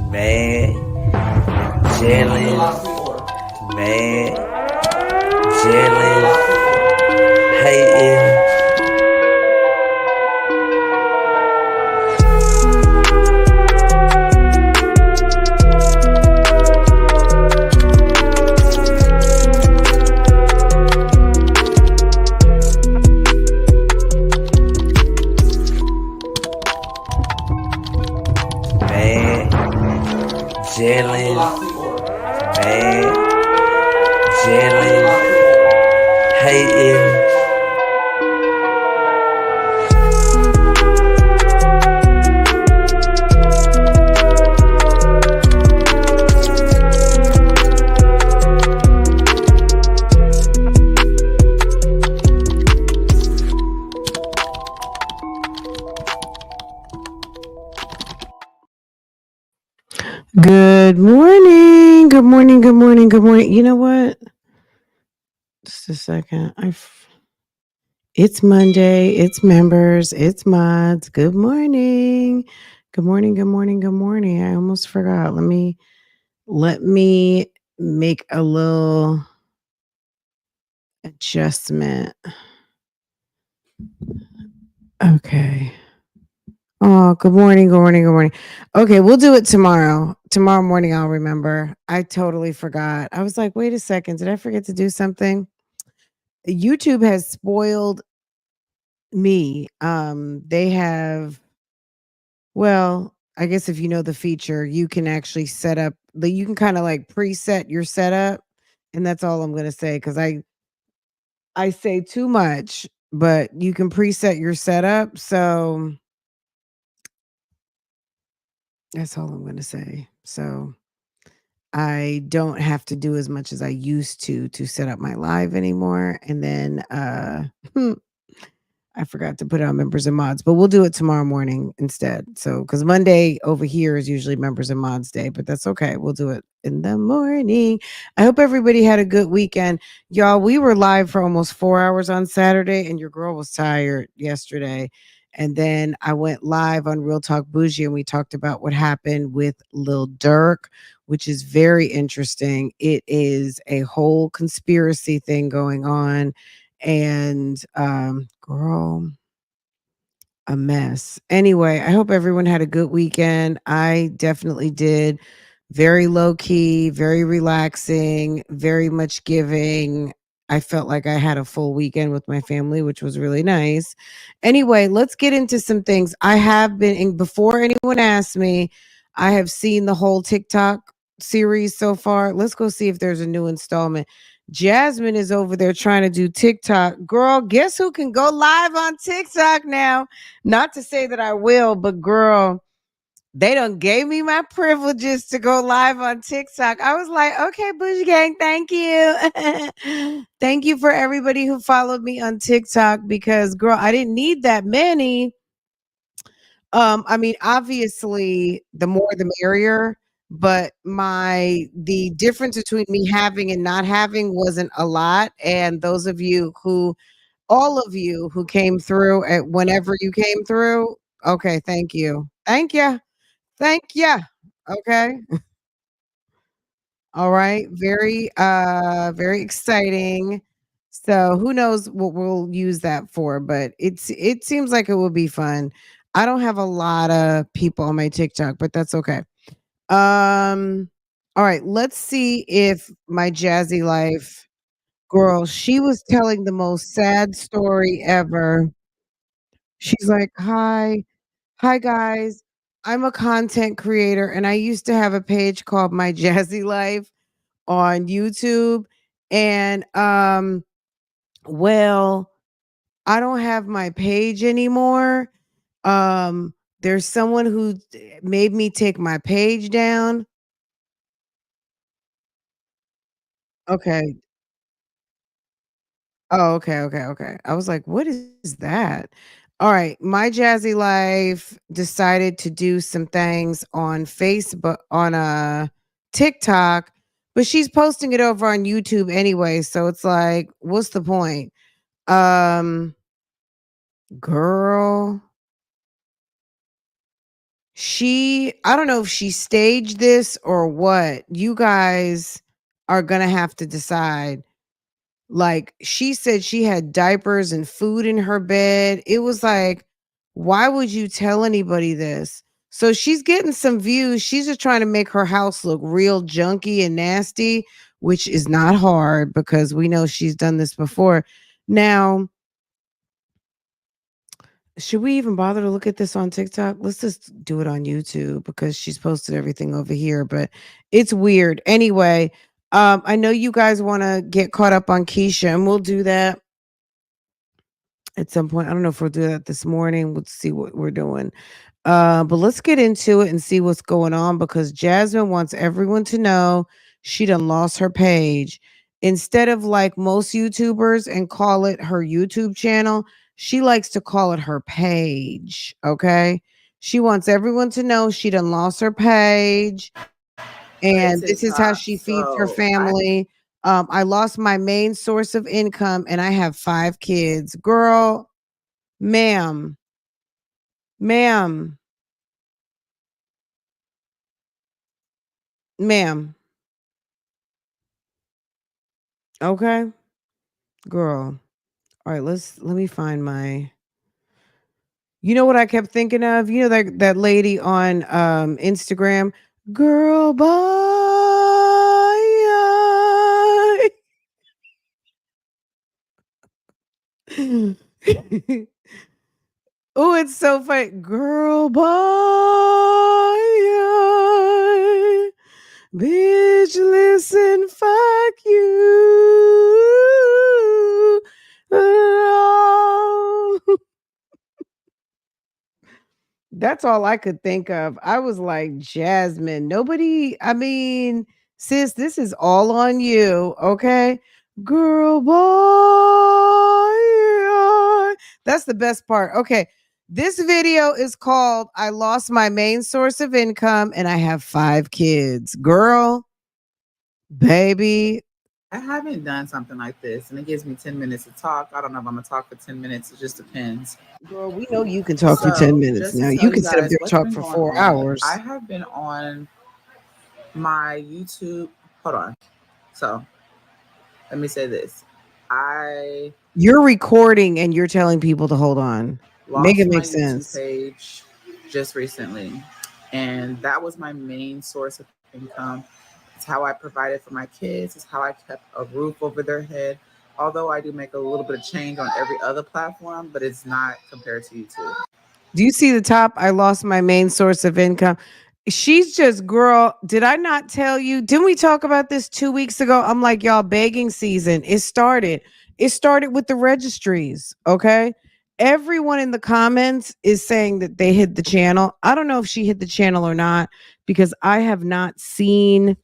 mad, jealous, mad, jealous, hating. Jealous, mad, jealous, hating. Good morning. Good morning. Good morning. Good morning. You know what? Just a second. It's Monday. It's members. It's mods. Good morning. Good morning. Good morning. Good morning. I almost forgot. Let me make a little adjustment. Okay. Oh, good morning, good morning, good morning. Okay, we'll do it tomorrow. Tomorrow morning, I'll remember. I totally forgot. I was like, wait a second, did I forget to do something? YouTube has spoiled me. They have, well, I guess if you know the feature, you can actually set up, you can kind of like preset your setup. And that's all I'm going to say because I say too much, but you can preset your setup. So that's all I'm going to say. So I don't have to do as much as I used to set up my live anymore. And then I forgot to put it on members and mods, but we'll do it tomorrow morning instead. So because Monday over here is usually members and mods day, but that's okay. We'll do it in the morning. I hope everybody had a good weekend. Y'all, we were live for almost 4 hours on Saturday, and your girl was tired yesterday. And then I went live on Real Talk Bougie and we talked about what happened with Lil Durk, which is very interesting. It is a whole conspiracy thing going on. And girl, a mess. Anyway, I hope everyone had a good weekend. I definitely did. Very low key, very relaxing, very much giving. I felt like I had a full weekend with my family, which was really nice. Anyway, let's get into some things. I have been, and before anyone asks me, I have seen the whole TikTok series so far. Let's go see if there's a new installment. Jasmine is over there trying to do TikTok. Girl, guess who can go live on TikTok now? Not to say that I will, but girl, they done gave me my privileges to go live on TikTok. I was like, okay, BougieGang, thank you. Thank you for everybody who followed me on TikTok because, girl, I didn't need that many. I mean, obviously, the more the merrier, but the difference between me having and not having wasn't a lot. And those of you who, all of you who came through at whenever you came through, okay, thank you. Thank you. Thank you. Okay. All right. Very exciting. So who knows what we'll use that for, but it seems like it will be fun. I don't have a lot of people on my TikTok, but that's okay. All right, let's see if my Jazzy Life girl, she was telling the most sad story ever. She's like, Hi guys. I'm a content creator and I used to have a page called My Jazzy Life on YouTube. And well, I don't have my page anymore. There's someone who made me take my page down. Okay. Oh, okay, okay, okay. I was like, what is that? All right. My Jazzy Life decided to do some things on Facebook, on a TikTok, but she's posting it over on YouTube anyway. So it's like, what's the point? Um, girl, I don't know if she staged this or what. You guys are going to have to decide. Like, she said she had diapers and food in her bed. It was like, why would you tell anybody this? So she's getting some views. She's just trying to make her house look real junky and nasty, which is not hard because we know she's done this before. Now, should we even bother to look at this on TikTok? Let's just do it on YouTube because she's posted everything over here, but it's weird. Anyway, I know you guys want to get caught up on Keisha, and we'll do that at some point. I don't know if we'll do that this morning. We'll see what we're doing. But let's get into it and see what's going on because Jasmine wants everyone to know she done lost her page. Instead of like most YouTubers and call it her YouTube channel, she likes to call it her page. Okay. She wants everyone to know she done lost her page. And this is how she feeds her family. I lost my main source of income and I have 5 kids. Girl, ma'am, ma'am, ma'am. Okay, girl. All right, let me find my. You know what I kept thinking of? You know that lady on Instagram, girl, bye. Oh, it's so funny. Girl, bye. Bitch, listen, fuck you. Oh. That's all I could think of. I was like, Jasmine, nobody, I mean, sis, this is all on you, okay? Girl, boy. That's the best part. Okay. This video is called I Lost My Main Source of Income and I Have 5 Kids. Girl, baby. I haven't done something like this, and it gives me 10 minutes to talk. I don't know if I'm gonna talk for 10 minutes. It just depends. Girl, we know you can talk for 10 So, minutes just to now. tell You you can sit up guys there and what's talk been for going 4 on, I hours. have been on my YouTube. Hold on. So, let me say this. I You're recording and you're telling people to hold on. Make it lost my make YouTube sense. page just recently, and that was my main source of income. It's how I provided for my kids. It's how I kept a roof over their head. Although I do make a little bit of change on every other platform, but it's not compared to YouTube. Do you see the top? I lost my main source of income. She's just, girl, did I not tell you? Didn't we talk about this 2 weeks ago? I'm like, y'all, begging season. It started. It started with the registries. Okay. Everyone in the comments is saying that they hit the channel. I don't know if she hit the channel or not because I have not seen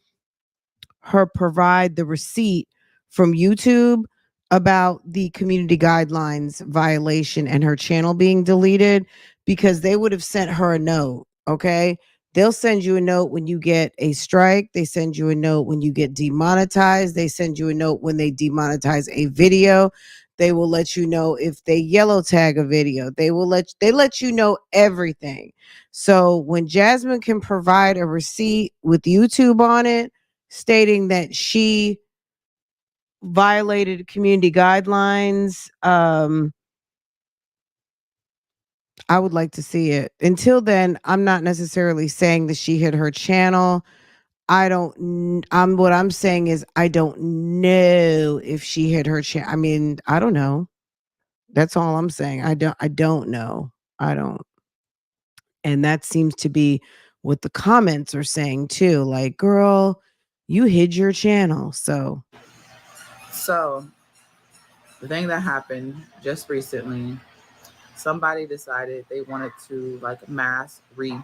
her provide the receipt from YouTube about the community guidelines violation and her channel being deleted because they would have sent her a note. Okay. They'll send you a note when you get a strike. They send you a note when you get demonetized. They send you a note when they demonetize a video. They will let you know if they yellow tag a video. They let you know everything. So when Jasmine can provide a receipt with YouTube on it, stating that she violated community guidelines. I would like to see it. Until then, I'm not necessarily saying that she hit her channel. I'm what I'm saying is I don't know if she hit her channel. I mean, I don't know. That's all I'm saying. I don't know. I don't. And that seems to be what the comments are saying too. Like, girl, you hid your channel. So, the thing that happened just recently, somebody decided they wanted to like mass re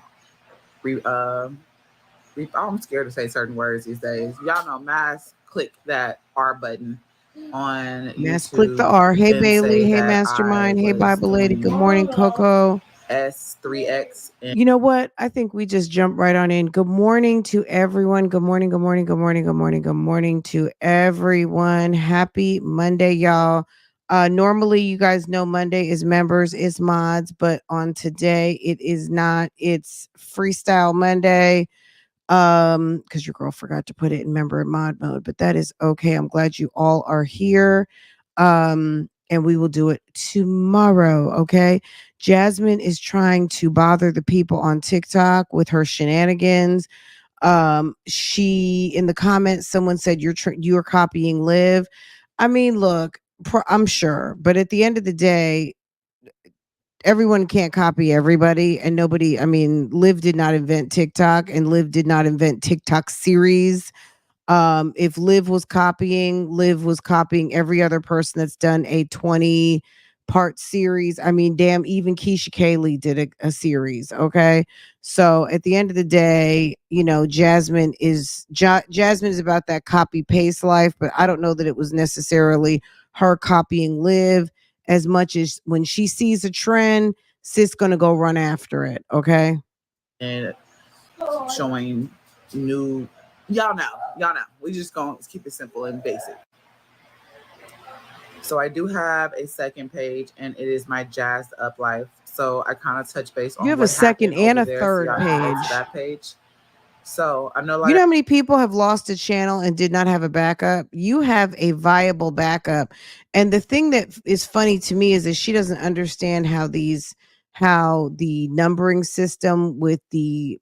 I'm scared to say certain words these days. Y'all know mass click that R button on Mass click the YouTube R. Hey and Bailey. say Hey that I Mastermind. Hey was Bible Lady. Good doing morning, Coco. S3X. And You know what? I think we just jump right on in. Good morning to everyone. Good morning. Good morning. Good morning. Good morning. Good morning to everyone. Happy Monday, y'all. Normally, you guys know Monday is members, is mods, but on today it is not. It's Freestyle Monday. Because your girl forgot to put it in member and mod mode, but that is okay. I'm glad you all are here. And we will do it tomorrow. Okay. Jasmine is trying to bother the people on TikTok with her shenanigans. She in the comments, someone said you're copying Liv. I mean, look, I'm sure, but at the end of the day, everyone can't copy everybody, and nobody, I mean, Liv did not invent TikTok, and Liv did not invent TikTok series. If Liv was copying every other person that's done a 20-part series. I mean, damn, even Keisha Kaylee did a series. Okay. So at the end of the day, you know, Jasmine is about that copy paste life, but I don't know that it was necessarily her copying Liv as much as when she sees a trend, sis gonna go run after it. Okay. And showing new, y'all know. We just gonna keep it simple and basic. So I do have a second page, and it is my Jazzed Up Life. So I kind of touch base on You have a what second happened and over a there. So third y'all can go to page. that page. So I know a lot You know of how many people have lost a channel and did not have a backup? You have a viable backup. And the thing that is funny to me is that she doesn't understand how the numbering system with the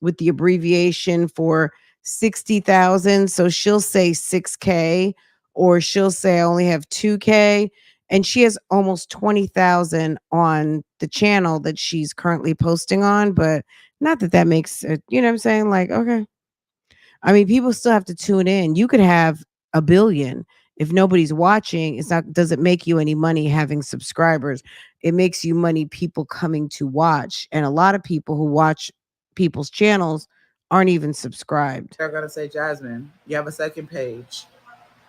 abbreviation for 60,000. So she'll say 6K, or she'll say I only have 2K, and she has almost 20,000 on the channel that she's currently posting on, but not that that makes it, you know what I'm saying? Like, okay. I mean, people still have to tune in. You could have a billion. If nobody's watching, it's not doesn't make you any money having subscribers. It makes you money people coming to watch. And a lot of people who watch people's channels aren't even subscribed. I gotta say, Jasmine, you have a second page.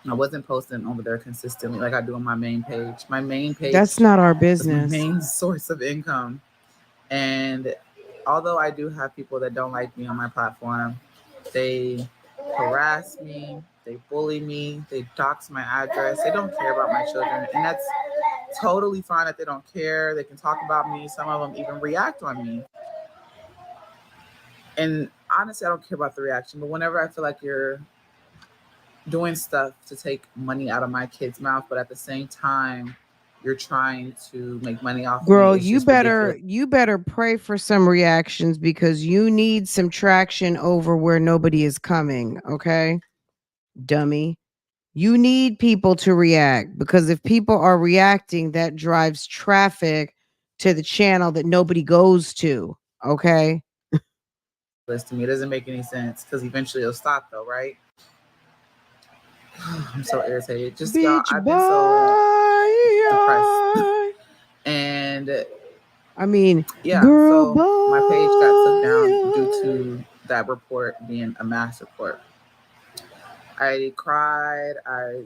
I wasn't posting over there consistently like I do on my main page. My main page That's not our was my business. main source of income. And although I do have people that don't like me on my platform, they harass me, they bully me, they dox my address, they don't care about my children. And that's totally fine that they don't care. They can talk about me. Some of them even react on me. And honestly, I don't care about the reaction, but whenever I feel like you're doing stuff to take money out of my kid's mouth, but at the same time, you're trying to make money off of me, Girl, it's just ridiculous. you better pray for some reactions because you need some traction over where nobody is coming, okay? Dummy. You need people to react because if people are reacting, that drives traffic to the channel that nobody goes to. Okay. To me, it doesn't make any sense because eventually it'll stop, though, right? I'm so irritated. Just y'all, Bitch, I've been so depressed. bye. And I mean, yeah, girl, so my page got took down due bye. to that report being a mass report. I cried. I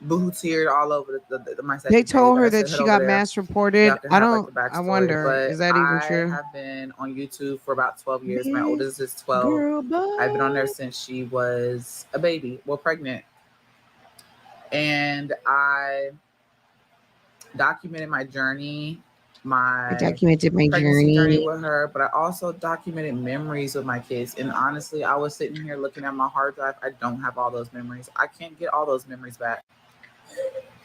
boo-hooed all over my They second page. told Like I her that said, head she over got there. mass reported. Y'all can have like the I backstory. wonder, But is that even I true? have been on YouTube for about 12 years. My Bitch, oldest is 12. girl, I've been on there bye. since she was a baby, well, pregnant. And I documented my journey, I my documented my pregnancy journey journey. with her, but I also documented memories with my kids. And honestly, I was sitting here looking at my hard drive. I don't have all those memories. I can't get all those memories back.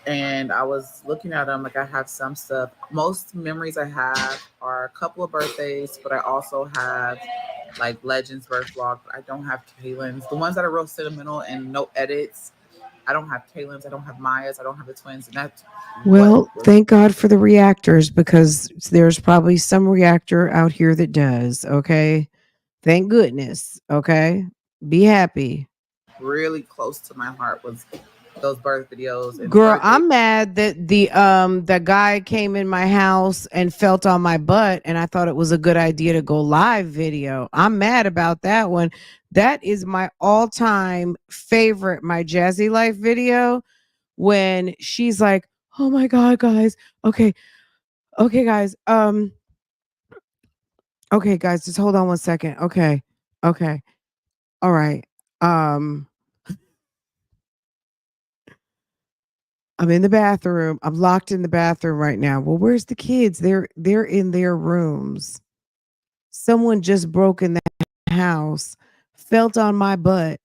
And I was looking at them like I have some stuff. Most memories I have are a couple of birthdays, but I also have like Legends birth vlog. But I don't have Kaylin's. The ones that are real sentimental and no edits. I don't have Kaylin's. I don't have Maya's. I don't have the twins, and that's what Well, was thank God for the reactors because there's probably some reactor out here that does. Okay. Thank goodness. Okay. Be happy. really close to my heart was those birth videos and Girl, birthday. I'm mad that the guy came in my house and felt on my butt and I thought it was a good idea to go live video. I'm mad about that one. That is my all-time favorite my Jazzy Life video when she's like, "Oh my god, guys. Okay. Okay, guys. Okay, guys, just hold on one second. Okay. Okay. All right. Um I'm in the bathroom. I'm locked in the bathroom right now. Well, where's the kids? They're in their rooms. Someone just broke in the house, felt on my butt.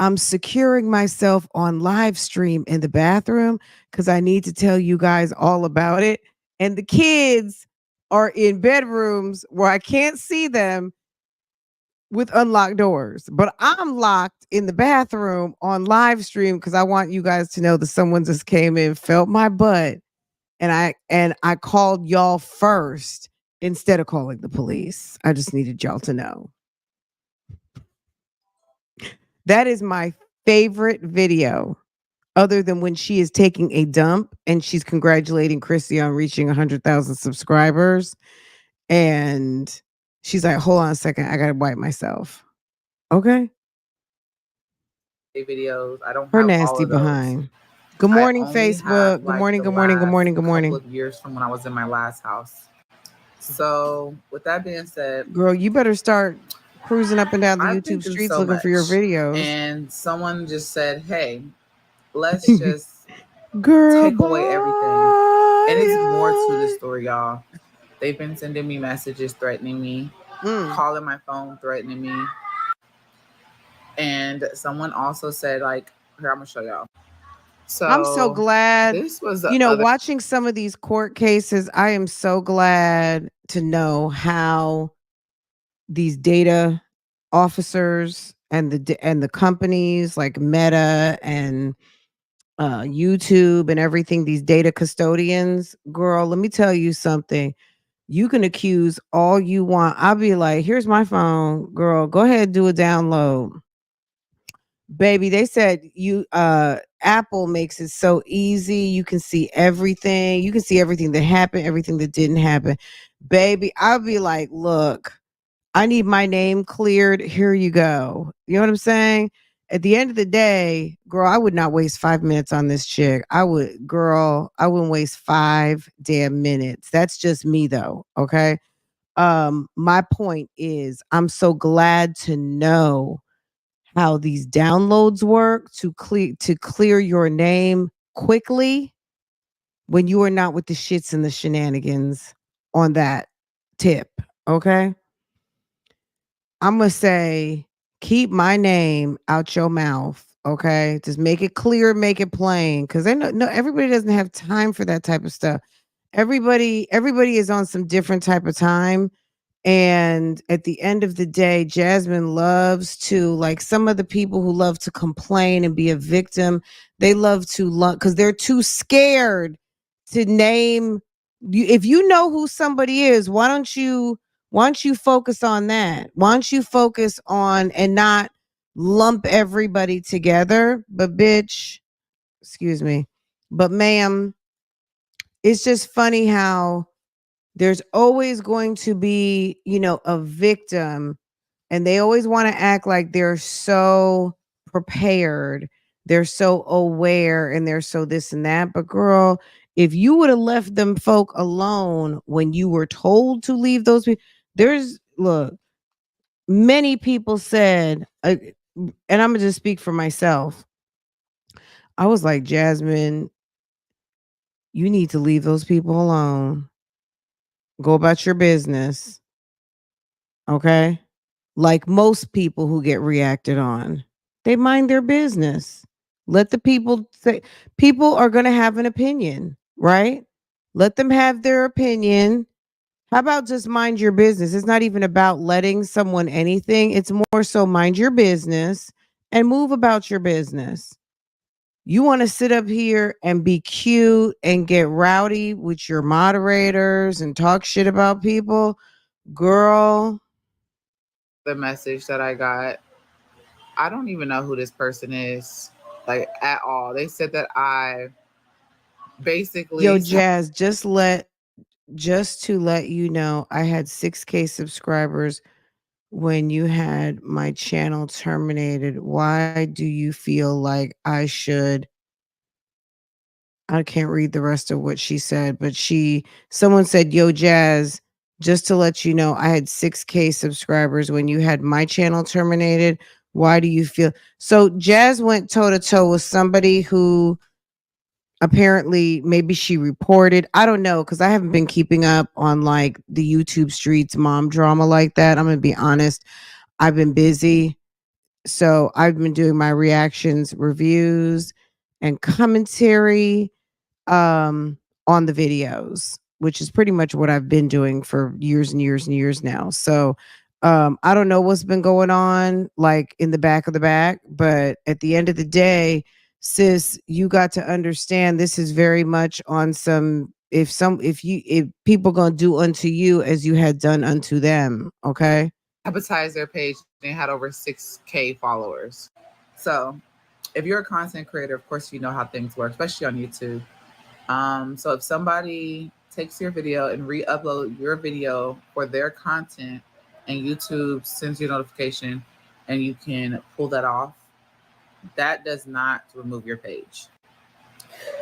I'm securing myself on live stream in the bathroom because I need to tell you guys all about it. And the kids are in bedrooms where I can't see them with unlocked doors. But I'm locked in the bathroom on live stream because I want you guys to know that someone just came in, felt my butt, and I called y'all first instead of calling the police. I just needed y'all to know. That is my favorite video, other than when she is taking a dump and she's congratulating Chrissy on reaching 100,000 subscribers. And she's like, hold on a second, I got to wipe myself. Okay. Videos. I don't Her have all nasty of those. behind. Good I morning, only have Facebook. Good like morning, the good morning, good last morning, good couple morning. of years from when I was in my last house. So, with that being said, Girl, you better start cruising up and down the I've been YouTube through streets so looking for your much. videos. And someone just said, hey, let's just Girl, take away everything. And it's more to the bye. story, y'all. They've been sending me messages threatening me, calling my phone threatening me. And someone also said, like, here, I'm going to show y'all. I'm so So, glad. this was the Watching some of these court cases, I am so glad to know how these data officers and the companies like Meta and YouTube and everything, these data custodians, girl, let me tell you something. You can accuse all you want. I'll be like, here's my phone, girl. Go ahead, do a download. Baby, they said you Apple makes it so easy. You can see everything. You can see everything that happened, everything that didn't happen. Baby, I'll be like, look, I need my name cleared. Here you go. You know what I'm saying? At the end of the day, girl, I would not waste 5 minutes on this chick. I wouldn't waste 5 damn minutes. That's just me though. Okay. My point is I'm so glad to know how these downloads work to clear your name quickly when you are not with the shits and the shenanigans on that tip. Okay. I'm gonna say keep my name out your mouth. Okay. Just make it clear, make it plain. Cause I know no everybody doesn't have time for that type of stuff. Everybody is on some different type of time. And at the end of the day, Jasmine loves to, like some of the people who love to complain and be a victim, they love to because they're too scared to name. If you know who somebody is, why don't you focus on that? Why don't you focus on and not lump everybody together? But bitch, excuse me, but ma'am, it's just funny how there's always going to be, a victim, and they always want to act like they're so prepared, they're so aware, and they're so this and that. But girl, if you would have left them folk alone when you were told to leave those people, look, many people said, and I'm gonna just speak for myself. I was like, Jasmine, you need to leave those people alone. Go about your business. Okay. Like most people who get reacted on, they mind their business. Let the people say, people are going to have an opinion, right? Let them have their opinion. How about just mind your business? It's not even about letting someone anything. It's more so mind your business and move about your business. You want to sit up here and be cute and get rowdy with your moderators and talk shit about people, girl. the message that I got. I don't even know who this person is, like at all. They said that I Yo, basically Jazz, just to let you know, I had 6K subscribers when you had my channel terminated. Why do you feel like I can't read the rest of what she said, but someone said, "Yo, Jazz, just to let you know, I had 6K subscribers when you had my channel terminated. Why do you feel?" So Jazz went toe to toe with somebody who Apparently, maybe she reported. I don't know because I haven't been keeping up on like the YouTube streets mom drama like that. I'm gonna be honest. I've been busy. So I've been doing my reactions, reviews, and commentary um on the videos, which is pretty much what I've been doing for years and years and years now. So I don't know what's been going on like in the back of the back, but at the end of the day, sis, you got to understand this is very much on some if people gonna do unto you as you had done unto them, okay? Advertise their page and they had over 6K followers. So if you're a content creator, of course you know how things work, especially on YouTube. So if somebody takes your video and re-upload your video for their content and YouTube sends you a notification and you can pull that off, that does not remove your page.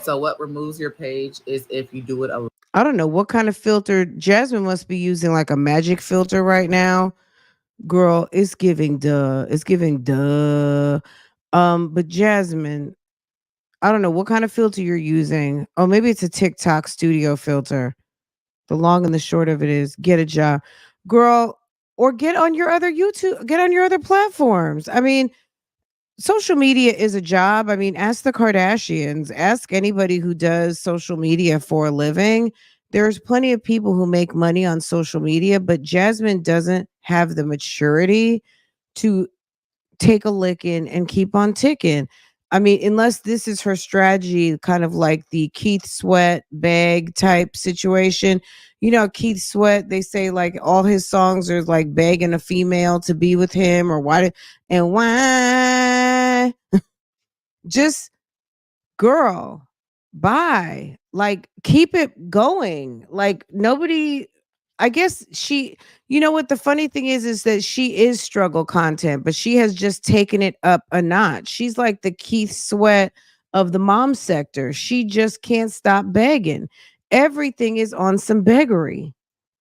So what removes your page is if you do it a I don't know what kind of filter Jasmine must be using, like a magic filter right now. Girl, it's giving duh. It's giving duh. But Jasmine, I don't know what kind of filter you're using. Oh, maybe it's a TikTok studio filter. The long and the short of it is get a job. Girl, or get on your other YouTube, get on your other platforms. I mean, social media is a job. I mean, ask the Kardashians, ask anybody who does social media for a living. There's plenty of people who make money on social media, but Jasmine doesn't have the maturity to take a licking and keep on ticking. I mean, unless this is her strategy, kind of like the Keith Sweat bag type situation. You know, Keith Sweat, they say like all his songs are like begging a female to be with him or and why just girl, bye. Like, keep it going. Like, nobody, I guess you know what the funny thing is that she is struggle content, but she has just taken it up a notch. She's like the Keith Sweat of the mom sector. She just can't stop begging. Everything is on some beggary.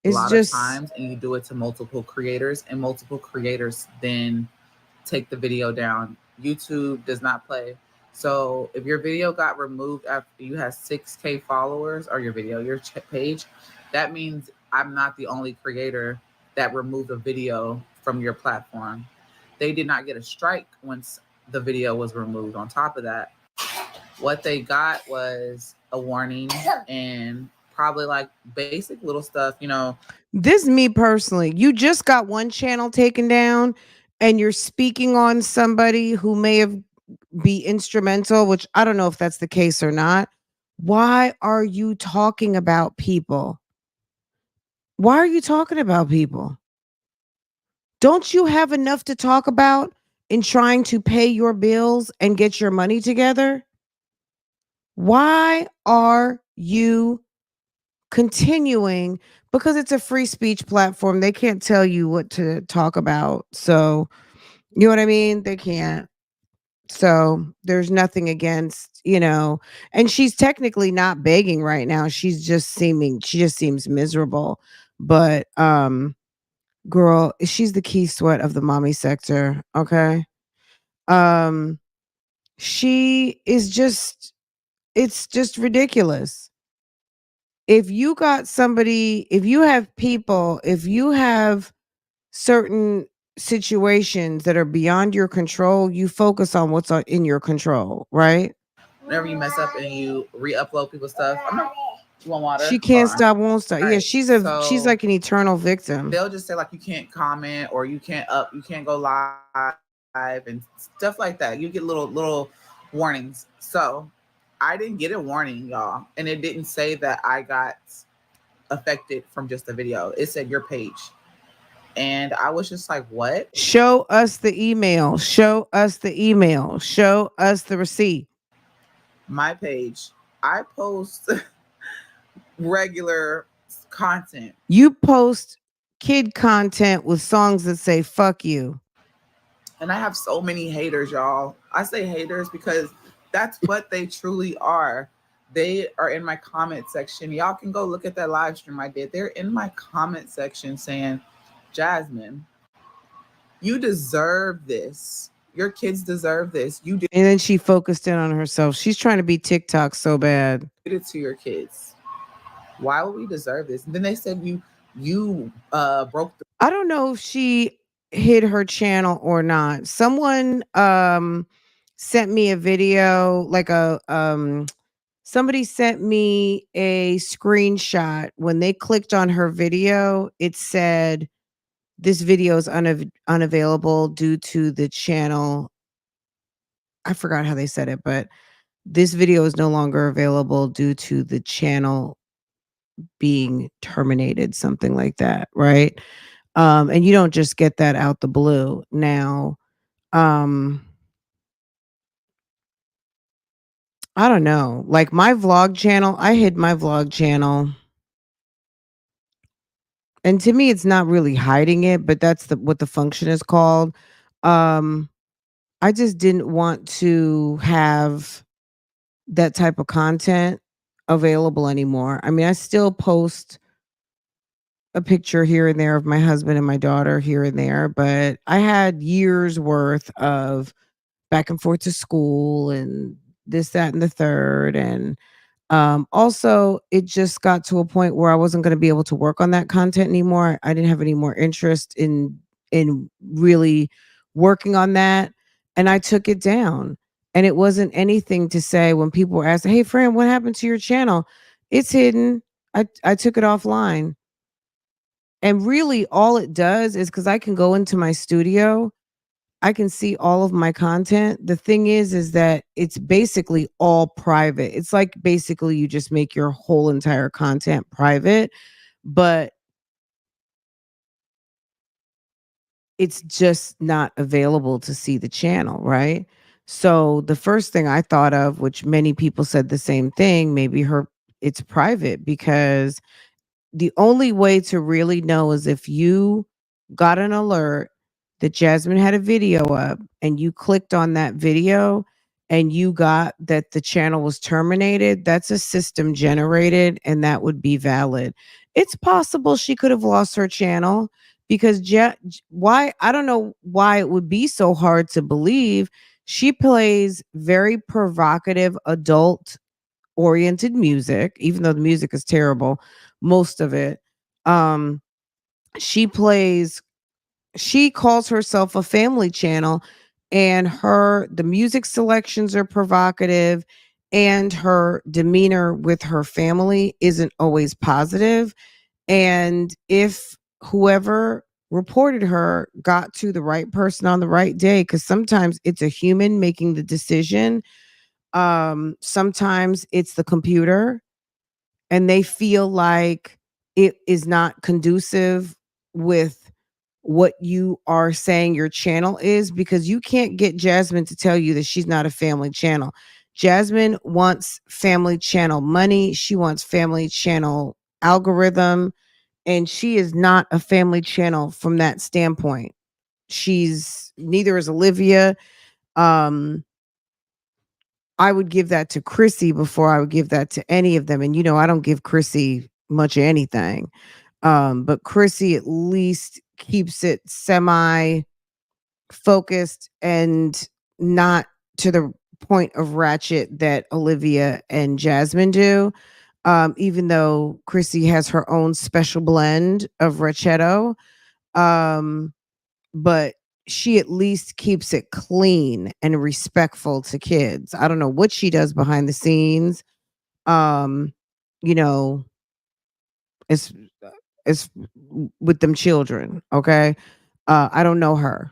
It's lot of just, times and you do it to multiple creators and multiple creators then take the video down. YouTube does not play. So if your video got removed after you had 6K followers or your page, that means I'm not the only creator that removed a video from your platform. They did not get a strike once the video was removed. On top of that, what they got was a warning and probably like basic little stuff, this me personally. You just got one channel taken down and you're speaking on somebody who may have be instrumental, which I don't know if that's the case or not. Why are you talking about people? Why are you talking about people? Don't you have enough to talk about in trying to pay your bills and get your money together? Why are you continuing? Because it's a free speech platform. They can't tell you what to talk about. So, you know what I mean? They can't. So there's nothing against, and she's technically not begging right now. She just seems miserable. But girl, she's the key sweat of the mommy sector. Okay. Um, she is just it's just ridiculous. If you have people, if you have certain situations that are beyond your control, you focus on what's in your control, right? whenever you mess up and you re-upload people's stuff. I'm not. You want water? She Hold can't on. stop, won't stop. All Yeah, right. she's So like an eternal victim. they'll just say like you can't comment or you can't go live and stuff like that. You get little warnings. So I didn't get a warning, y'all, and it didn't say that I got affected from just the video. It said your page, and I was just like, what? Show us the email. Show us the email. Show us the receipt. My page. I post regular content. You post kid content with songs that say fuck you. And I have so many haters, y'all. I say haters because that's what they truly are. They are in my comment section. Y'all can go look at that live stream I did. They're in my comment section saying, Jasmine, you deserve this. Your kids deserve this. You did And then she focused in on herself. She's trying to be TikTok so bad. it to your kids. Why would we deserve this? And then they said you broke the I don't know if she hid her channel or not. Someone sent me a video, like a somebody sent me a screenshot. When they clicked on her video, it said this video is unavailable due to the channel. I forgot how they said it, but this video is no longer available due to the channel being terminated, something like that, right? And you don't just get that out the blue. Now, um, I don't know. Like my vlog channel, I hid my vlog channel. And to me, it's not really hiding it, but that's what the function is called. Um, I just didn't want to have that type of content available anymore. I mean, I still post a picture here and there of my husband and my daughter here and there, but I had years worth of back and forth to school and this, that, and the third. And also, it just got to a point where I wasn't going to be able to work on that content anymore. I didn't have any more interest in really working on that, and I took it down. And it wasn't anything to say when people were asking, "Hey, friend, what happened to your channel?" It's hidden. I took it offline. And really, all it does is because I can go into my studio, I can see all of my content. The thing is that it's basically all private. It's like basically you just make your whole entire content private, but it's just not available to see the channel, right? So the first thing I thought of, which many people said the same thing, maybe it's private because the only way to really know is if you got an alert that Jasmine had a video up and you clicked on that video and you got that the channel was terminated. That's a system generated and that would be valid. It's possible she could have lost her channel because why, I don't know why it would be so hard to believe. She plays very provocative adult oriented music, even though the music is terrible, most of it. Um, she plays, she calls herself a family channel, and the music selections are provocative, and her demeanor with her family isn't always positive. And if whoever reported her got to the right person on the right day, because sometimes it's a human making the decision, sometimes it's the computer and they feel like it is not conducive with what you are saying your channel is, because you can't get Jasmine to tell you that she's not a family channel. Jasmine wants family channel money. She wants family channel algorithm, and she is not a family channel from that standpoint. She's neither is Olivia. Um, I would give that to Chrissy before I would give that to any of them. And I don't give Chrissy much of anything. But Chrissy at least keeps it semi focused and not to the point of ratchet that Olivia and Jasmine do. Even though Chrissy has her own special blend of rachetto. Um, but she at least keeps it clean and respectful to kids. I don't know what she does behind the scenes. Um, you know, it's it's with them children, okay? I don't know her,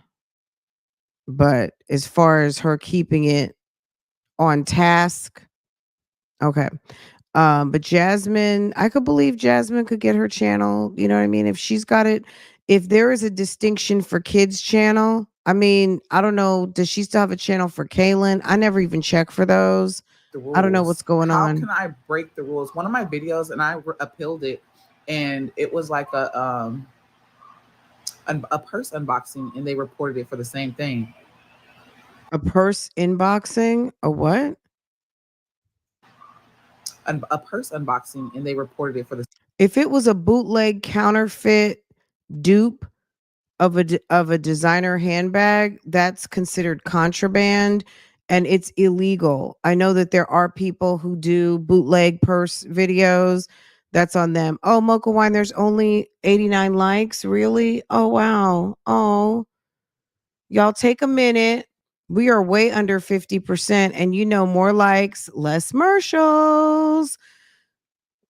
but as far as her keeping it on task, okay. But Jasmine, I could believe Jasmine could get her channel. You know what I mean? If she's got it, if there is a distinction for kids channel, I mean, I don't know. Does she still have a channel for Kaylin? I never even check for those. the I don't know what's rules. going How on. can I break the rules? One of my videos, and I appealed it, and it was like a purse unboxing, and they reported it for the same thing. A purse inboxing? A what? A purse unboxing, and they reported it for the. If it was a bootleg counterfeit dupe, of a designer handbag, that's considered contraband and it's illegal. I know that there are people who do bootleg purse videos. That's on them. Oh, Mocha Wine, there's only 89 likes. Really? Oh, wow. Oh, y'all take a minute. We are way under 50%. And more likes, less commercials.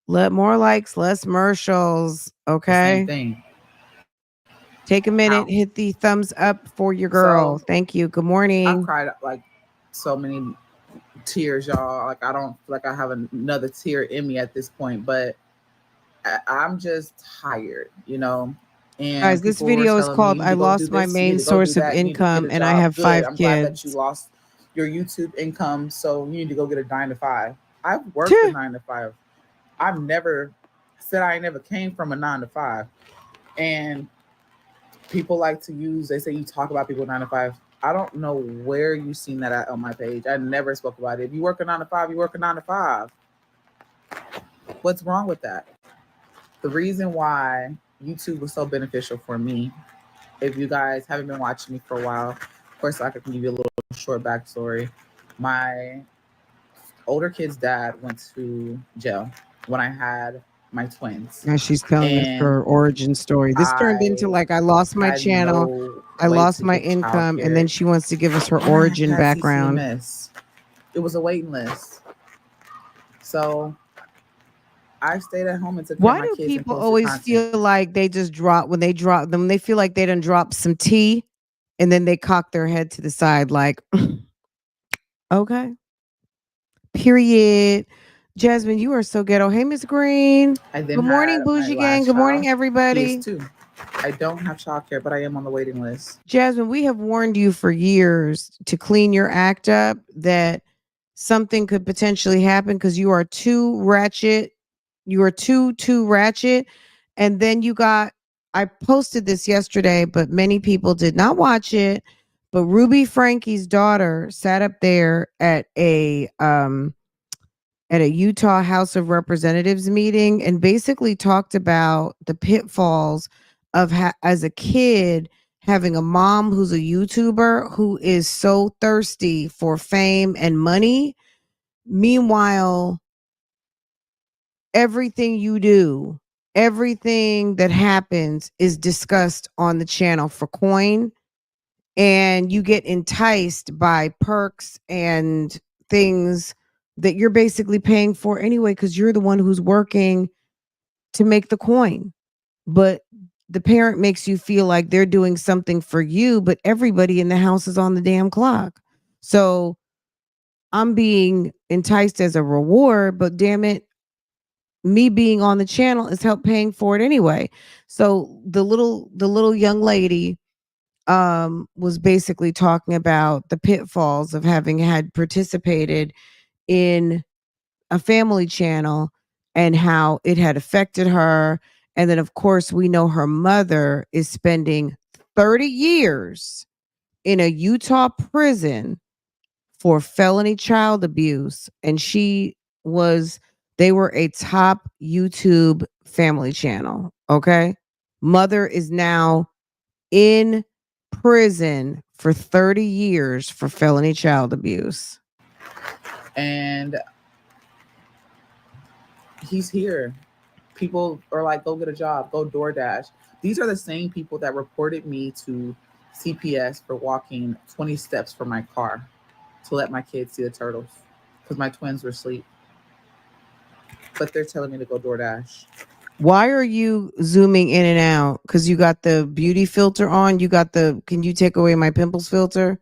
More likes, less commercials. The same Okay. thing. Take a How? minute, hit the thumbs up for your So girl. Thank you. Good I've morning. cried like so many tears, y'all. Like I don't feel like I have another tear in me at this point, but I'm just tired, And Guys, this people were video is telling me, called you need I to go do Lost My this, you need Main to go do Source of that, you need to get Income a and I job. have Good. 5 I'm glad that you kids. lost your YouTube income, so you need to go get a 9 to 5. I've worked a Tuh. 9 to 5. I've never said I never came from a 9 to 5. And people like to use, they say you talk about people 9 to 5. I don't know where you've seen that at on my page. I never spoke about it. If you work a 9 to 5, you work a 9 to 5. What's wrong with that? The reason why YouTube was so beneficial for me, if you guys haven't been watching me for a while, of course I can give you a little short backstory. My older kid's dad went to jail when I had my twins. Now she's telling us And her origin story. This turned into I like I lost my had channel, no I way lost to my get income, and then childcare. she wants to give us her And I origin had background. CCMS. It was a waiting list. So I stayed at home and took care of Why my do kids and people posted always content. feel like they just drop when they drop them? They feel like they done drop some tea and then they cock their head to the side like, okay. Period. Jasmine, you are so ghetto. Hey, Miss Green. I then Good morning, had my Bougie Gang. last Good morning, child. He is everybody. 2. I don't have childcare, but I am on the waiting list. Jasmine, we have warned you for years to clean your act up that something could potentially happen because you are too ratchet. You are too ratchet. And then I posted this yesterday, but many people did not watch it. But Ruby Frankie's daughter sat up there at a Utah House of Representatives meeting and basically talked about the pitfalls of as a kid having a mom who's a YouTuber who is so thirsty for fame and money. Meanwhile, everything you do, everything that happens is discussed on the channel for coin, and you get enticed by perks and things that you're basically paying for anyway because you're the one who's working to make the coin. But the parent makes you feel like they're doing something for you, but everybody in the house is on the damn clock. So I'm being enticed as a reward, but damn it, me being on the channel is help paying for it anyway. So the little young lady was basically talking about the pitfalls of having had participated in a family channel and how it had affected her. And then, of course, we know her mother is spending 30 years in a Utah prison for felony child abuse. And they were a top YouTube family channel. Okay. Mother is now in prison for 30 years for felony child abuse. And he's here. People are like, go get a job, go DoorDash. These are the same people that reported me to CPS for walking 20 steps from my car to let my kids see the turtles because my twins were asleep. But they're telling me to go DoorDash. Why are you zooming in and out? Because you got the beauty filter on. Can you take away my pimples filter?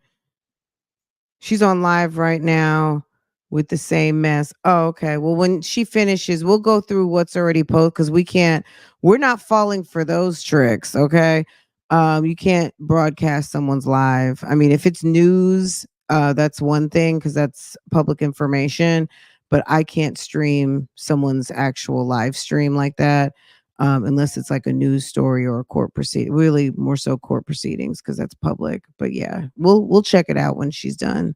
She's on live right now with the same mess. Oh, okay. Well, when she finishes, we'll go through what's already posted because we're not falling for those tricks. Okay. You can't broadcast someone's live. I mean, if it's news, that's one thing because that's public information, but I can't stream someone's actual live stream like that. Unless it's like a news story or a court proceeding, really more so court proceedings because that's public. But yeah, we'll check it out when she's done.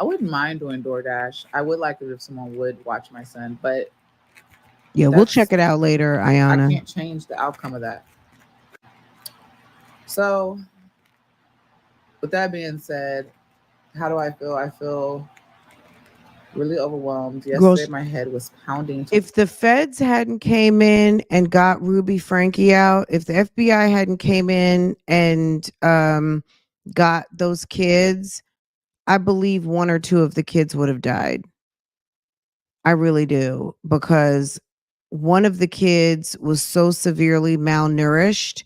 I wouldn't mind doing DoorDash. I would like it if someone would watch my son, but Yeah, we'll check it out later, I Ayana. can't change the outcome of that. So, with that being said, how do I feel? I feel really overwhelmed. Girl, Yesterday, my head was pounding. if the feds hadn't came in and got Ruby Frankie out, if the FBI hadn't came in and got those kids, I believe one or two of the kids would have died. I really do, because one of the kids was so severely malnourished,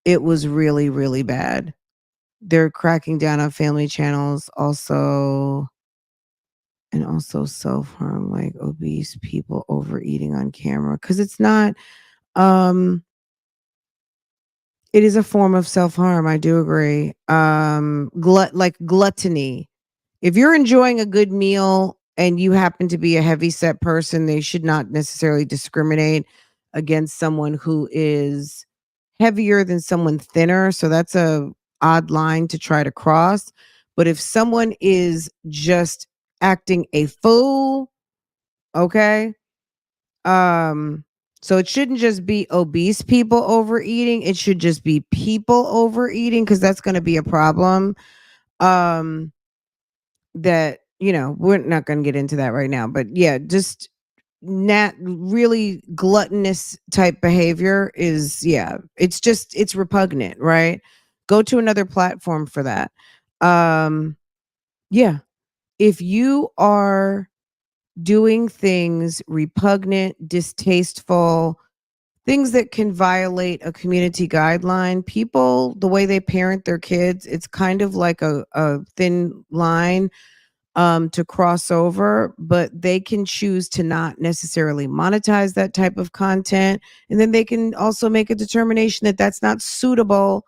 it was really, really bad. They're cracking down on family channels also, and also self-harm, like obese people overeating on camera, because it's not um it is a form of self-harm. I do agree. Like gluttony. If you're enjoying a good meal and you happen to be a heavy set person, they should not necessarily discriminate against someone who is heavier than someone thinner. So that's a odd line to try to cross. But if someone is just acting a fool, okay? Um so it shouldn't just be obese people overeating, it should just be people overeating, cuz that's going to be a problem. Um that, we're not going to get into that right now, but yeah, just not really gluttonous type behavior is, yeah, it's repugnant, right? Go to another platform for that. Yeah, if you are doing things repugnant, distasteful, things that can violate a community guideline, people, the way they parent their kids, it's kind of like a thin line to cross over, but they can choose to not necessarily monetize that type of content. And then they can also make a determination that that's not suitable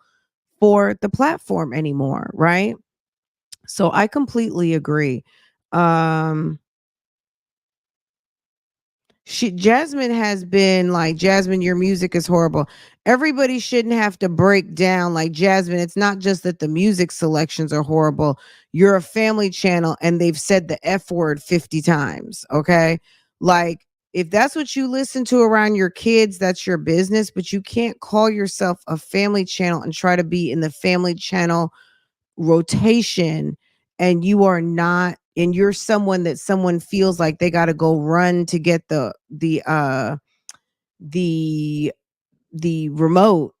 for the platform anymore, right? So I completely agree. Um, Jasmine has been like, Jasmine, your music is horrible. Everybody shouldn't have to break down like, Jasmine, it's not just that the music selections are horrible. You're a family channel and they've said the F word 50 times. Okay. Like, if that's what you listen to around your kids, that's your business, but you can't call yourself a family channel and try to be in the family channel rotation, and you are not, and you're someone that someone feels like they got to go run to get the the remote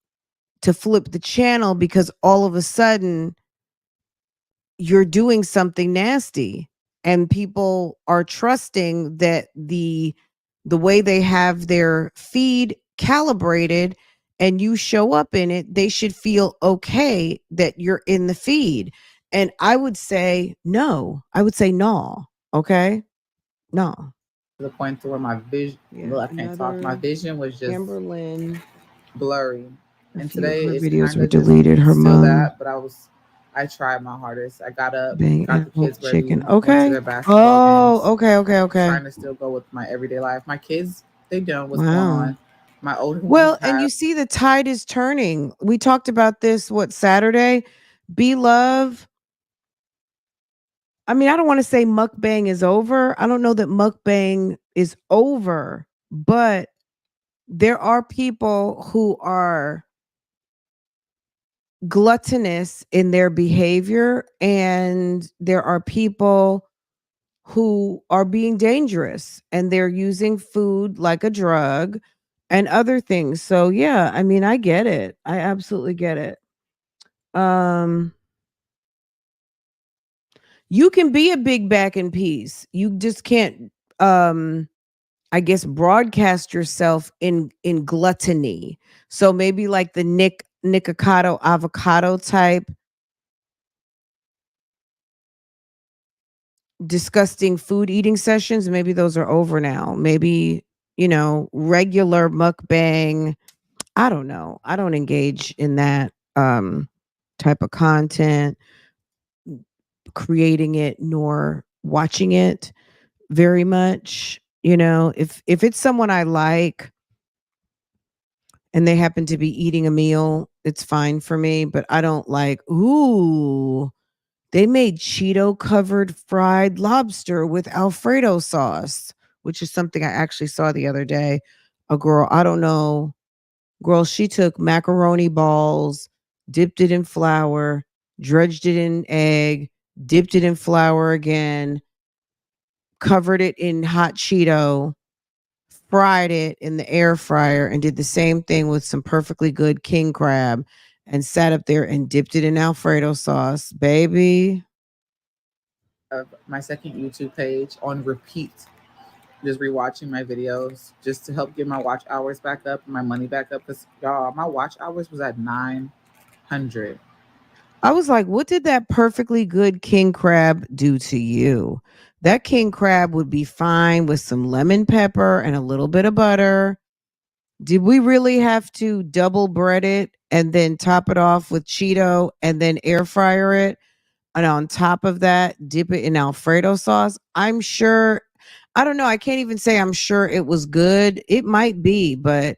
to flip the channel because all of a sudden you're doing something nasty, and people are trusting that the way they have their feed calibrated and you show up in it, they should feel okay that you're in the feed. And I would say no. I would say no. Okay? No. To the point to where my vision, Yeah. well, I can't talk. My vision was just Amberlynn. blurry. A And few of today her is videos kind were of just deleted. Her still mom that, but I tried my hardest. I got up, being got the apple kids ready, chicken. went to Okay. their basketball Oh, games, okay, okay, okay. trying to still go with my everyday life. My kids, they know what's going Wow. on. My older ones Well, and have. you see the tide is turning. We talked about this what Saturday. Be love. I mean, I don't want to say mukbang is over. I don't know that mukbang is over, but there are people who are gluttonous in their behavior, and there are people who are being dangerous and they're using food like a drug and other things. So yeah, I mean, I get it. I absolutely get it. Um you can be a big back and piece. You just can't I guess broadcast yourself in gluttony. So maybe like the Nikocado avocado type disgusting food eating sessions, maybe those are over now. Maybe, regular mukbang. I don't know. I don't engage in that type of content, creating it nor watching it very much. If it's someone I like and they happen to be eating a meal, it's fine for me, but I don't like, ooh, they made Cheeto covered fried lobster with Alfredo sauce, which is something I actually saw the other day. A girl, I don't know, girl, she took macaroni balls, dipped it in flour, dredged it in egg, dipped it in flour again, covered it in hot Cheeto, fried it in the air fryer, and did the same thing with some perfectly good king crab and sat up there and dipped it in Alfredo sauce. Baby. Of my second YouTube page on repeat, just rewatching my videos just to help get my watch hours back up, my money back up. Because y'all, my watch hours was at 900. I was like, what did that perfectly good king crab do to you? That king crab would be fine with some lemon pepper and a little bit of butter. Did we really have to double bread it and then top it off with Cheeto and then air fryer it? And on top of that, dip it in Alfredo sauce. I'm sure, I don't know. I can't even say I'm sure it was good. It might be, but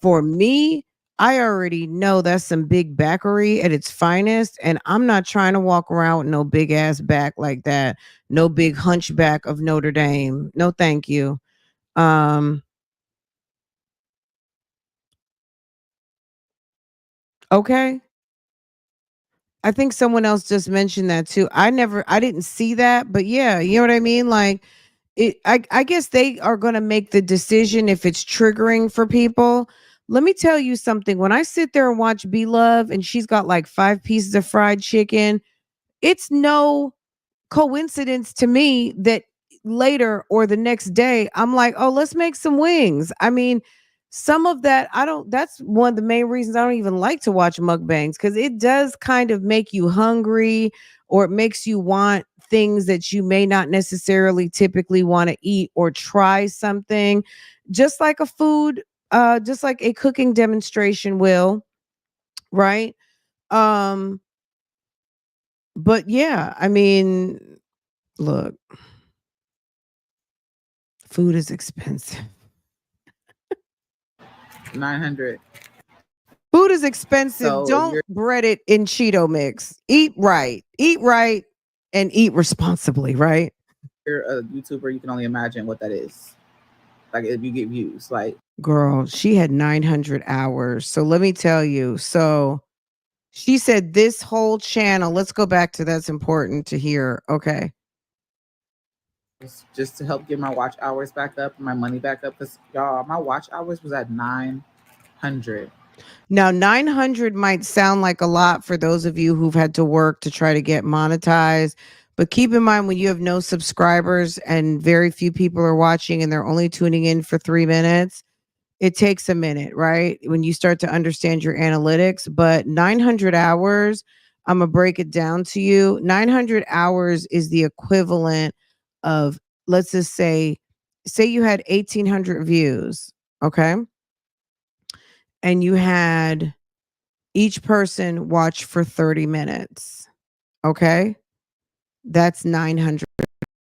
for me, I already know that's some big backery at its finest. And I'm not trying to walk around with no big ass back like that. No big hunchback of Notre Dame. No, thank you. Um, okay. I think someone else just mentioned that too. I didn't see that, but yeah, you know what I mean? Like, I guess they are going to make the decision if it's triggering for people. Let me tell you something. When I sit there and watch Be Love and she's got like 5 pieces of fried chicken, it's no coincidence to me that later or the next day I'm like, "Oh, let's make some wings." I mean, some of that I don't that's one of the main reasons I don't even like to watch mukbangs cuz it does kind of make you hungry or it makes you want things that you may not necessarily typically want to eat or try something just like a food just like a cooking demonstration will, right? Um but yeah, I mean, look, food is expensive. 900. Food is expensive. So if Don't bread it in Cheeto mix. Eat right, and eat responsibly, right? you're a YouTuber, you can only imagine what that is. Like if you get views, like Girl, she had 900 hours. So let me tell you. So she said this whole channel, let's go back to that's important to hear. Okay. just to help get my watch hours back up, my money back up. Because y'all, my watch hours was at 900. Now, 900 might sound like a lot for those of you who've had to work to try to get monetized. But keep in mind when you have no subscribers and very few people are watching and they're only tuning in for 3 minutes, it takes a minute, right? When you start to understand your analytics. But 900 hours, I'm going to break it down to you. 900 hours is the equivalent of, let's just say you had 1,800 views, okay? And you had each person watch for 30 minutes, okay? That's 900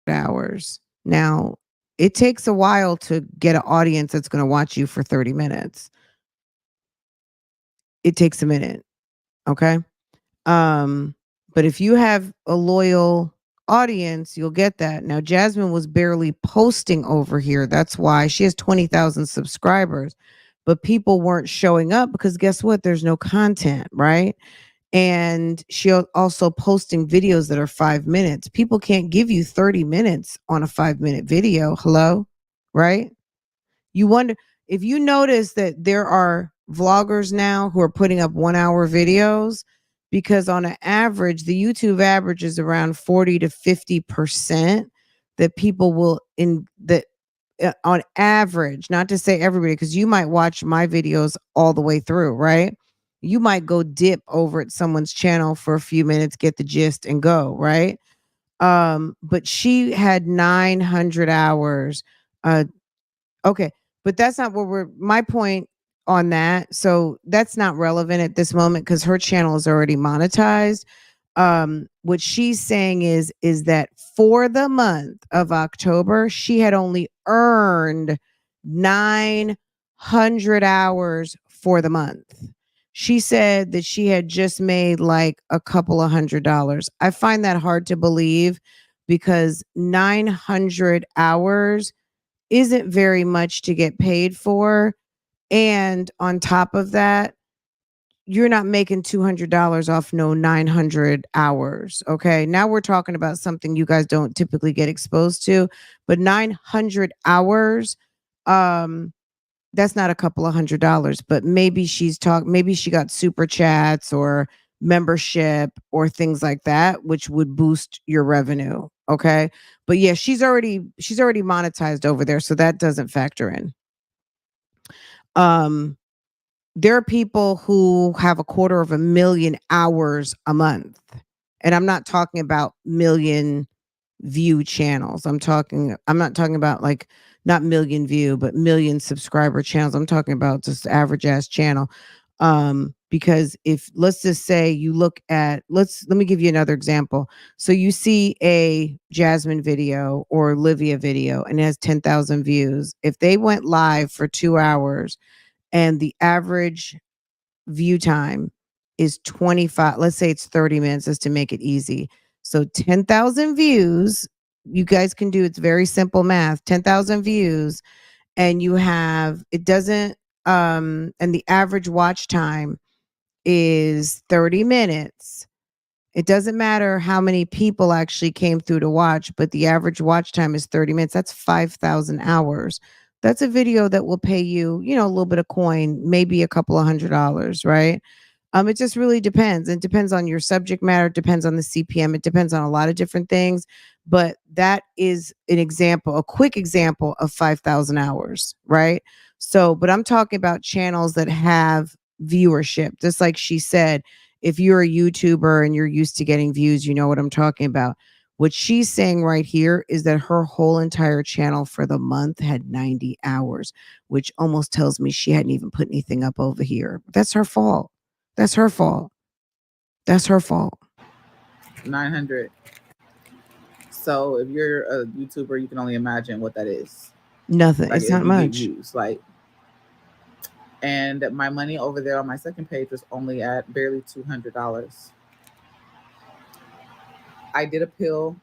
hours. Now, it takes a while to get an audience that's going to watch you for 30 minutes. It takes a minute, okay? Um, but if you have a loyal audience, you'll get that. Now, Jasmine was barely posting over here. That's why she has 20,000 subscribers, but people weren't showing up because guess what? There's no content, right? And she'll also posting videos that are 5 minutes. People can't give you 30 minutes on a 5 minute video. Hello? Right? You wonder if you notice that there are vloggers now who are putting up 1 hour videos because on an average, the YouTube average is around 40 to 50% that people will in that on average, not to say everybody, because you might watch my videos all the way through, right? You might go dip over at someone's channel for a few minutes, get the gist, and go, right? But she had 900 hours. Okay, but that's not what we're my point on that. So that's not relevant at this moment because her channel is already monetized. What she's saying is that for the month of October, she had only earned 900 hours for the month. She said that she had just made like a couple of $100. I find that hard to believe because 900 hours isn't very much to get paid for. And on top of that, you're not making $200 off no 900 hours. Okay. Now we're talking about something you guys don't typically get exposed to, but 900 hours, um, that's not a couple of $100, but maybe she got super chats or membership or things like that, which would boost your revenue. Okay. But yeah, she's already monetized over there. So that doesn't factor in. Um, there are people who have 250,000 hours a month. And I'm not talking about million view channels. I'm not talking about like not million view, but million subscriber channels. I'm talking about just average ass channel. Because if let's just say you look at let me give you another example. So you see a Jasmine video or Olivia video and it has 10,000 views. If they went live for 2 hours and the average view time is 25, let's say it's 30 minutes just to make it easy. So 10,000 views, you guys can do, it's very simple math, 10,000 views, and you have, it doesn't, and the average watch time is 30 minutes. It doesn't matter how many people actually came through to watch, but the average watch time is 30 minutes. That's 5,000 hours. That's a video that will pay you, a little bit of coin, maybe a couple of $100, right? It just really depends. It depends on your subject matter, it depends on the CPM, it depends on a lot of different things. But that is an example, a quick example of 5,000 hours, right? So, but I'm talking about channels that have viewership. Just like she said, if you're a YouTuber and you're used to getting views, you know what I'm talking about. What she's saying right here is that her whole entire channel for the month had 90 hours, which almost tells me she hadn't even put anything up over here. That's her fault. That's her fault. That's her fault. 900. So if you're a YouTuber, you can only imagine what that is. Nothing. Like It's if not you get much. views, like, and my money over there on my second page was only at barely $200. I did appeal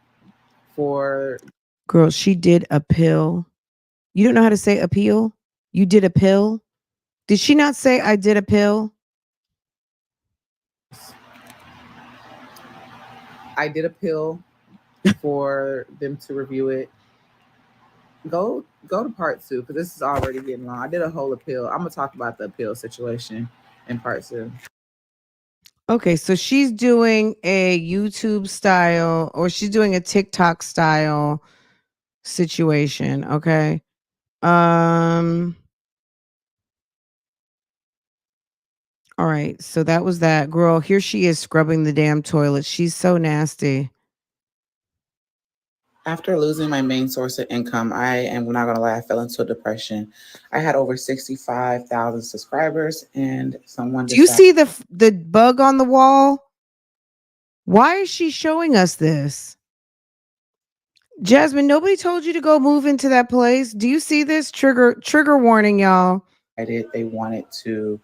for Girl, she did appeal. You don't know how to say appeal? You did appeal? Did she not say I did appeal? I did appeal for them to review it. Go to part 2 because this is already getting long. I did a whole appeal. I'm gonna talk about the appeal situation in part 2. Okay, so she's doing a YouTube style or she's doing a TikTok style situation, okay? All right, so that was that. Girl, here she is scrubbing the damn toilet. She's so nasty. After losing my main source of income, I am not gonna lie, I fell into a depression. I had over 65,000 subscribers, and someone Do you decided. see the bug on the wall? Why is she showing us this? Jasmine, nobody told you to go move into that place. Do you see this? Trigger warning, y'all. They wanted to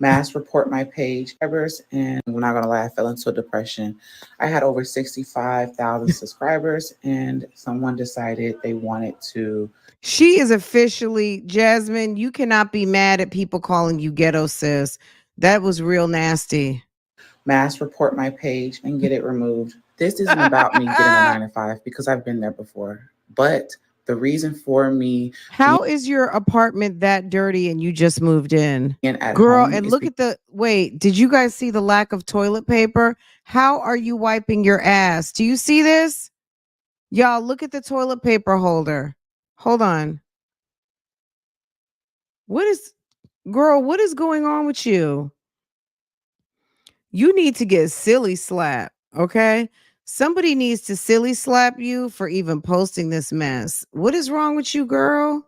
mass report my page, and I'm not gonna lie, I fell into a depression. I had over 65,000 subscribers, and someone decided they wanted to. She is officially, Jasmine, you cannot be mad at people calling you ghetto sis. That was real nasty. Mass report my page and get it removed. This isn't about me getting a 9 to 5 because I've been there before. But the reason for me How is your apartment that dirty and you just moved in? being at Girl, home and is look at the wait, did you guys see the lack of toilet paper? How are you wiping your ass? Do you see this? Y'all, look at the toilet paper holder. Hold on. What is girl, what is going on with you? You need to get silly slap, okay? Somebody needs to silly slap you for even posting this mess. What is wrong with you, girl?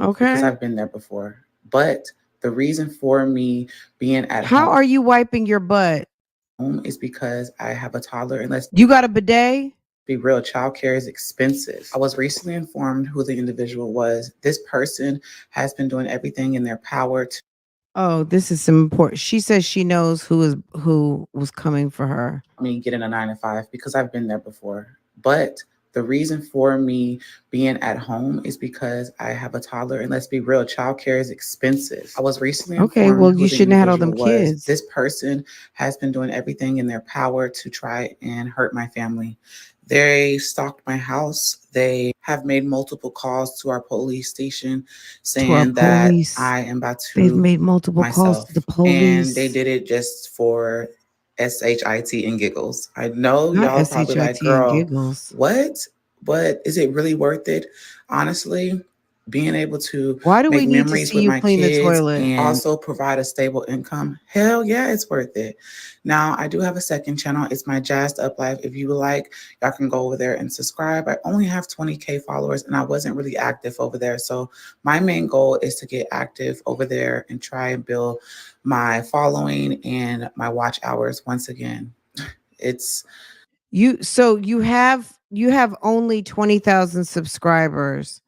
Okay. Because I've been there before. But the reason for me being at How are you wiping your butt? home is because I have a toddler, and let's You got a bidet? be real, childcare is expensive. I was recently informed who the individual was. This person has been doing everything in their power to Oh, this is some important. She says she knows who was coming for her. me getting a 9 to 5 because I've been there before. But The reason for me being at home is because I have a toddler, and let's be real, childcare is expensive. I was recently Okay, informed well, who you the shouldn't have had all them individual was. kids. This person has been doing everything in their power to try and hurt my family. They stalked my house. They have made multiple calls to our police station To our saying that police. I am about They've to made multiple calls to the myself. And they police. did it just for SHIT and giggles. I know Not y'all are probably like, SHIT and girl, giggles. what? But is it really worth it? Honestly, being able to Why do we make need to memories see with you my clean the kids toilet? and also provide a stable income, hell yeah, it's worth it. Now, I do have a second channel. It's my Jazzed Up Life. If you would like, y'all can go over there and subscribe. I only have 20K followers and I wasn't really active over there. So my main goal is to get active over there and try and build my following and my watch hours once again. It's You have only 20,000 subscribers.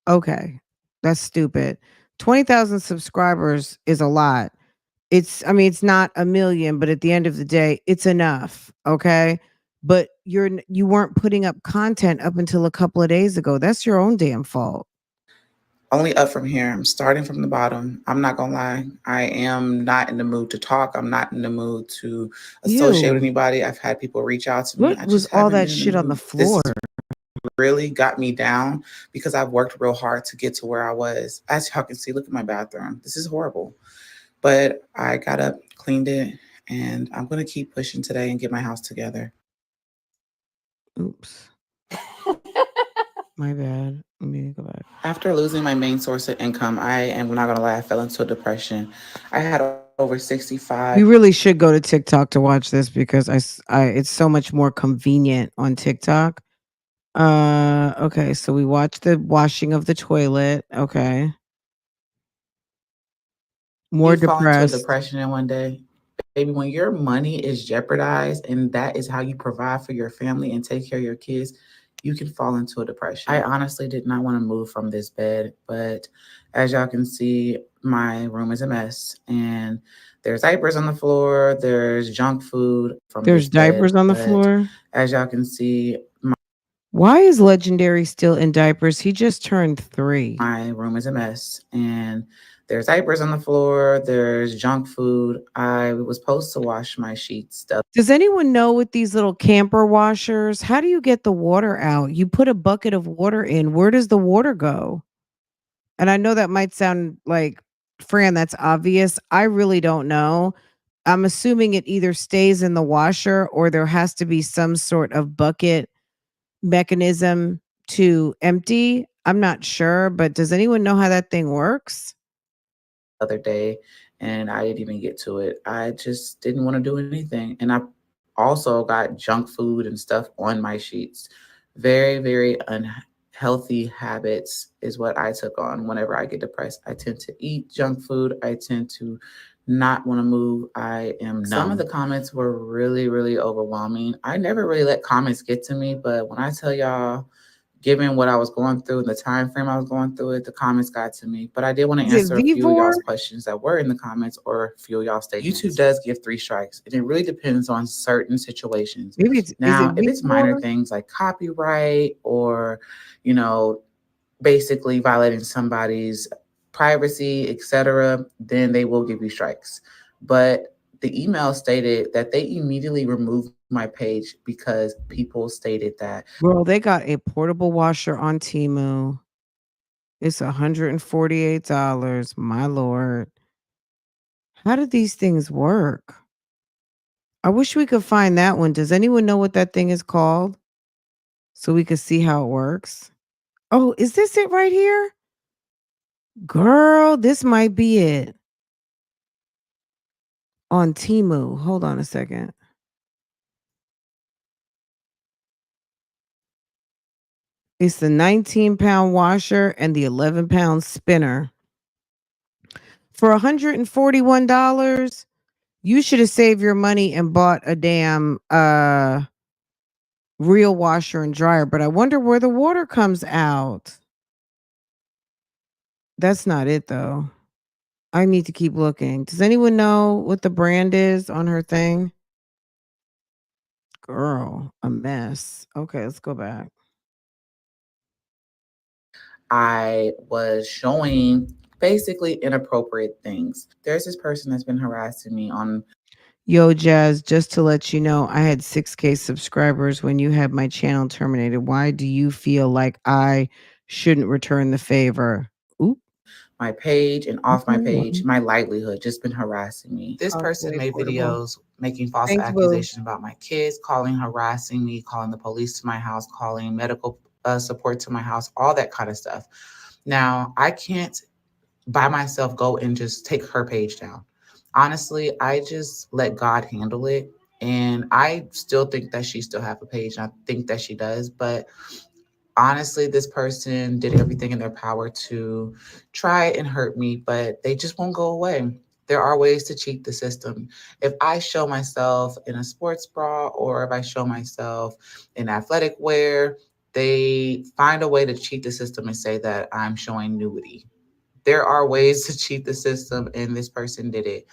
Okay. That's stupid. 20,000 subscribers is a lot. It's not a million, but at the end of the day, it's enough, okay? But you weren't putting up content up until a couple of days ago. That's your own damn fault. only up from here. I'm starting from the bottom. I'm not gonna lie. I am not in the mood to talk. I'm not in the mood to associate with Ew. anybody. I've had people reach out to me. What I was just all haven't that been in the shit on the mood. This floor? has really got me down because I've worked real hard to get to where I was. As y'all can see, look at my bathroom. This is horrible. But I got up, cleaned it, and I'm gonna keep pushing today and get my house together. Oops. My bad. Let me go back. After losing my main source of income, I am not gonna lie, I fell into a depression. I had over 65. You really should go to TikTok to watch this because it's so much more convenient on TikTok. Okay, so we watched the washing of the toilet. Okay. More You fall into a depressed. depression in one day. Baby, when your money is jeopardized and that is how you provide for your family and take care of your kids, you can fall into a depression. I honestly did not want to move from this bed, but as y'all can see, my room is a mess and there's diapers on the floor, there's junk food from There's this bed, diapers on the but floor. as y'all can see, Why is Legendary still in diapers? He just turned 3. my room is a mess and there's diapers on the floor, there's junk food. I was supposed to wash my sheets. Does anyone know with these little camper washers, how do you get the water out? You put a bucket of water in. Where does the water go? And I know that might sound like, Fran, that's obvious. I really don't know. I'm assuming it either stays in the washer or there has to be some sort of bucket mechanism to empty. I'm not sure, but does anyone know how that thing works? Other day and I didn't even get to it. I just didn't want to do anything. And I also got junk food and stuff on my sheets. Very, very unhealthy habits is what I took on whenever I get depressed. I tend to eat junk food. I tend to not want to move. I am numb. Some of the comments were really, really overwhelming. I never really let comments get to me, but when I tell y'all, given what I was going through and the time frame I was going through it, the comments got to me. But I did want to Is it answer a few of Vivor? y'all's questions that were in the comments or a few of y'all statements. YouTube does give 3 strikes, and it really depends on certain situations. Maybe is it Now, if it's minor Vivor? things like copyright or, you know, basically violating somebody's privacy, etc., then they will give you strikes. But the email stated that they immediately removed my page because people stated that Girl, they got a portable washer on Temu. It's $148. My lord. How do these things work? I wish we could find that one. Does anyone know what that thing is called? So we could see how it works. Oh, is this it right here? Girl, this might be it. On Temu. Hold on a second. It's the 19-pound washer and the 11-pound spinner. For $141, you should have saved your money and bought a damn real washer and dryer. But I wonder where the water comes out. That's not it though. I need to keep looking. Does anyone know what the brand is on her thing? Girl, a mess. Okay, let's go back. I was showing basically inappropriate things. There's this person that's been harassing me on Yo, Jazz, just to let you know, I had 6K subscribers when you had my channel terminated. Why do you feel like I shouldn't return the favor? Oop. my page and off my Okay, page. well, My livelihood just been harassing me. This person constantly made affordable. videos making false Thanks, boo. accusations about my kids, harassing me, calling the police to my house, calling medical support to my house, all that kind of stuff. Now, I can't by myself go and just take her page down. Honestly, I just let God handle it. And I still think that she still have a page. And I think that she does, but honestly, this person did everything in their power to try and hurt me, but they just won't go away. There are ways to cheat the system. If I show myself in a sports bra or if I show myself in athletic wear, they find a way to cheat the system and say that I'm showing nudity. There are ways to cheat the system, and this person did it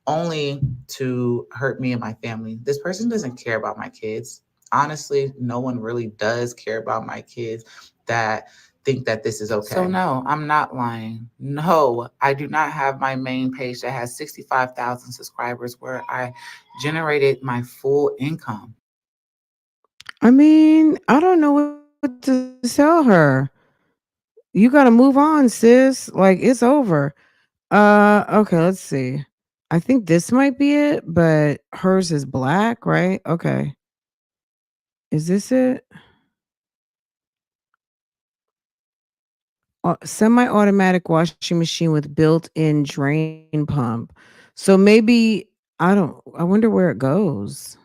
only to hurt me and my family. This person doesn't care about my kids. Honestly, no one really does care about my kids that think that this is okay. So, no, I'm not lying. No, I do not have my main page that has 65,000 subscribers where I generated my full income. I mean, I don't know what to tell her. You got to move on, sis. Like, it's over. Okay, let's see. I think this might be it, but hers is black, right? Okay. Is this it? Semi-automatic washing machine with built-in drain pump. So maybe I wonder where it goes.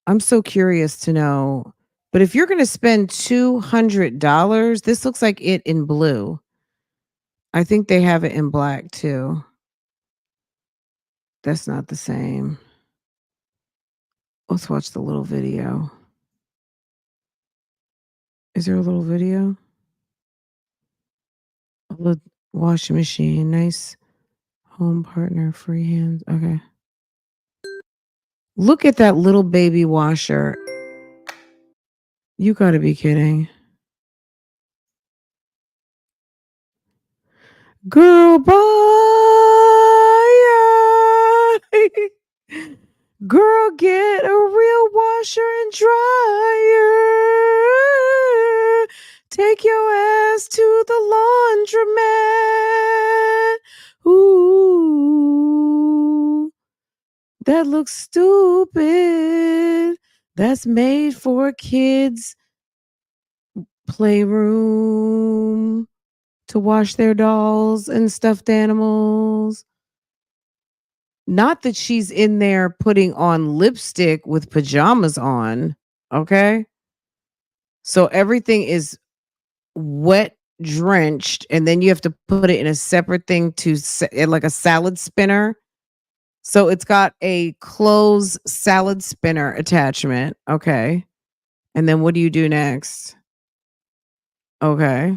I'm so curious to know. But if you're going to spend $200, this looks like it in blue. I think they have it in black too. That's not the same. Let's watch the little video. Is there a little video? A little washing machine, nice home partner, free hands. Okay. Look at that little baby washer. You gotta be kidding. Girl, bye. Girl, get a real washer and dryer. Take your ass to the laundromat. Ooh, that looks stupid. That's made for kids' playroom to wash their dolls and stuffed animals. Not that she's in there putting on lipstick with pajamas on, okay? So everything is wet, drenched, and then you have to put it in a separate thing like a salad spinner. So it's got a clothes salad spinner attachment, okay? And then what do you do next? Okay.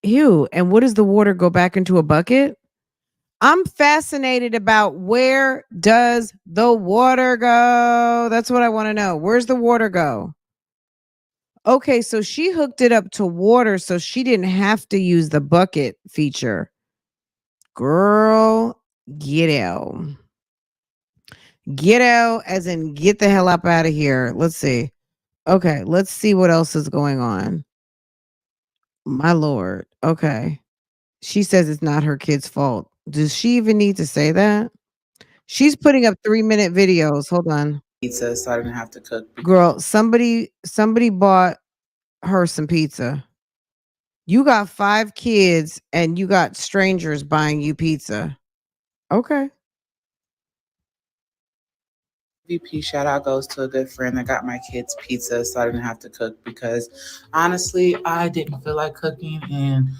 Ew, and what does the water go back into a bucket? I'm fascinated about where does the water go? That's what I want to know. Where's the water go? Okay, so she hooked it up to water so she didn't have to use the bucket feature. Girl, get out. Get out as in get the hell up out of here. Let's see. Okay, let's see what else is going on. My lord. Okay. She says it's not her kid's fault. Does she even need to say that? She's putting up 3-minute videos. Hold on. Pizza, so I didn't have to cook. Girl, somebody bought her some pizza. You got 5 kids and you got strangers buying you pizza. Okay. VP shout out goes to a good friend that got my kids pizza so I didn't have to cook because honestly, I didn't feel like cooking. And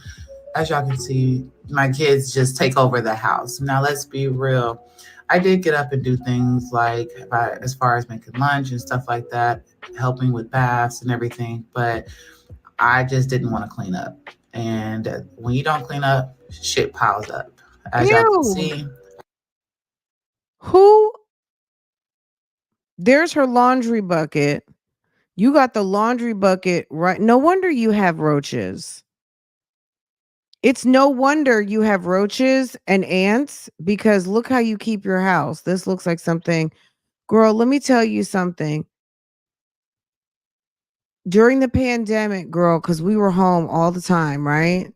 as y'all can see, my kids just take over the house. Now, let's be real. I did get up and do things like as far as making lunch and stuff like that, helping with baths and everything, but I just didn't want to clean up. And when you don't clean up, shit piles up. As y'all can Ew. see, Who There's her laundry bucket. You got the laundry bucket right. No wonder you have roaches. It's no wonder you have roaches and ants because look how you keep your house. This looks like something. Girl, let me tell you something. During the pandemic, girl, because we were home all the time, right?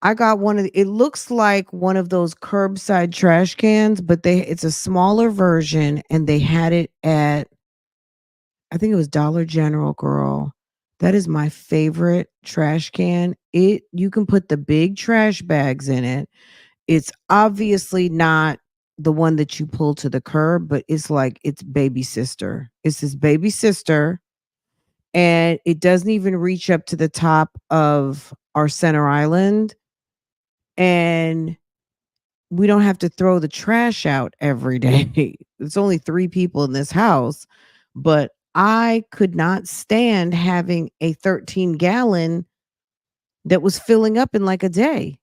I got it looks like one of those curbside trash cans, but it's a smaller version and they had it at, I think it was Dollar General, girl. That is my favorite trash can. You can put the big trash bags in it. It's obviously not the one that you pull to the curb, but it's like it's baby sister. It's his baby sister, and it doesn't even reach up to the top of our center island. And we don't have to throw the trash out every day. It's only 3 people in this house, but I could not stand having a 13-gallon that was filling up in like a day.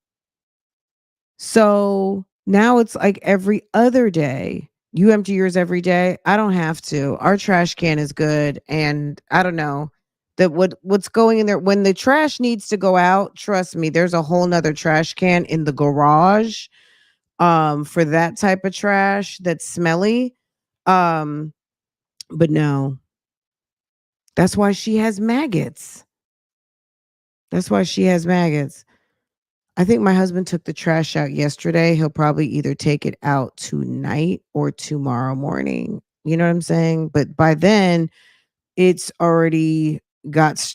So now it's like every other day. You empty yours every day. I don't have to. Our trash can is good. And I don't know that what's going in there when the trash needs to go out. Trust me, there's a whole nother trash can in the garage for that type of trash that's smelly. Um, but no, that's why she has maggots. That's why she has maggots. I think my husband took the trash out yesterday. He'll probably either take it out tonight or tomorrow morning. You know what I'm saying? But by then, it's already got,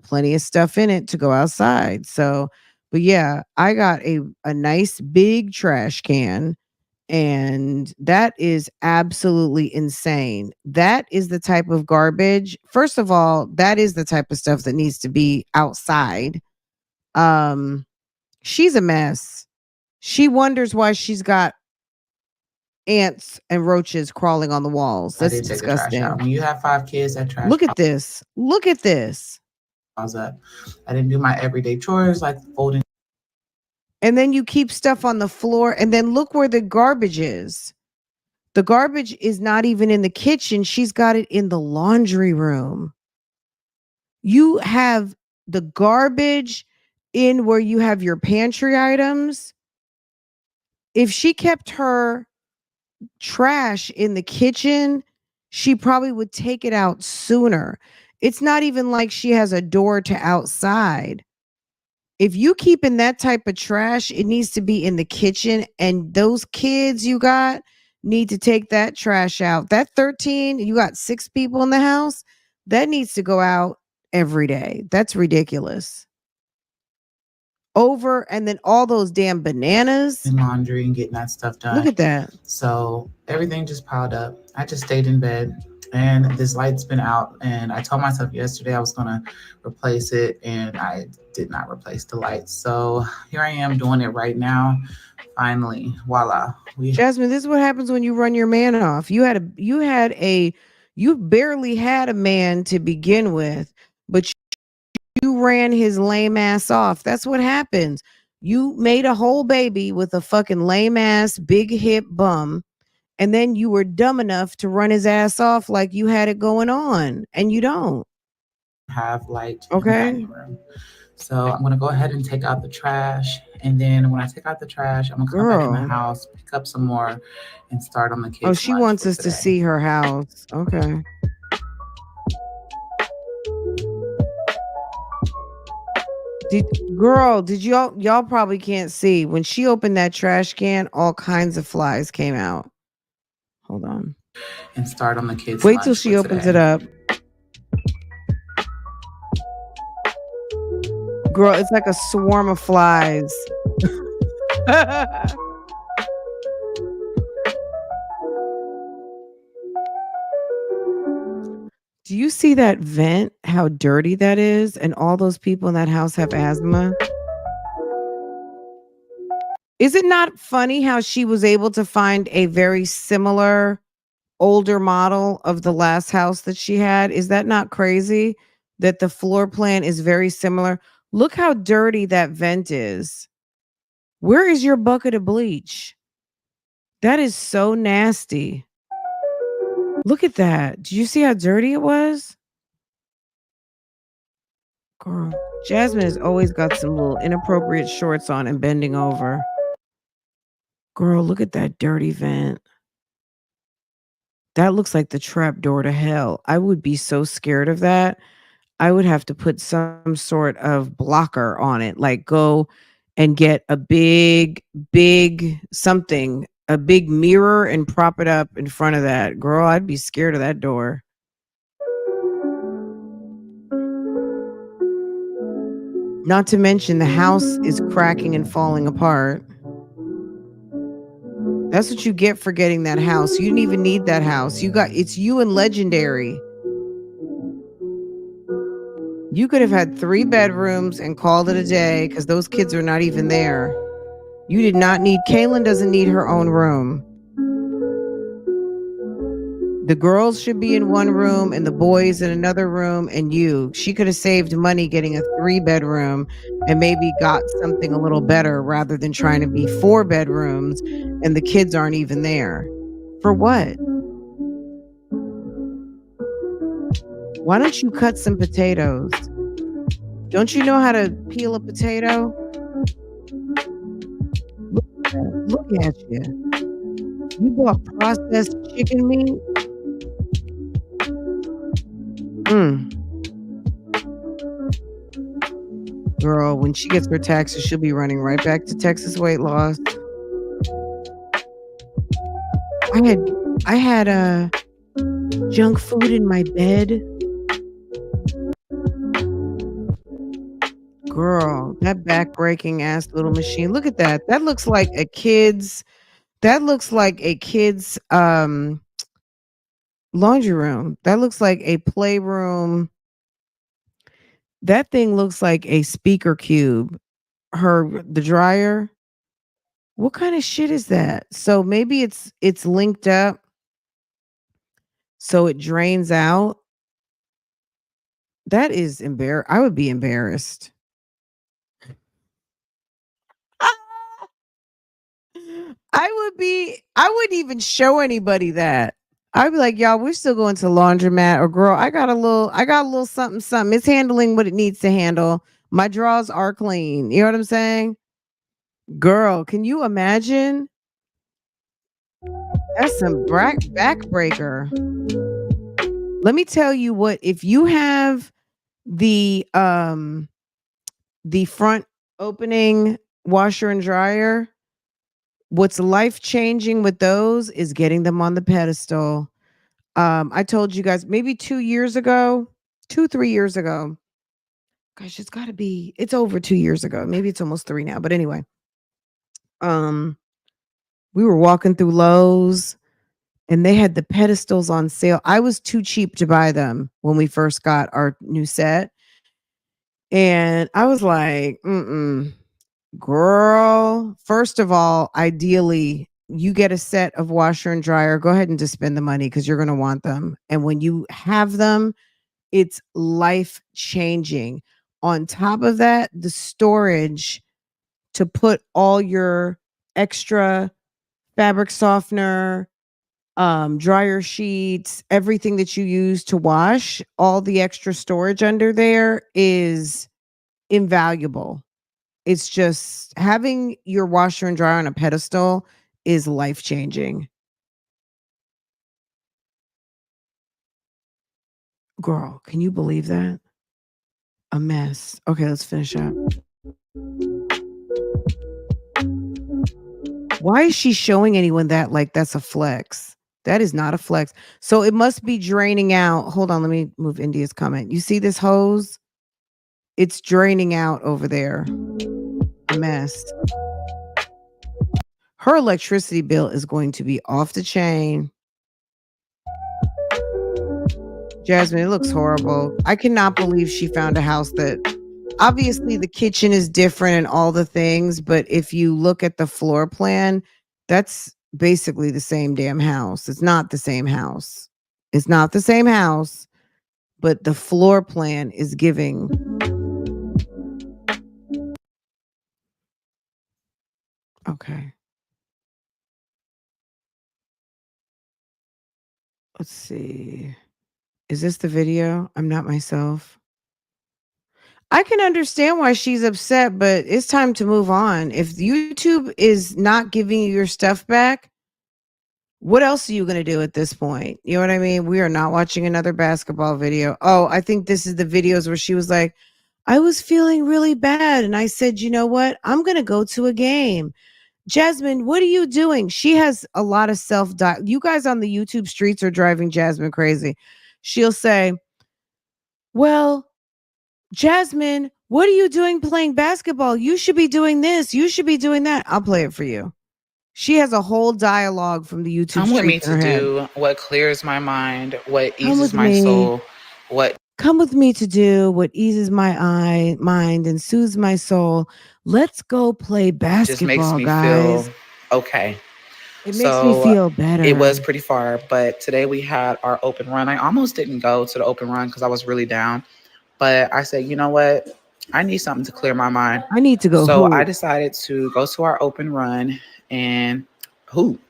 plenty of stuff in it to go outside. So, but yeah, I got a nice big trash can and that is absolutely insane. That is the type of garbage. First of all, that is the type of stuff that needs to be outside. Um She's a mess. She wonders why she's got ants and roaches crawling on the walls. I That's did take the trash out. disgusting. When you have 5 kids, that trash Look at this. Look at this. piles up. I didn't do my everyday chores like folding. And then you keep stuff on the floor and then look where the garbage is. The garbage is not even in the kitchen. She's got it in the laundry room. You have the garbage in where you have your pantry items. If she kept her trash in the kitchen, she probably would take it out sooner. It's not even like she has a door to outside. If you keep in that type of trash, it needs to be in the kitchen. And those kids you got need to take that trash out. That 13, you got 6 people in the house, that needs to go out every day. That's ridiculous. Over and then all those damn bananas. And laundry and getting that stuff done. Look at that. So everything just piled up. I just stayed in bed and this light's been out. And I told myself yesterday I was going to replace it and I did not replace the lights. So here I am doing it right now. Finally, voila. Jasmine, this is what happens when you run your man off. You barely had a man to begin with, but you ran his lame ass off. That's what happens. You made a whole baby with a fucking lame ass big hip bum, and then you were dumb enough to run his ass off like you had it going on, and you don't have light okay in the dining room. So I'm gonna go ahead and take out the trash, and then when I take out the trash, I'm gonna come back in the house, pick up some more, and start on the kids. Oh, she wants us to see her house. Okay. Did y'all probably can't see when she opened that trash can, all kinds of flies came out. Hold on. And start on the kids. Wait till she opens it up. Girl, it's like a swarm of flies. Do you see that vent? How dirty that is? And all those people in that house have asthma. Is it not funny how she was able to find a very similar older model of the last house that she had? Is that not crazy that the floor plan is very similar? Look how dirty that vent is. Where is your bucket of bleach? That is so nasty. Look at that. Did you see how dirty it was? Girl, Jasmine has always got some little inappropriate shorts on and bending over. Girl, look at that dirty vent. That looks like the trap door to hell. I would be so scared of that. I would have to put some sort of blocker on it, like go and get a big something, a big mirror and prop it up in front of that. Girl, I'd be scared of that door. Not to mention the house is cracking and falling apart. That's what you get for getting that house. You didn't even need that house. It's you and Legendary. You could have had 3 bedrooms and called it a day because those kids are not even there. You did not need Kaylin doesn't need her own room. The girls should be in one room and the boys in another room and you. She could have saved money getting a 3-bedroom and maybe got something a little better rather than trying to be 4 bedrooms and the kids aren't even there. For what? Why don't you cut some potatoes? Don't you know how to peel a potato? Look at you. You bought processed chicken meat? Girl, when she gets her taxes, she'll be running right back to Texas weight loss. I had junk food in my bed. Girl, that back-breaking ass little machine. Look at that. That looks like a kid's laundry room. That looks like a playroom. That thing looks like a speaker cube. The dryer. What kind of shit is that? So maybe it's linked up so it drains out. That is I would be embarrassed. I wouldn't even show anybody that. I'd be like, y'all, we're still going to laundromat or girl, I got a little something, something. It's handling what it needs to handle. My drawers are clean. You know what I'm saying? Girl, can you imagine? That's some backbreaker. Let me tell you what, if you have the front opening washer and dryer, what's life changing with those is getting them on the pedestal. I told you guys maybe 2 years ago, 3 years ago. Gosh, it's over 2 years ago. Maybe it's almost 3 now. But anyway, um, we were walking through Lowe's and they had the pedestals on sale. I was too cheap to buy them when we first got our new set. And I was like, girl, first of all, ideally, you get a set of washer and dryer. Go ahead and just spend the money because you're going to want them. And when you have them, it's life changing. On top of that, the storage to put all your extra fabric softener, dryer sheets, everything that you use to wash, all the extra storage under there is invaluable. It's just having your washer and dryer on a pedestal is life changing. Girl, can you believe that? A mess. Okay, let's finish up. Why is she showing anyone that like that's a flex? That is not a flex. So it must be draining out. Hold on, let me move India's comment. You see this hose? It's draining out over there. A mess. Her electricity bill is going to be off the chain. Jasmine, it looks horrible. I cannot believe she found a house that obviously the kitchen is different and all the things, but if you look at the floor plan, that's basically the same damn house. It's not the same house. It's not the same house, but the floor plan is giving. Okay. Let's see. Is this the video? I'm not myself. I can understand why she's upset, but it's time to move on. If YouTube is not giving you your stuff back, what else are you going to do at this point? You know what I mean? We are not watching another basketball video. Oh, I think this is the videos where she was like, I was feeling really bad. And I said, you know what? I'm going to go to a game. Jasmine, what are you doing? She has a lot of self-doubt. You guys on the YouTube streets are driving Jasmine crazy. She'll say, well, Jasmine, what are you doing playing basketball? You should be doing this. You should be doing that. I'll play it for you. She has a whole dialogue from the YouTube Come with me streets in to her head. do what clears my mind, what Come eases with my me. soul, what Come with me to do what eases my mind and soothes my soul. Let's go play just makes basketball, me feel guys. okay. It makes me So feel it was better. pretty far, but today we had our open run. I almost didn't go to the open run because I was really down. But I said, you know what? I need something to clear my mind. I need to go So I hoop. decided to go to our open run and hoop.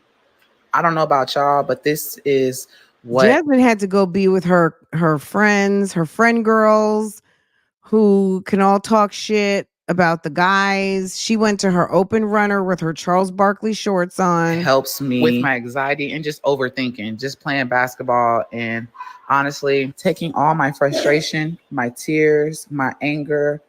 I don't know about y'all, but this is what Jasmine had to go be with her friends, her friend girls who can all talk shit about the guys. She went to her open runner with her Charles Barkley shorts on. helps me with my anxiety and just overthinking, just playing basketball and honestly taking all my frustration, my tears, my anger,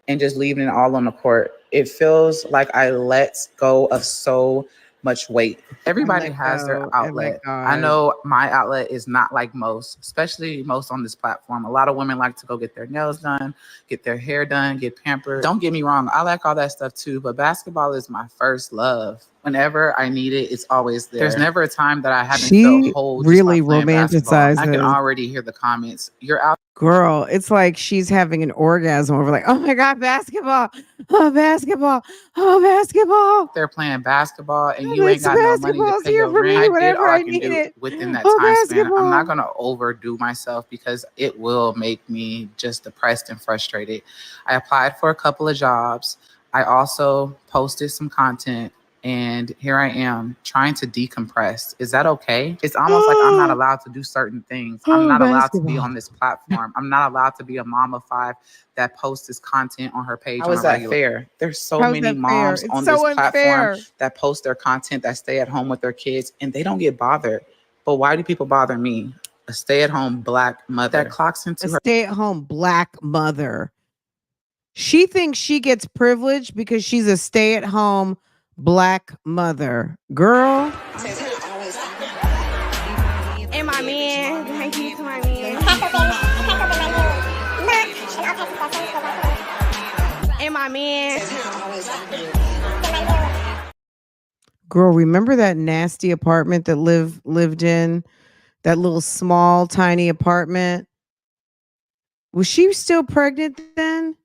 and just leaving it all on the court. It feels like I let go of so much weight. Everybody has their outlet. I know my outlet is not like most, especially most on this platform. A lot of women like to go get their nails done, get their hair done, get pampered. Don't get me wrong, I like all that stuff too, but basketball is my first love. Whenever I need it, it's always there. There's never a time that I haven't felt She whole just by really playing basketball. I can romanticizes. already hear the comments. You're out Girl, it's like she's having an orgasm over like, oh my God, basketball. Oh, basketball. Oh, basketball. there playing basketball and you ain't It's got no money to basketball's pay here your for rent. me I did whenever all I I can need do it. within that Oh, time span. I'm not basketball. going to overdo myself because it will make me just depressed and frustrated. I applied for a couple of jobs. I also posted some content. And here I am trying to decompress. Is that okay? It's almost like I'm not allowed to do certain things. I'm Oh, not allowed to be basketball. on this platform. I'm not allowed to be a mom of five that posts this content on her page. How is that fair? There's so How's many that fair? moms It's on this so platform unfair. that post their content that stay at home with their kids and they don't get bothered. But why do people bother me? A stay-at-home Black mother that clocks A into her stay-at-home Black mother. She thinks she gets privilege because she's a stay-at-home Black mother. Girl. And my man, thank you to my man. And my man. Girl, remember that nasty apartment that lived in? That little small, tiny apartment? Was she still pregnant then?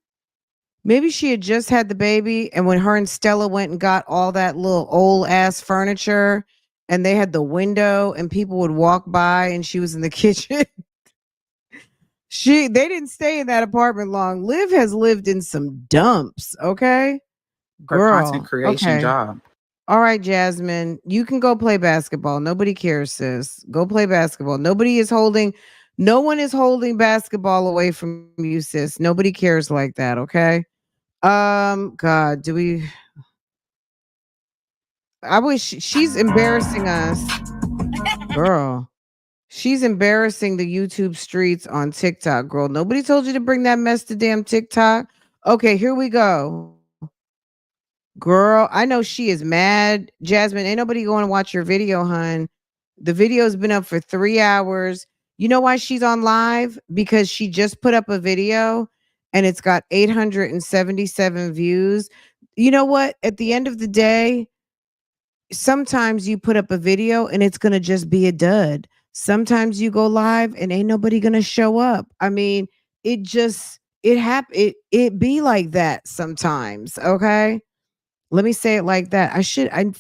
Maybe she had just had the baby, and when her and Stella went and got all that little old ass furniture, and they had the window, and people would walk by, and she was in the kitchen. They didn't stay in that apartment long. Liv has lived in some dumps, okay? Girl, content creation okay. job. All right, Jasmine, you can go play basketball. Nobody cares, sis. Go play basketball. No one is holding basketball away from you, sis. Nobody cares like that, okay? God, I wish she's embarrassing us. Girl, she's embarrassing the YouTube streets on TikTok, girl. Nobody told you to bring that mess to damn TikTok. Okay, here we go. Girl, I know she is mad. Jasmine, ain't nobody going to watch your video, hun. The video's been up for 3 hours. You know why she's on live? Because she just put up a video and it's got 877 views. You know what? At the end of the day, sometimes you put up a video and it's going to just be a dud. Sometimes you go live and ain't nobody going to show up. I mean, it be like that sometimes, okay? Let me say it like that.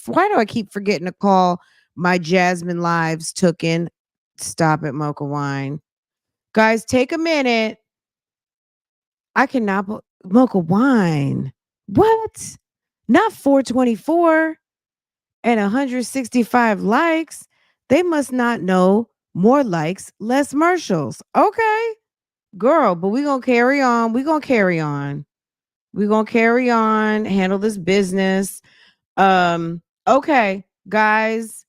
Why do I keep forgetting to call my Jasmine lives took in? Stop it, Mocha Wine. Guys, take a minute. I cannot Mocha Wine. What? Not 424 and 165 likes. They must not know More likes, less commercials. Okay, girl, but we gonna carry on. We gonna carry on. We gonna carry on. Handle this business. Okay, guys.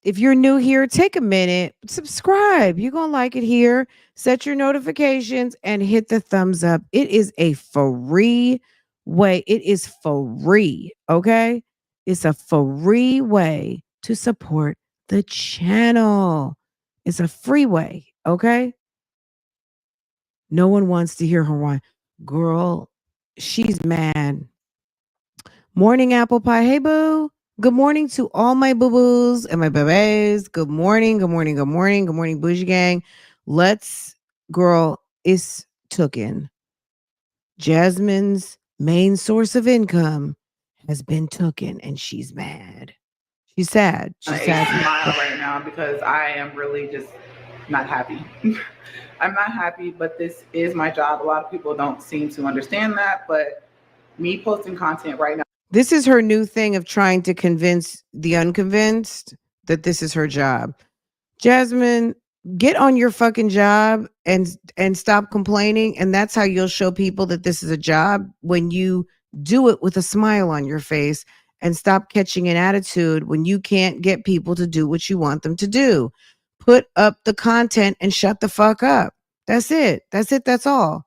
If you're new here, take a minute, subscribe. You're going to like it here. Set your notifications and hit the thumbs up. It is a free way. It is free. Okay. It's a free way to support the channel. It's a free way. Okay. No one wants to hear her whine. Girl, she's mad. Morning, apple pie. Hey, boo. Good morning to all my boo boos and my babies. Good morning. Good morning. Good morning. Good morning, BougieGang. Let's, girl, it's tooken. Jasmine's main source of income has been tooken, and she's mad. She's sad. She's sad. Smile right now because I am really just not happy. I'm not happy, but this is my job. A lot of people don't seem to understand that, but me posting content right now. This is her new thing of trying to convince the unconvinced that this is her job. Jasmine, get on your fucking job and stop complaining. And that's how you'll show people that this is a job, when you do it with a smile on your face and stop catching an attitude when you can't get people to do what you want them to do. Put up the content and shut the fuck up. That's it. That's it. That's all.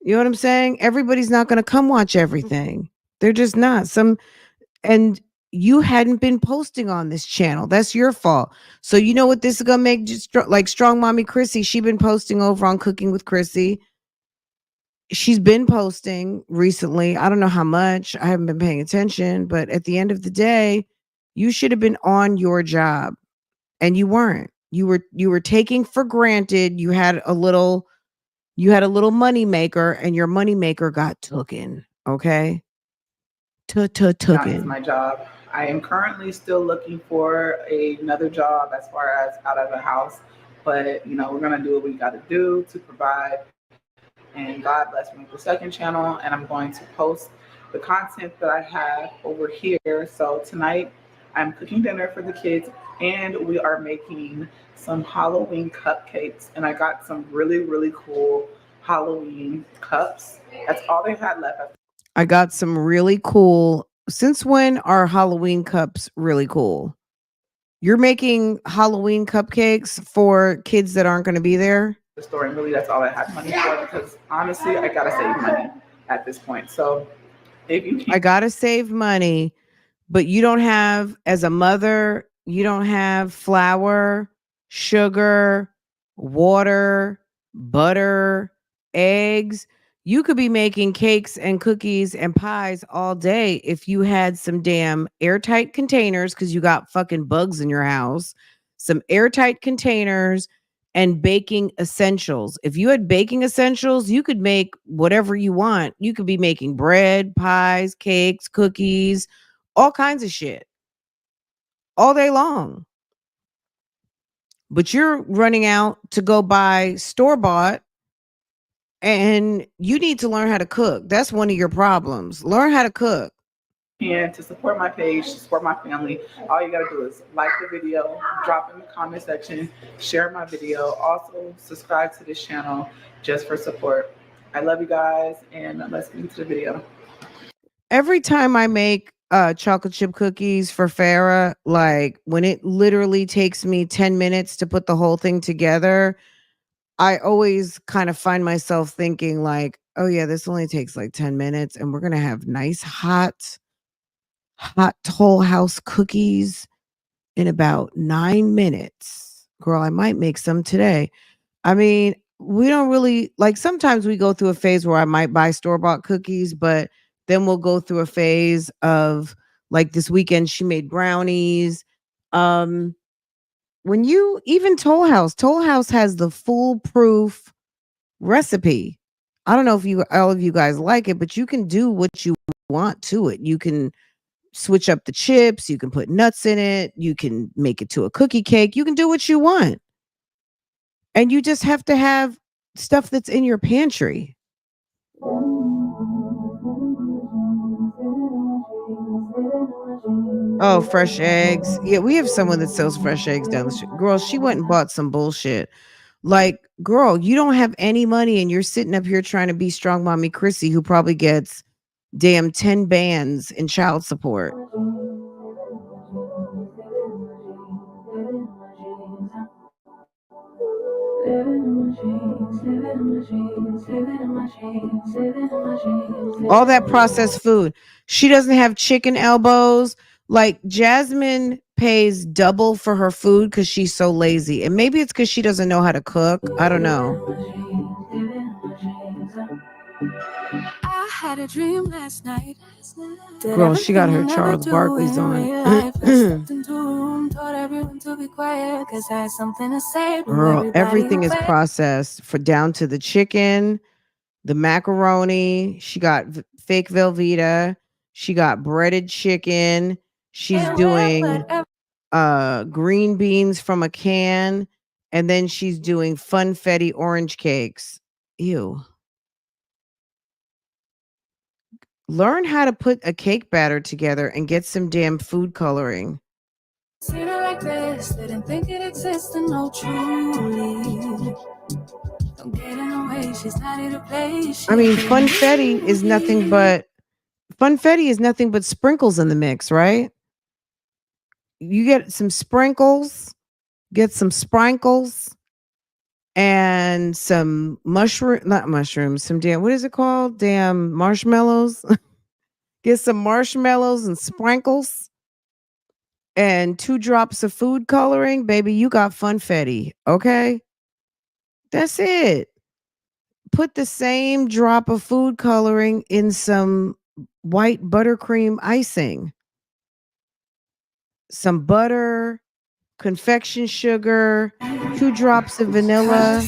You know what I'm saying? Everybody's not going to come watch everything. They're just not. And you hadn't been posting on this channel. That's your fault. So you know what this is gonna make? Just like Strong Mommy Chrissy, she's been posting over on Cooking with Chrissy. She's been posting recently. I don't know how much. I haven't been paying attention, but at the end of the day, you should have been on your job, and you weren't. You were taking for granted. You had a little money maker, and your money maker got taken. Okay. That is my job. I am currently still looking for another job as far as out of the house, but you know, we're gonna do what we gotta do to provide. And God bless me with the second channel, and I'm going to post the content that I have over here. So tonight I'm cooking dinner for the kids, and we are making some Halloween cupcakes, and I got some really, really cool Halloween cups. That's all they had left. I got some really cool. Since when are Halloween cups really cool? You're making Halloween cupcakes for kids that aren't going to be there? The store, and really that's all I had money for, because honestly, I gotta save money at this point. So if you I gotta save money, but you don't have, as a mother, you don't have flour, sugar, water, butter, eggs. You could be making cakes and cookies and pies all day if you had some damn airtight containers, because you got fucking bugs in your house, some airtight containers, and baking essentials. If you had baking essentials, you could make whatever you want. You could be making bread, pies, cakes, cookies, all kinds of shit all day long. But you're running out to go buy store-bought, and you need to learn how to cook. That's one of your problems. Learn how to cook. And to support my page, to support my family, all you gotta do is like the video, drop in the comment section, share my video, also subscribe to this channel just for support. I love you guys, and let's get into the video. Every time I make chocolate chip cookies for Farah, like when it literally takes me 10 minutes to put the whole thing together, I always kind of find myself thinking like, oh yeah, this only takes like 10 minutes, and we're going to have nice hot Toll House cookies in about 9 minutes. Girl, I might make some today. I mean, we don't really, like, sometimes we go through a phase where I might buy store-bought cookies, but then we'll go through a phase of, like, this weekend she made brownies. When you, even Toll House has the foolproof recipe. I don't know if all of you guys like it, but you can do what you want to it. You can switch up the chips, you can put nuts in it, you can make it to a cookie cake, you can do what you want. And you just have to have stuff that's in your pantry. Oh, fresh eggs. Yeah, we have someone that sells fresh eggs down the street. Girl, she went and bought some bullshit. Like, girl, you don't have any money and you're sitting up here trying to be strong mommy Chrissy, who probably gets damn 10 bands in child support. All that processed food. She doesn't have chicken elbows. Like, Jasmine pays double for her food because she's so lazy. And maybe it's because she doesn't know how to cook. I don't know. I had a dream last night. Girl, she got her Charles Barkley's on. Girl, everything is processed for down to the chicken, the macaroni. She got fake Velveeta. She got breaded chicken. She's doing green beans from a can. And then she's doing funfetti orange cakes. Ew. Learn how to put a cake batter together and get some damn food coloring. Seen her like this, didn't think it existed, no truly. Don't get in the way, she's not here to play. I mean, funfetti is nothing but sprinkles in the mix, right? You get some sprinkles, and some some damn, what is it called? Damn marshmallows. Get some marshmallows and sprinkles and 2 drops of food coloring. Baby, you got funfetti, okay? That's it. Put the same drop of food coloring in some white buttercream icing. Some butter, confection sugar, 2 drops of vanilla.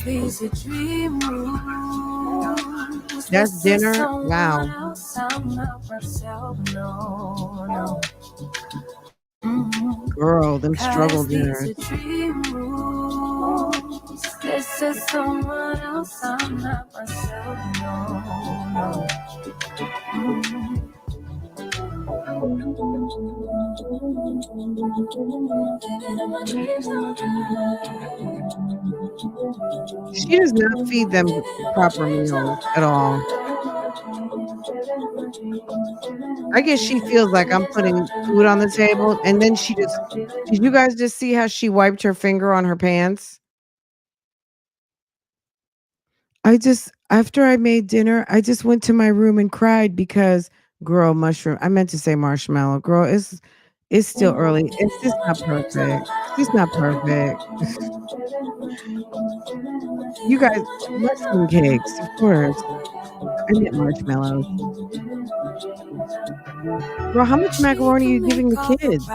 That's dinner. Wow. Girl, them struggle dinners. This is someone else, I'm not myself, no. She does not feed them proper meals at all. I guess she feels like I'm putting food on the table, and then did you guys just see how she wiped her finger on her pants? After I made dinner, I just went to my room and cried because, girl, I meant to say marshmallow. Girl, it's still early. It's just not perfect. It's not perfect. You guys, mushroom cakes, of course. I meant marshmallows. Girl, how much macaroni are you giving the kids?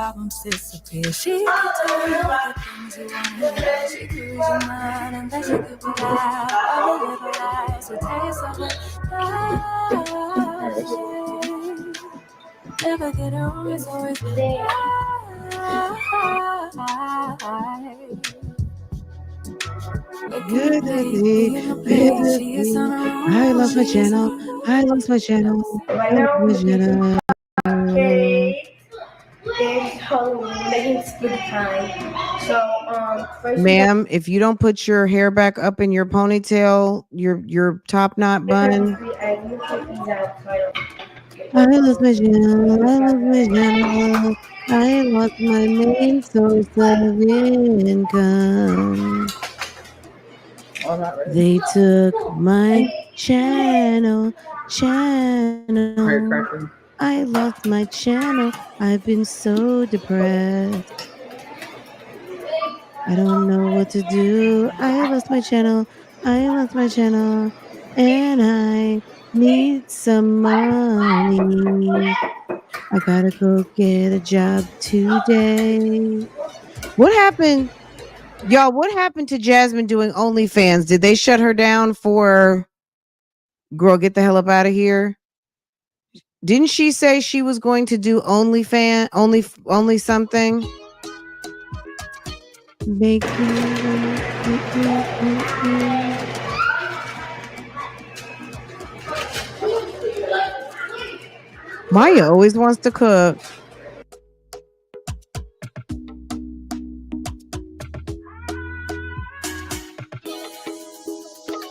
I lost my channel. I lost my channel. I lost my channel. Ma'am, if you don't put your hair back up in your ponytail, your top knot bun. I lost my channel. I lost my channel. I lost my main source of income. They took my channel. I lost my channel. I've been so depressed. I don't know what to do. I lost my channel. And I need some money. I gotta go get a job today. What happened? Y'all, what happened to Jasmine doing OnlyFans? Did they shut her down for, girl, get the hell up out of here? Didn't she say she was going to do only something? Make me. Maya always wants to cook.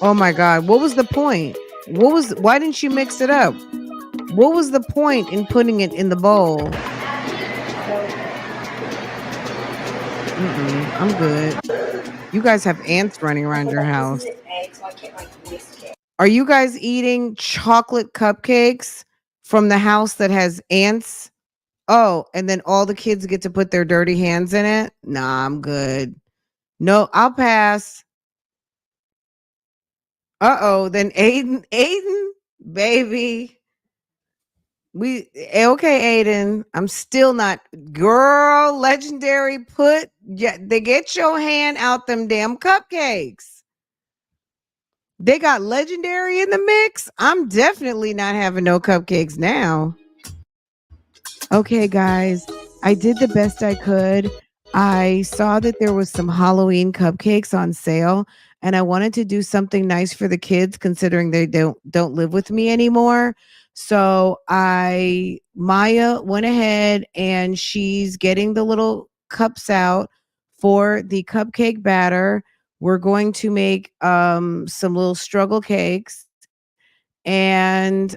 Oh my God. What was the point? Why didn't you mix it up? What was the point in putting it in the bowl? I'm good. You guys have ants running around your house. Are you guys eating chocolate cupcakes from the house that has ants? Oh, and then all the kids get to put their dirty hands in it? Nah, I'm good. No, I'll pass. Uh-oh, then Aiden, baby. Okay, Aiden. I'm still not girl legendary. They get your hand out them damn cupcakes. They got legendary in the mix. I'm definitely not having no cupcakes now. Okay, guys, I did the best I could. I saw that there was some Halloween cupcakes on sale, and I wanted to do something nice for the kids considering they don't live with me anymore. So Maya went ahead and she's getting the little cups out for the cupcake batter. We're going to make some little struggle cakes. And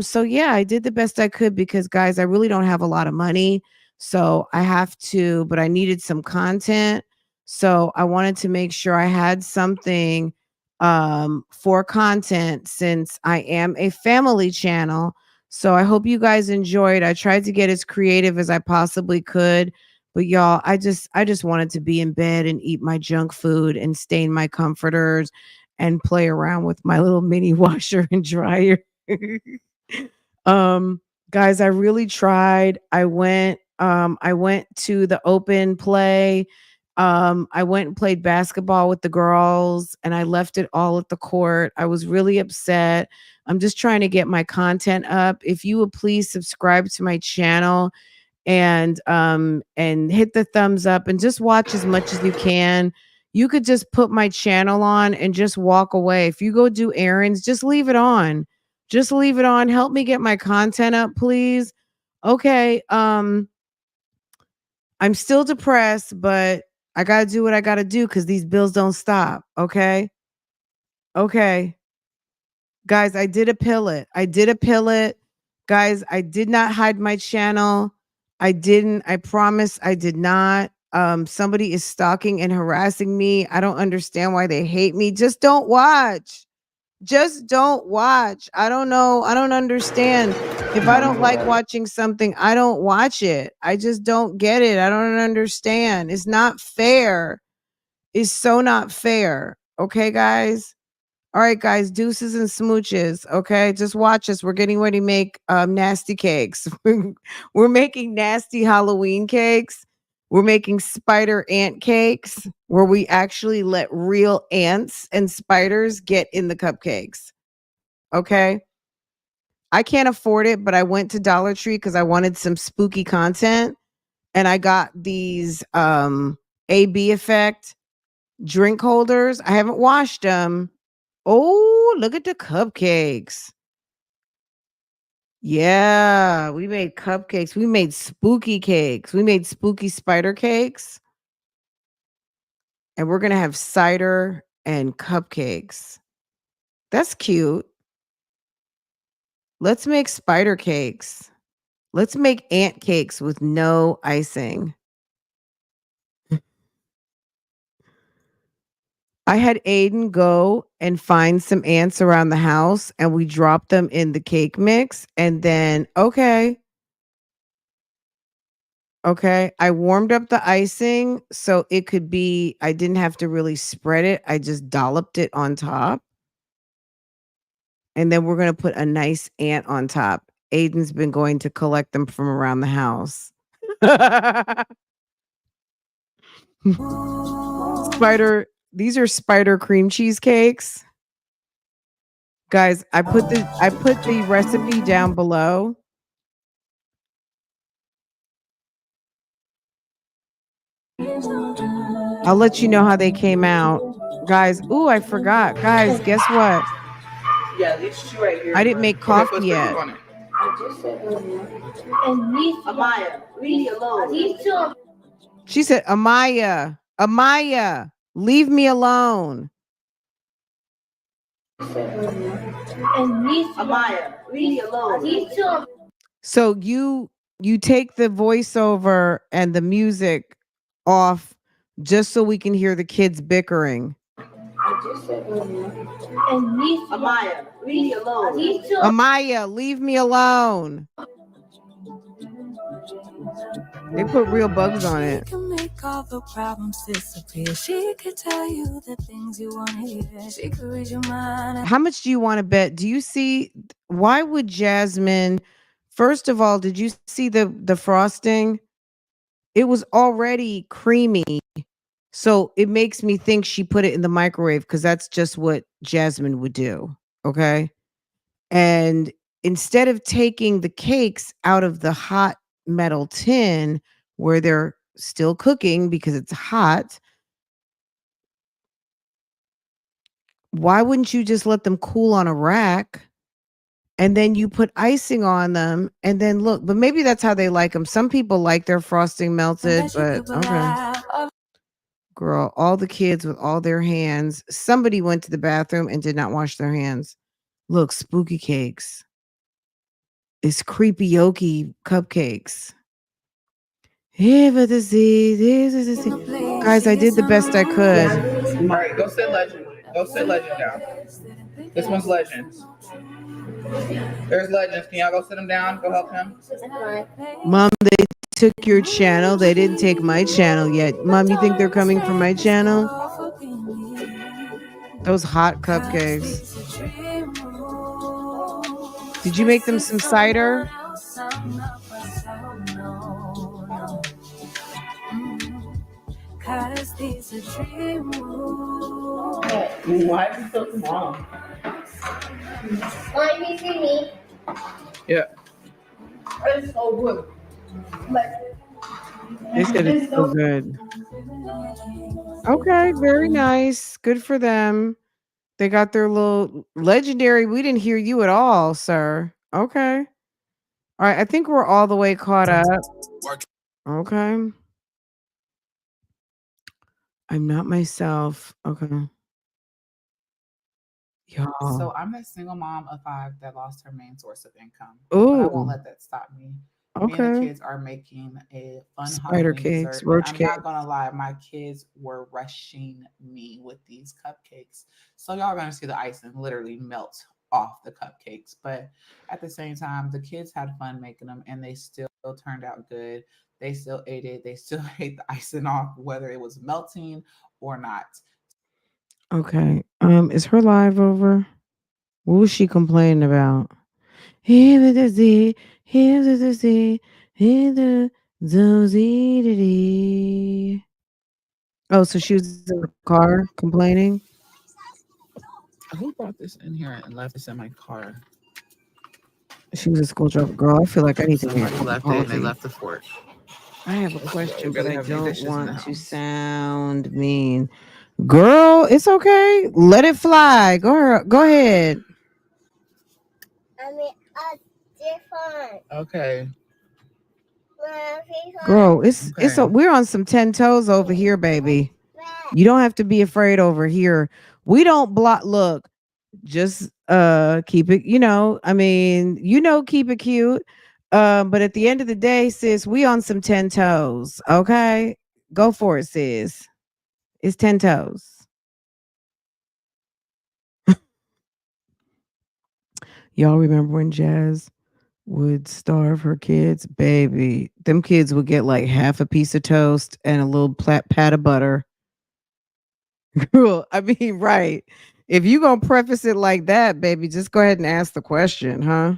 so yeah, I did the best I could because guys, I really don't have a lot of money. So but I needed some content. So I wanted to make sure I had something for content since I am a family channel. So I hope you guys enjoyed. I tried to get as creative as I possibly could. But y'all, I just wanted to be in bed and eat my junk food and stain my comforters and play around with my little mini washer and dryer. um Guys, I really tried. I went to the open play. I went and played basketball with the girls and I left it all at the court. I was really upset. I'm just trying to get my content up. If you would please subscribe to my channel and hit the thumbs up and just watch as much as you can. You could just put my channel on and just walk away. If you go do errands, just leave it on. Just leave it on. Help me get my content up, please. Okay. I'm still depressed, but I got to do what I got to do cuz these bills don't stop, okay? Okay. Guys, I did appeal it. Guys, I did not hide my channel. I didn't. I promise I did not. Somebody is stalking and harassing me. I don't understand why they hate me. Just don't watch. Just don't watch. I don't know. I don't understand. If I don't like watching something, I don't watch it. I just don't get it. I don't understand. It's not fair. It's so not fair. Okay, guys? All right, guys, deuces and smooches. Okay, just watch us. We're getting ready to make nasty cakes. We're making nasty Halloween cakes. We're making spider ant cakes where we actually let real ants and spiders get in the cupcakes. Okay. I can't afford it, but I went to Dollar Tree because I wanted some spooky content. And I got these AB effect drink holders. I haven't washed them. Oh, look at the cupcakes. Yeah, we made cupcakes. We made spooky cakes. We made spooky spider cakes. And we're going to have cider and cupcakes. That's cute. Let's make spider cakes. Let's make ant cakes with no icing. I had Aiden go and find some ants around the house and we dropped them in the cake mix. And then, okay, I warmed up the icing so it could be, I didn't have to really spread it. I just dolloped it on top. And then we're going to put a nice ant on top. Aiden's been going to collect them from around the house. These are spider cream cheesecakes. Guys, I put the recipe down below. I'll let you know how they came out. Guys, ooh, I forgot. Guys, guess what? Yeah, these two right here. I didn't make coffee yet. Amaya, leave me alone. She said, Amaya, leave me alone. Amaya, leave me alone. So you take the voiceover and the music off just so we can hear the kids bickering. Amaya, leave me alone. Amaya, leave me alone. They put real bugs on it. She can make all the problems disappear. She could tell you the things you want to hear. She could read your mind. How much do you want to bet? Do you see why would Jasmine? First of all, did you see the frosting? It was already creamy. So it makes me think she put it in the microwave because that's just what Jasmine would do. Okay. And instead of taking the cakes out of the hot metal tin where they're still cooking because it's hot, why wouldn't you just let them cool on a rack and then you put icing on them and then look? But maybe that's how they like them. Some people like their frosting melted, but okay. Girl, all the kids with all their hands. Somebody went to the bathroom and did not wash their hands. Look, spooky cakes. It's creepy yoki cupcakes. Guys, I did the best I could. All right, go sit legend. Go sit legend down. This one's legends. There's legends. Can y'all go sit him down? Go help him. Mom, they took your channel. They didn't take my channel yet. Mom, you think they're coming from my channel? Those hot cupcakes. Did you make them some cider? Why is it so small? Want me to see me? Yeah. It's so good. They said it's so good. Okay, very nice. Good for them. They got their little legendary. We didn't hear you at all, sir. Okay. All right. I think we're all the way caught up. Okay. I'm not myself. Okay. Y'all. So I'm a single mom of 5 that lost her main source of income. But I won't Oh, let that stop me. Me and the okay. kids are making a fun Spider Halloween cakes, dessert. roach I'm cakes. not gonna lie, my kids were rushing me with these cupcakes. So y'all are gonna see the icing literally melt off the cupcakes. But at the same time, the kids had fun making them and they still turned out good. They still ate it. They still ate the icing off, whether it was melting or not. Okay. Is her live over? What was she complaining about? Here with the Z, here with the Z, here the Z. Oh, so she was in the car complaining? Who brought this in here and left this in my car? She was a school dropout. Girl, I feel like I need to make Somebody left it and they left the fort. I have a question, but really I have any don't dishes in the want to house. sound mean. Girl, it's okay. Let it fly. Go ahead. I mean, different. Okay. Girl, it's Okay. we're on some 10 toes over here, baby. You don't have to be afraid over here. We don't block. Look, just keep it, I mean, keep it cute. But at the end of the day, sis, we on some 10 toes. Okay. Go for it, sis. It's 10 toes. Y'all remember when Jazz would starve her kids? Baby, them kids would get like half a piece of toast and a little pat of butter. Girl, I mean, right. If you gonna preface it like that, baby, just go ahead and ask the question, huh?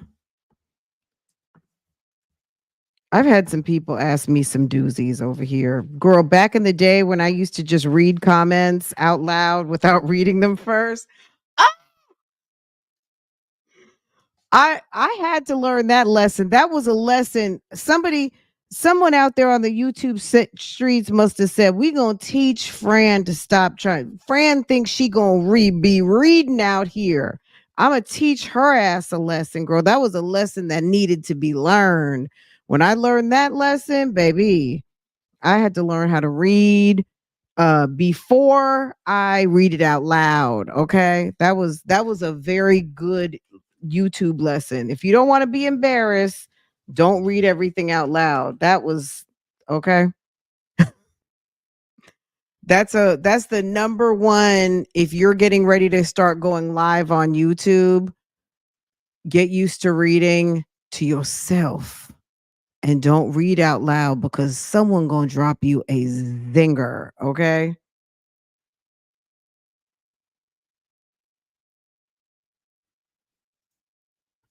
I've had some people ask me some doozies over here. Girl, back in the day when I used to just read comments out loud without reading them first, I had to learn that lesson. That was a lesson. Someone out there on the YouTube streets must have said, "We gonna teach Fran to stop trying." Fran thinks she gonna be reading out here. I'm gonna teach her ass a lesson, girl. That was a lesson that needed to be learned. When I learned that lesson, baby, I had to learn how to read. before I read it out loud. Okay. That was a very good YouTube lesson. If you don't want to be embarrassed, don't read everything out loud. That was okay. That's the number one. If you're getting ready to start going live on YouTube, get used to reading to yourself and don't read out loud because someone gonna drop you a zinger. Okay.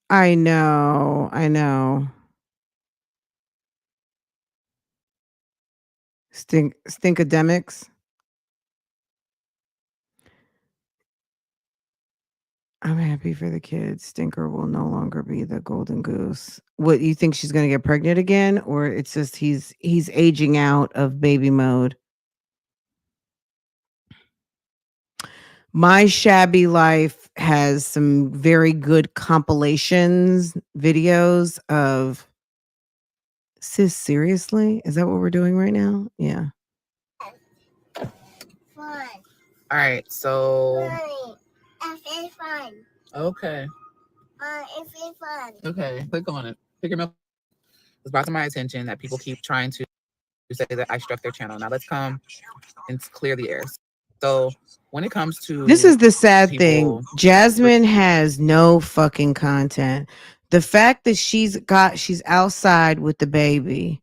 I know. Stinkademics. I'm happy for the kids. Stinker will no longer be the golden goose. What, you think she's gonna get pregnant again, or it's just he's aging out of baby mode? My Shabby Life has some very good compilations videos of. Sis, seriously? Is that what we're doing right now? Yeah. Fun. All right, so It's fun. okay. It's fun. Okay, click on it. Pick your milk. It's brought to my attention that people keep trying to say that I struck their channel. Now let's come and clear the air. So when it comes to This is the sad people, thing. Jasmine has no fucking content. The fact that she's outside with the baby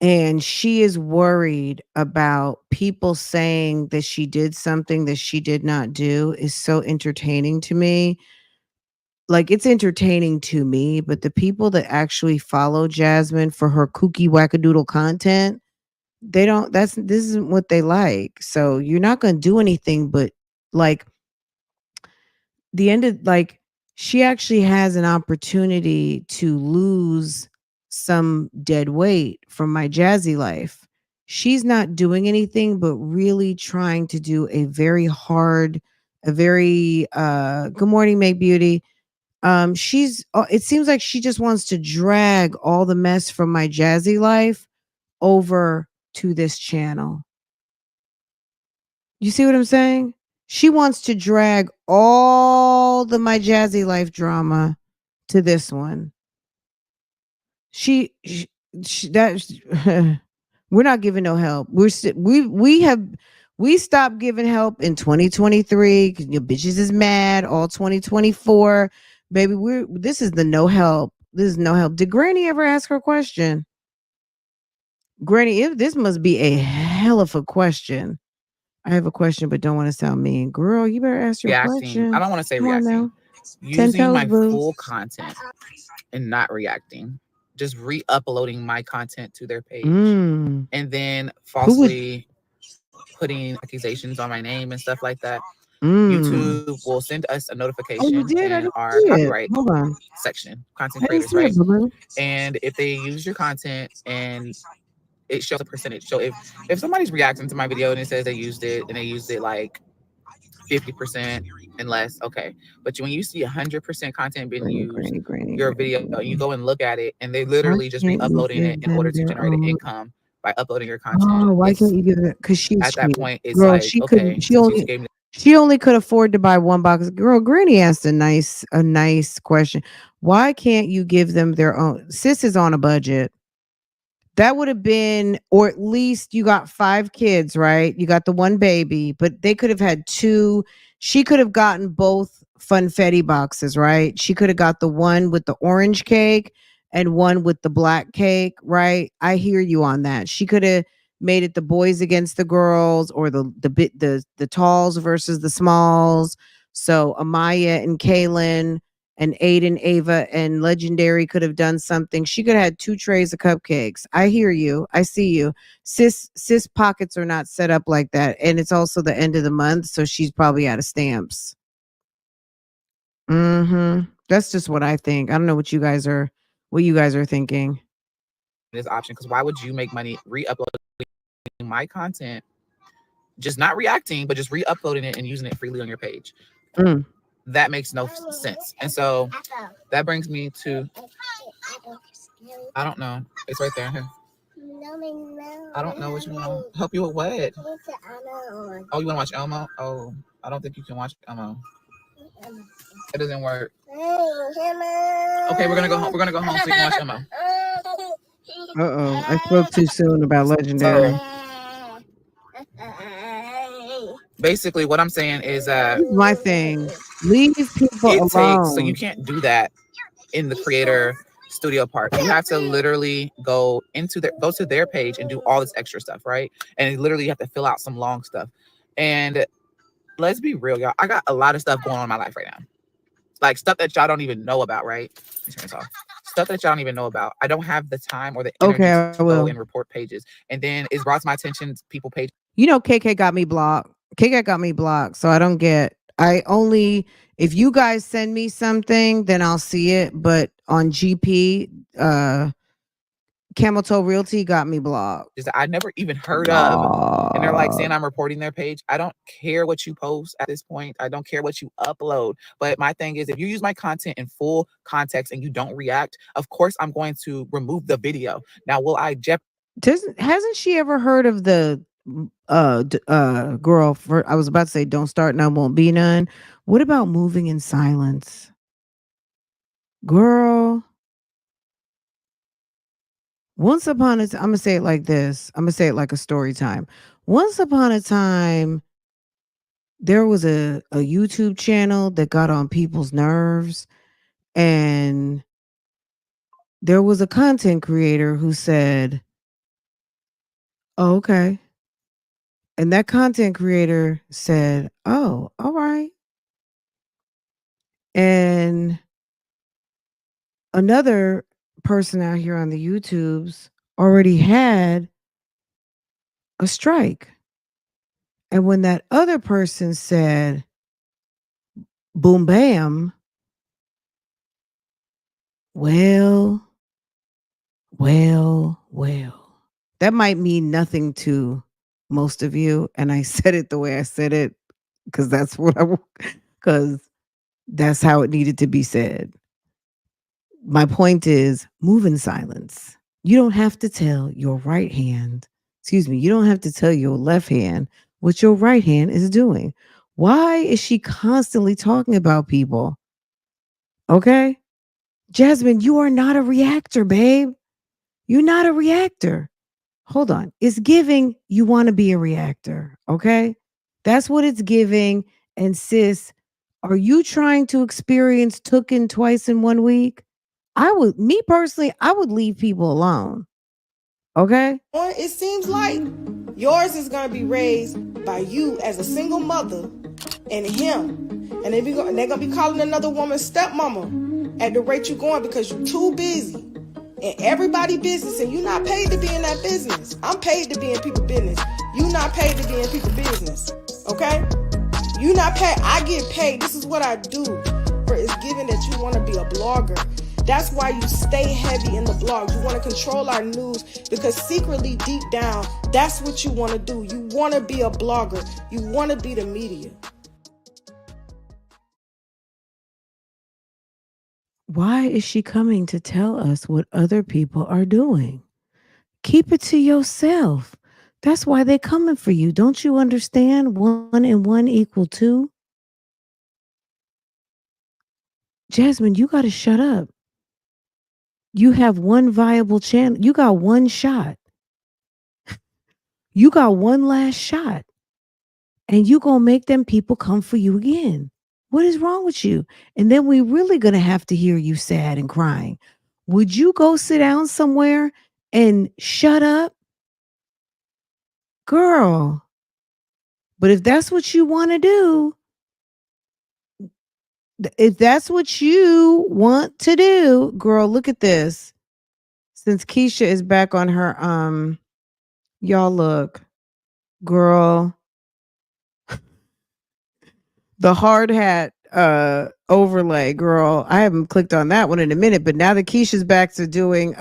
and she is worried about people saying that she did something that she did not do is so entertaining to me. Like, it's entertaining to me, but the people that actually follow Jasmine for her kooky wackadoodle content, they don't, this isn't what they like. So you're not going to do anything but, like, the end of, like, she actually has an opportunity to lose some dead weight from Myjazzy Life. She's not doing anything but really trying to do a very good morning, Make Beauty. It seems like she just wants to drag all the mess from Myjazzy Life over to this channel. You see what I'm saying? She wants to drag all the Myjazzy Life drama to this one. She that we're not giving no help. We stopped giving help in 2023 because your bitches is mad all 2024. Baby, this is the no help. This is no help. Did Granny ever ask her question? Granny, if this must be a hell of a question. I have a question, but don't want to sound mean. Girl, you better ask your question. I don't want to say Come on reacting. now. Using my boo. full content and not reacting. Just re-uploading my content to their page. And then falsely putting accusations on my name and stuff like that. YouTube will send us a notification in our copyright section, content creators, right? And if they use your content and it shows a percentage. So if somebody's reacting to my video and it says they used it like 50% and less, okay. But when you see 100% content being used, your video, you go and look at it, and they literally just re-uploading it in order to generate an income by uploading your content. Oh, why can't you give it? Because she's at that point, it's girl, like, she okay, couldn't. She only could afford to buy one box. Girl, Granny asked a nice question. Why can't you give them their own? Sis is on a budget. That would have been, or at least you got 5 kids, right? You got the one baby, but they could have had 2. She could have gotten both funfetti boxes, right? She could have got the one with the orange cake and one with the black cake, right? I hear you on that. She could have made it the boys against the girls, or the talls versus the smalls. So Amaya and Kaylin and Aiden, Ava, and Legendary could have done something. She could have had 2 trays of cupcakes. I hear you. I see you. Sis pockets are not set up like that. And it's also the end of the month, so she's probably out of stamps. That's just what I think. I don't know what you guys are thinking. This option, because why would you make money re-uploading my content, just not reacting, but just re-uploading it and using it freely on your page? That makes no sense. And so that brings me to, I don't know. It's right there. I don't know what you want. Help you with what? Oh, you want to watch Elmo? Oh, I don't think you can watch Elmo. It doesn't work. Okay, we're gonna go home. We're gonna go home so you can watch Elmo. Uh-oh. I spoke too soon about Legendary. So basically, what I'm saying is that Here's my thing. Leave people it alone. takes, so you can't do that in the creator studio part. You have to literally go to their page and do all this extra stuff, right? And literally you have to fill out some long stuff. And let's be real, y'all. I got a lot of stuff going on in my life right now. Like stuff that y'all don't even know about, right? Let me turn this off. Stuff that y'all don't even know about. I don't have the time or the energy to go and report pages. And then it's brought to my attention people page. You know, KK got me blocked. KK got me blocked. So I don't get, if you guys send me something, then I'll see it. But on GP, Camel Toe Realty got me blocked. I never even heard of. And they're like saying I'm reporting their page. I don't care what you post at this point. I don't care what you upload. But my thing is, if you use my content in full context and you don't react, of course I'm going to remove the video. Now, will I hasn't she ever heard of the girl I was about to say don't start none, won't be none? What about moving in silence? Girl, once upon a time, I'm gonna say it like this. I'm gonna say it like a story time. Once upon a time, there was a YouTube channel that got on people's nerves, and there was a content creator who said, oh, okay. And that content creator said, oh, all right. And another person out here on the YouTubes already had a strike. And when that other person said, boom, bam, well, that might mean nothing to most of you. And I said it the way I said it because that's how it needed to be said. My point is, move in silence. You don't have to tell your right hand, you don't have to tell your left hand what your right hand is doing. Why is she constantly talking about people? Okay? Jasmine, you are not a reactor, babe. You're not a reactor. Hold on. It's giving you want to be a reactor. Okay? That's what it's giving. And sis, are you trying to experience Tooken twice in 1 week? Me personally, I would leave people alone. Okay? It seems like yours is going to be raised by you as a single mother and him. And they're going to be calling another woman stepmama at the rate you're going because you're too busy. And everybody business, and you're not paid to be in that business. I'm paid to be in people's business. You're not paid to be in people's business. Okay? You're not paid. I get paid. This is what I do. It's given that you want to be a blogger. That's why you stay heavy in the blogs. You want to control our news because secretly, deep down, that's what you want to do. You want to be a blogger. You want to be the media. Why is she coming to tell us what other people are doing? Keep it to yourself. That's why they're coming for you. Don't you understand? 1 and 1 equal 2. Jasmine, you got to shut up. You have one viable channel. You got one shot. You got one last shot. And you going to make them people come for you again. What is wrong with you? And then we really going to have to hear you sad and crying. Would you go sit down somewhere and shut up? Girl. But if that's what you want to do, girl, look at this. Since Keisha is back on her, y'all look, girl, the hard hat overlay, girl. I haven't clicked on that one in a minute, but now that Keisha's back to doing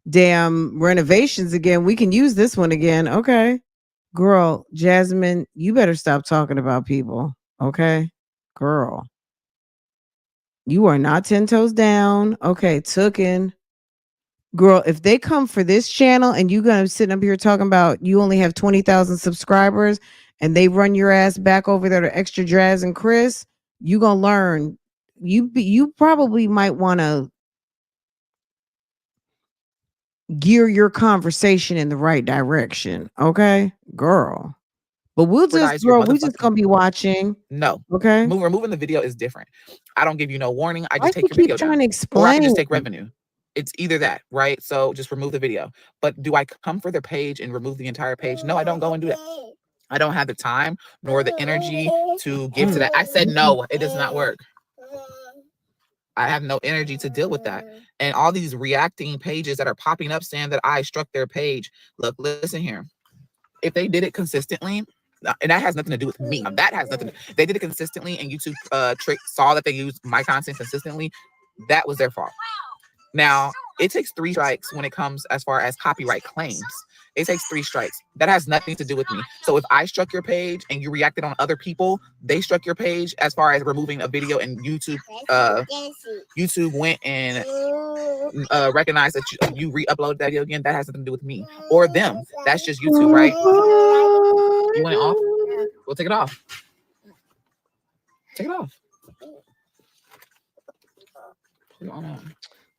damn renovations again, we can use this one again. Okay. Girl, Jasmine, you better stop talking about people. Okay. Girl. You are not 10 toes down. Okay, Tooken. Girl, if they come for this channel and you gonna sit up here talking about you only have 20,000 subscribers and they run your ass back over there to Extra Jazz and Chris, you gonna learn. You probably might want to gear your conversation in the right direction, okay, girl. But we'll just, Your girl, we just gonna be watching. No, okay. Removing the video is different. I don't give you no warning. I Why just take you your keep video trying down, to or I can just explain? take revenue. It's either that, right? So just remove the video. But do I come for their page and remove the entire page? No, I don't go and do that. I don't have the time nor the energy to give to that. I said no, it does not work. I have no energy to deal with that. And all these reacting pages that are popping up saying that I struck their page. Look, listen here. If they did it consistently, and that has nothing to do with me. That has nothing. They did it consistently, and YouTube saw that they used my content consistently. That was their fault. Now, it takes 3 strikes when it comes as far as copyright claims. It takes 3 strikes. That has nothing to do with me. So if I struck your page and you reacted on other people, they struck your page as far as removing a video, and YouTube went and recognized that you re-uploaded that video again. That has nothing to do with me or them. That's just YouTube, right? You want it off? We'll take it off. Take it off.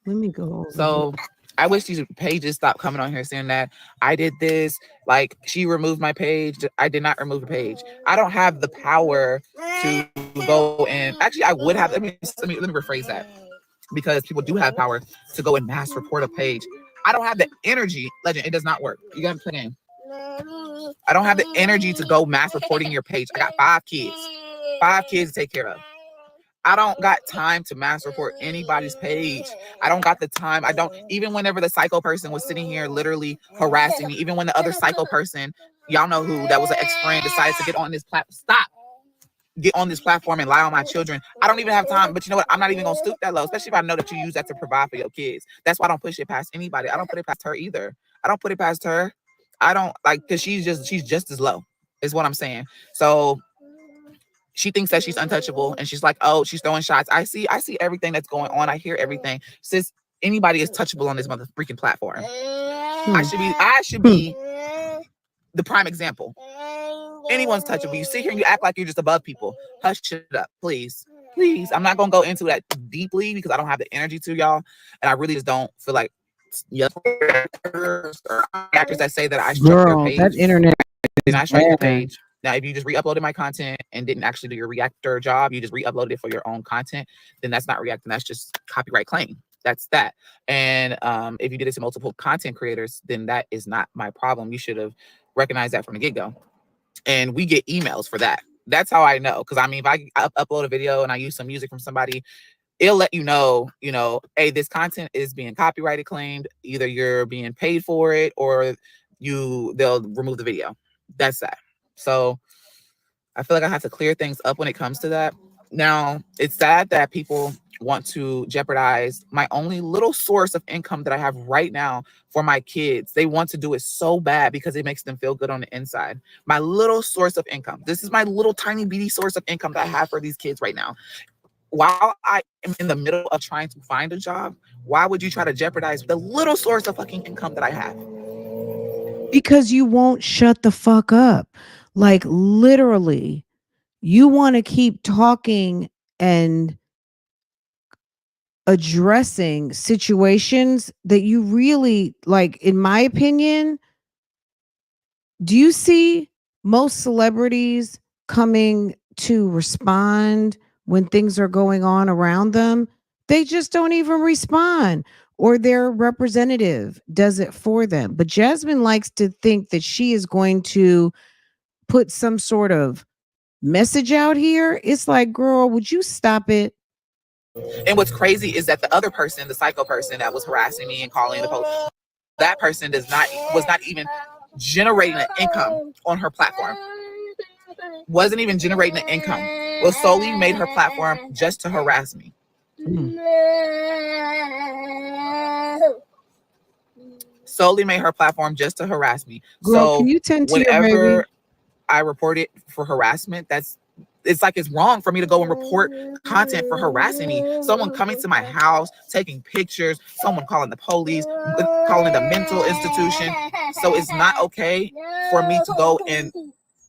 Let me go. So I wish these pages stopped coming on here saying that I did this. Like, she removed my page. I did not remove the page. I don't have the power to go and actually I would have. Let me rephrase that, because people do have power to go and mass report a page. I don't have the energy. Legend, it does not work. You gotta play the game. I don't have the energy to go mass reporting your page. I got 5 kids. 5 kids to take care of. I don't got time to mass report anybody's page. I don't got the time. I don't, even whenever the psycho person was sitting here literally harassing me, even when the other psycho person, y'all know who, that was an ex-friend, decided to get on this get on this platform and lie on my children. I don't even have time. But you know what? I'm not even gonna stoop that low, especially if I know that you use that to provide for your kids. That's why I don't push it past anybody. I don't put it past her either. I don't put it past her. I don't, like, because she's just as low, is what I'm saying. So she thinks that she's untouchable, and she's like, oh, she's throwing shots. I see everything that's going on. I hear everything. Sis, anybody is touchable on this mother freaking platform. I should be the prime example. Anyone's touchable. You sit here and you act like you're just above people. Hush it up, please. Please. I'm not gonna go into that deeply because I don't have the energy to, y'all. And I really just don't feel like actors that say that I struck your page. That internet is I struck your bad. page. Now, if you just re-uploaded my content and didn't actually do your reactor job, you just re-uploaded it for your own content, then that's not reacting. That's just copyright claim. That's that. And if you did it to multiple content creators, then that is not my problem. You should have recognized that from the get-go. And we get emails for that. That's how I know. Because I mean, if I upload a video and I use some music from somebody, it'll let you know, hey, this content is being copyrighted claimed. Either you're being paid for it or they'll remove the video. That's that. So I feel like I have to clear things up when it comes to that. Now, it's sad that people want to jeopardize my only little source of income that I have right now for my kids. They want to do it so bad because it makes them feel good on the inside. My little source of income. This is my little tiny beady source of income that I have for these kids right now. While I am in the middle of trying to find a job, why would you try to jeopardize the little source of fucking income that I have? Because you won't shut the fuck up. Like, literally, you want to keep talking and addressing situations that you really, like, in my opinion, do you see most celebrities coming to respond when things are going on around them? They just don't even respond, or their representative does it for them. But Jasmine likes to think that she is going to put some sort of message out here. It's like, girl, would you stop it? And what's crazy is that the other person, the psycho person that was harassing me and calling the police, that person was not even generating an income on her platform. Wasn't even generating an income. Well, solely made her platform just to harass me. Solely made her platform just to harass me. Girl, so can you tend to whenever your baby? I report it for harassment, that's it's like it's wrong for me to go and report content for harassing me. Someone coming to my house, taking pictures, someone calling the police, calling it a mental institution. So it's not okay for me to go and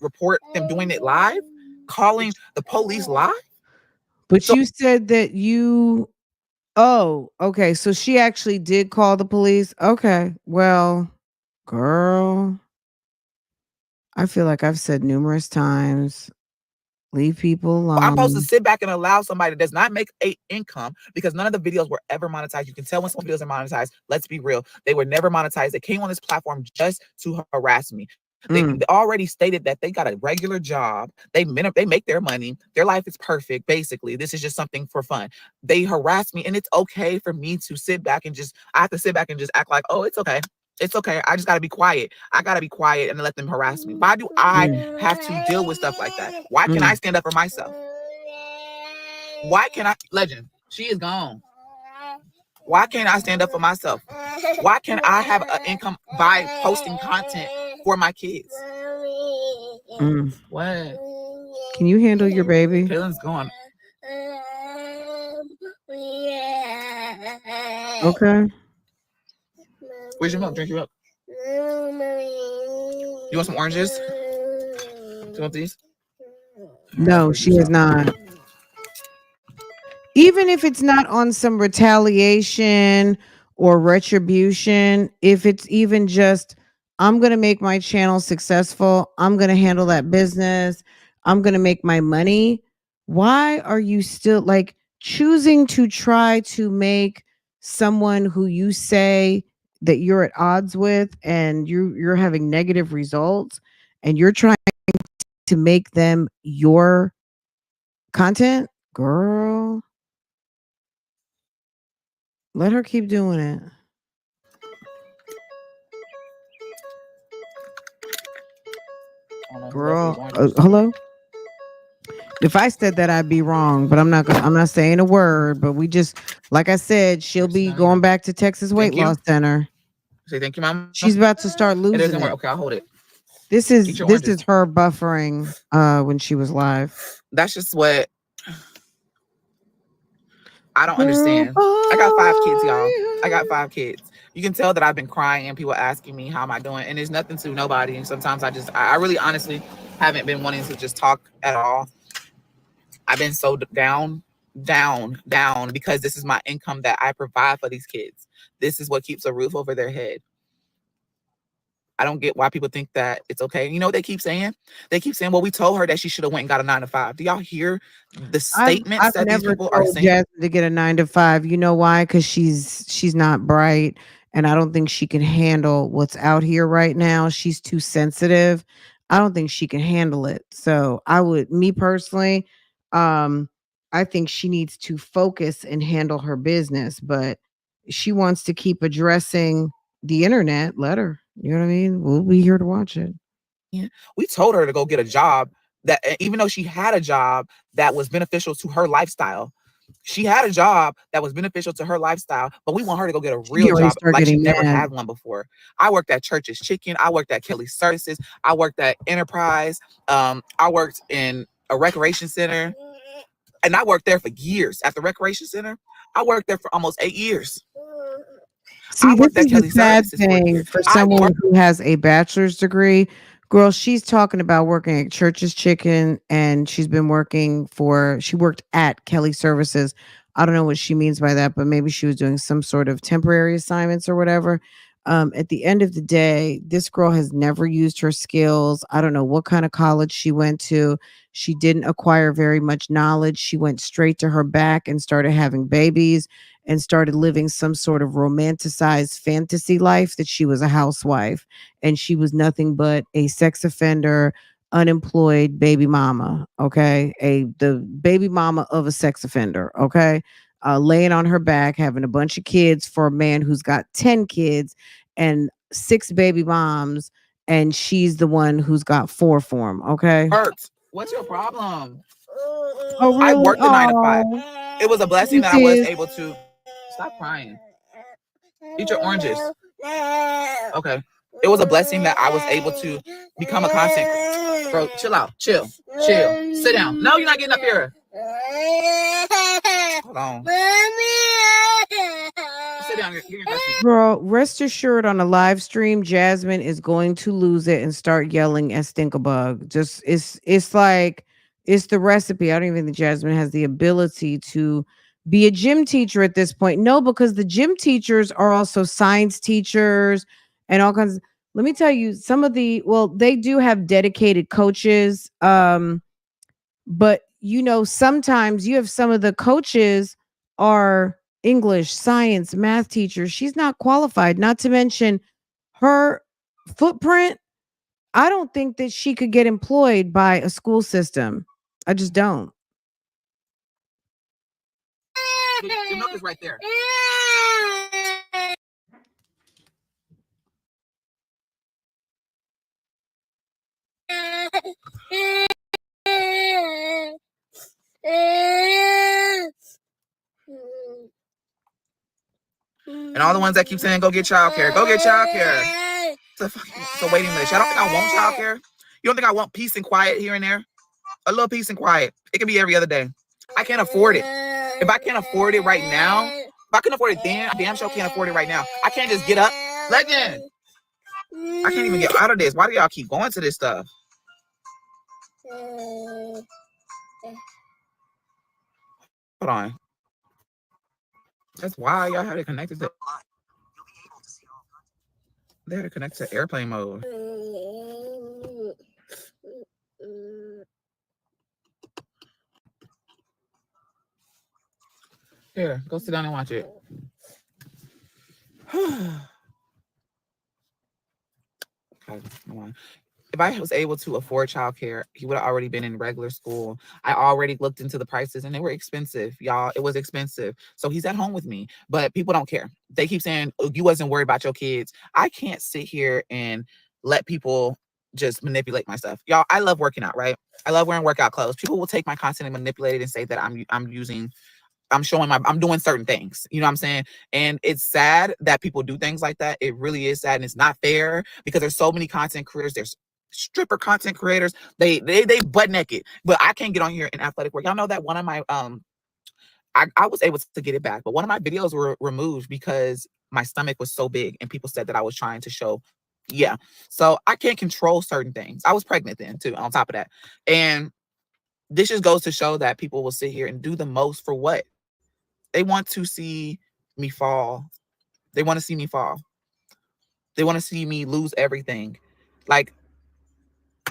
report them doing it live, calling the police live. But So- you said that you, oh, okay. So she actually did call the police. Okay. Well, girl, I feel like I've said numerous times, leave people alone. I'm supposed to sit back and allow somebody that does not make a income, because none of the videos were ever monetized. You can tell when some videos are monetized. Let's be real. They were never monetized. They came on this platform just to harass me. They already stated that they got a regular job. They make their money. Their life is perfect. Basically, this is just something for fun. They harass me, and it's okay for me to sit back and I have to sit back and just act like, oh, it's okay. It's okay. I just got to be quiet. I got to be quiet and let them harass me. Why do I have to deal with stuff like that? Why can't I stand up for myself? Why can't I? Legend, she is gone. Why can't I stand up for myself? Why can't I have an income by posting content for my kids? What? Can you handle your baby? Kaylin's gone. Okay. Where's your milk? Drink your milk. You want some oranges? Do you want these? No, she is not. Even if it's not on some retaliation or retribution, if it's even just, I'm going to make my channel successful, I'm going to handle that business, I'm going to make my money. Why are you still like choosing to try to make someone who you say that you're at odds with and you're having negative results, and you're trying to make them your content? Girl, let her keep doing it. Girl, hello? If I said that, I'd be wrong, but I'm not saying a word. But we just, like I said, she'll be going back to Texas Weight Loss Center. Say thank you, Mom. She's about to start losing It doesn't work. it. Okay, I'll hold it. This is her buffering when she was live. That's just what I don't understand. I got 5 kids, y'all. I got 5 kids. You can tell that I've been crying and people asking me how am I doing, and there's nothing to nobody. And sometimes I really honestly haven't been wanting to just talk at all. I've been so down because this is my income that I provide for these kids. This is what keeps a roof over their head. I don't get why people think that it's okay. You know what they keep saying? They keep saying, well, we told her that she should have went and got a 9-to-5. Do y'all hear the statements that these people are saying? Jazzy to get a 9-to-5. You know why? Because she's not bright, and I don't think she can handle what's out here right now. She's too sensitive. I don't think she can handle it. So me personally, I think she needs to focus and handle her business. But she wants to keep addressing the internet. Let her. You know what I mean? We'll be here to watch it. Yeah. We told her to go get a job that, even though she had a job that was beneficial to her lifestyle, but we want her to go get a real job like she never had one before. I worked at Church's Chicken. I worked at Kelly Services. I worked at Enterprise. I worked in a recreation center, and I worked there for years. At the recreation center, I worked there for almost 8 years. See, this is the sad thing for someone who has a bachelor's degree. Girl, she's talking about working at Church's Chicken, and she worked at Kelly Services. I don't know what she means by that, but maybe she was doing some sort of temporary assignments or whatever. At the end of the day, this girl has never used her skills. I don't know what kind of college she went to. She didn't acquire very much knowledge. She went straight to her back and started having babies and started living some sort of romanticized fantasy life that she was a housewife and she was nothing but a sex offender, unemployed baby mama. Okay. The baby mama of a sex offender. Okay. Laying on her back, having a bunch of kids for a man who's got 10 kids and 6 baby moms. And she's the one who's got 4 for him. Okay. Hurts. What's your problem? Oh, really? I worked the 9-to-5. It was a blessing that I was able to. Stop crying. Eat your oranges. Okay. It was a blessing that I was able to become a content Bro, chill out. Chill. Sit down. No, you're not getting up here. Hold on. Sit down. Get your seat. Bro, rest assured on a live stream, Jasmine is going to lose it and start yelling at Stinkabug. Just it's like it's the recipe. I don't even think Jasmine has the ability to be a gym teacher at this point. No, because the gym teachers are also science teachers and all kinds of, let me tell you, some of the, well, they do have dedicated coaches. But you know, sometimes you have some of the coaches are English, science, math teachers. She's not qualified, not to mention her footprint. I don't think that she could get employed by a school system. I just don't. Your milk is right there. And all the ones that keep saying, go get childcare. Go get childcare. It's a waiting list. I don't think I want childcare. You don't think I want peace and quiet here and there? A little peace and quiet. It can be every other day. I can't afford it. If I can't afford it right now, if I can afford it then, I damn sure can't afford it right now. I can't just get up. Legend. I can't even get out of this. Why do y'all keep going to this stuff? Hold on. That's why y'all have it connected to. They had to connect to airplane mode. Here, go sit down and watch it. Okay, come on. If I was able to afford childcare, he would have already been in regular school. I already looked into the prices and they were expensive, y'all. It was expensive. So he's at home with me, but people don't care. They keep saying, oh, you wasn't worried about your kids. I can't sit here and let people just manipulate my stuff. Y'all, I love working out, right? I love wearing workout clothes. People will take my content and manipulate it and say that I'm showing I'm doing certain things, you know what I'm saying? And it's sad that people do things like that. It really is sad and it's not fair because there's so many content creators. There's stripper content creators. They butt naked, but I can't get on here in athletic work. Y'all know that one of my, I was able to get it back, but one of my videos were removed because my stomach was so big and people said that I was trying to show, yeah. So I can't control certain things. I was pregnant then too, on top of that. And this just goes to show that people will sit here and do the most for what? They want to see me fall. They want to see me fall. They want to see me lose everything. Like,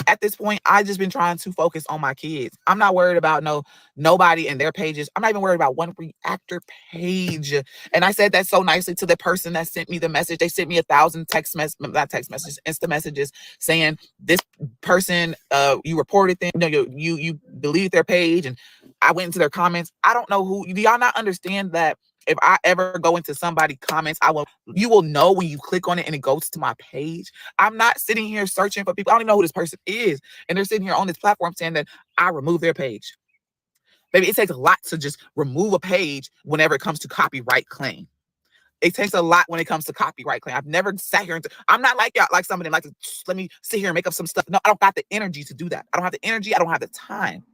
at this point, I've just been trying to focus on my kids. I'm not worried about nobody and their pages. I'm not even worried about one reactor page. And I said that so nicely to the person that sent me the message. They sent me 1,000 Insta messages saying this person, you reported them, you deleted their page, and I went into their comments. I don't know who. Do y'all not understand that? If I ever go into somebody's comments, you will know when you click on it and it goes to my page. I'm not sitting here searching for people. I don't even know who this person is. And they're sitting here on this platform saying that I remove their page. Maybe it takes a lot to just remove a page whenever it comes to copyright claim. It takes a lot when it comes to copyright claim. I've never sat here and I'm not like y'all, like some of them like to let me sit here and make up some stuff. No, I don't got the energy to do that. I don't have the energy. I don't have the time.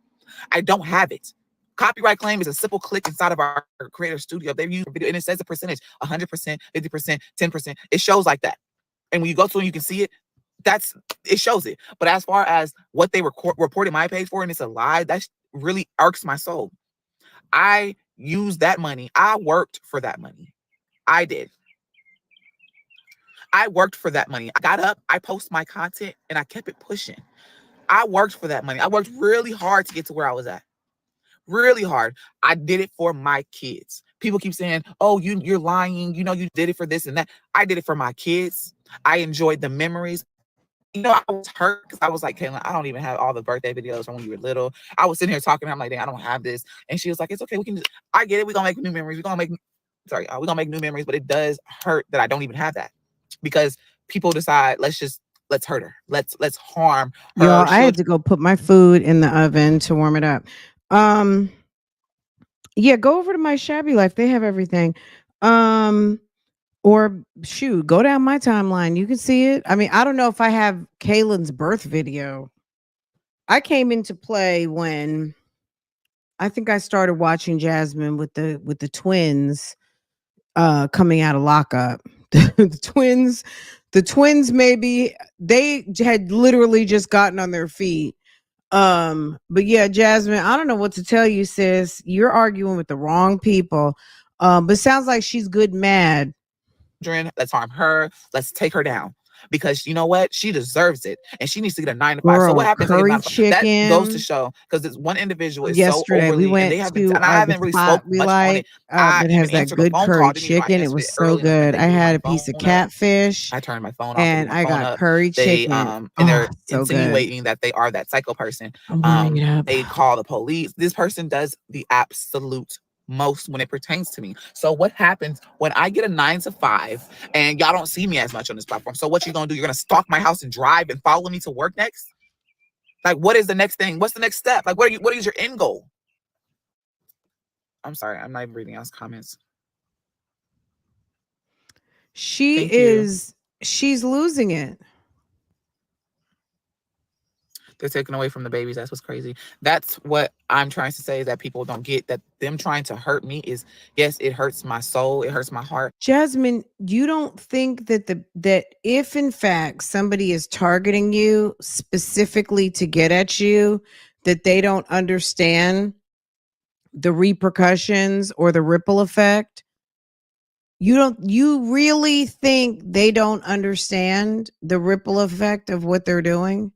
I don't have it. Copyright claim is a simple click inside of our creator studio. They use video and it says a percentage, 100%, 50%, 10%. It shows like that. And when you go to it, you can see it. It shows it. But as far as what they reported my page for, and it's a lie, that really irks my soul. I used that money. I worked for that money. I did. I worked for that money. I got up, I post my content, and I kept it pushing. I worked for that money. I worked really hard to get to where I was at. Really hard. I did it for my kids. People keep saying, oh, you're lying. You know, you did it for this and that. I did it for my kids. I enjoyed the memories. You know, I was hurt because I was like, Kaylin, I don't even have all the birthday videos from when you were little. I was sitting here talking. I'm like, dang, I don't have this. And she was like, it's okay. I get it. We're going to make new memories. We're going to make new memories. But it does hurt that I don't even have that because people decide, let's hurt her. Let's harm her. Y'all, I had to go put my food in the oven to warm it up. Yeah, go over to Myjazzylife. They have everything. Or shoot, go down my timeline. You can see it. I mean, I don't know if I have Kaylin's birth video. I came into play when I think I started watching Jasmine with the twins coming out of lockup. The twins maybe they had literally just gotten on their feet. But yeah, Jasmine, I don't know what to tell you, sis. You're arguing with the wrong people. But sounds like she's good mad. Let's harm her. Let's take her down. Because you know what? She deserves it. And she needs to get a 9 to 5. So what happens? Curry chicken. That goes to show, because this one individual is yesterday so overly, we went and they haven't, to and I haven't really spoke much on it. that has that answered the good phone curry call. Didn't even know I chicken. It answered was it so early in the morning. good. They I blew had my a piece of phone up. catfish I turned my phone off. They blew and my I phone got up. curry They chicken. and Oh, they're so good. insinuating that they are that psycho person. I'm warming it up. They call the police. This person does the absolute most when it pertains to me. So what happens when I get a 9 to 5 and y'all don't see me as much on this platform? So what you gonna do? You're gonna stalk my house and drive and follow me to work next? Like, what is the next thing? What's the next step? Like, what is your end goal? I'm sorry, I'm not even reading else comments. She's losing it. They're taking away from the babies. That's what's crazy. That's what I'm trying to say, that people don't get, that them trying to hurt me is, yes, it hurts my soul. It hurts my heart. Jasmine, you don't think that that if in fact somebody is targeting you specifically to get at you, that they don't understand the repercussions or the ripple effect? You really think they don't understand the ripple effect of what they're doing?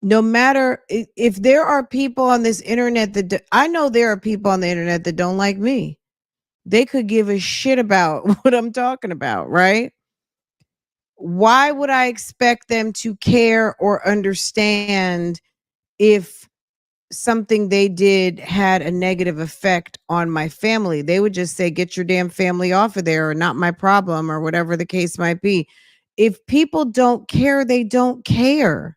No matter if there are people on this internet that I know there are people on the internet that don't like me. They could give a shit about what I'm talking about, right? Why would I expect them to care or understand if something they did had a negative effect on my family? They would just say, get your damn family off of there, or not my problem, or whatever the case might be. If people don't care, they don't care.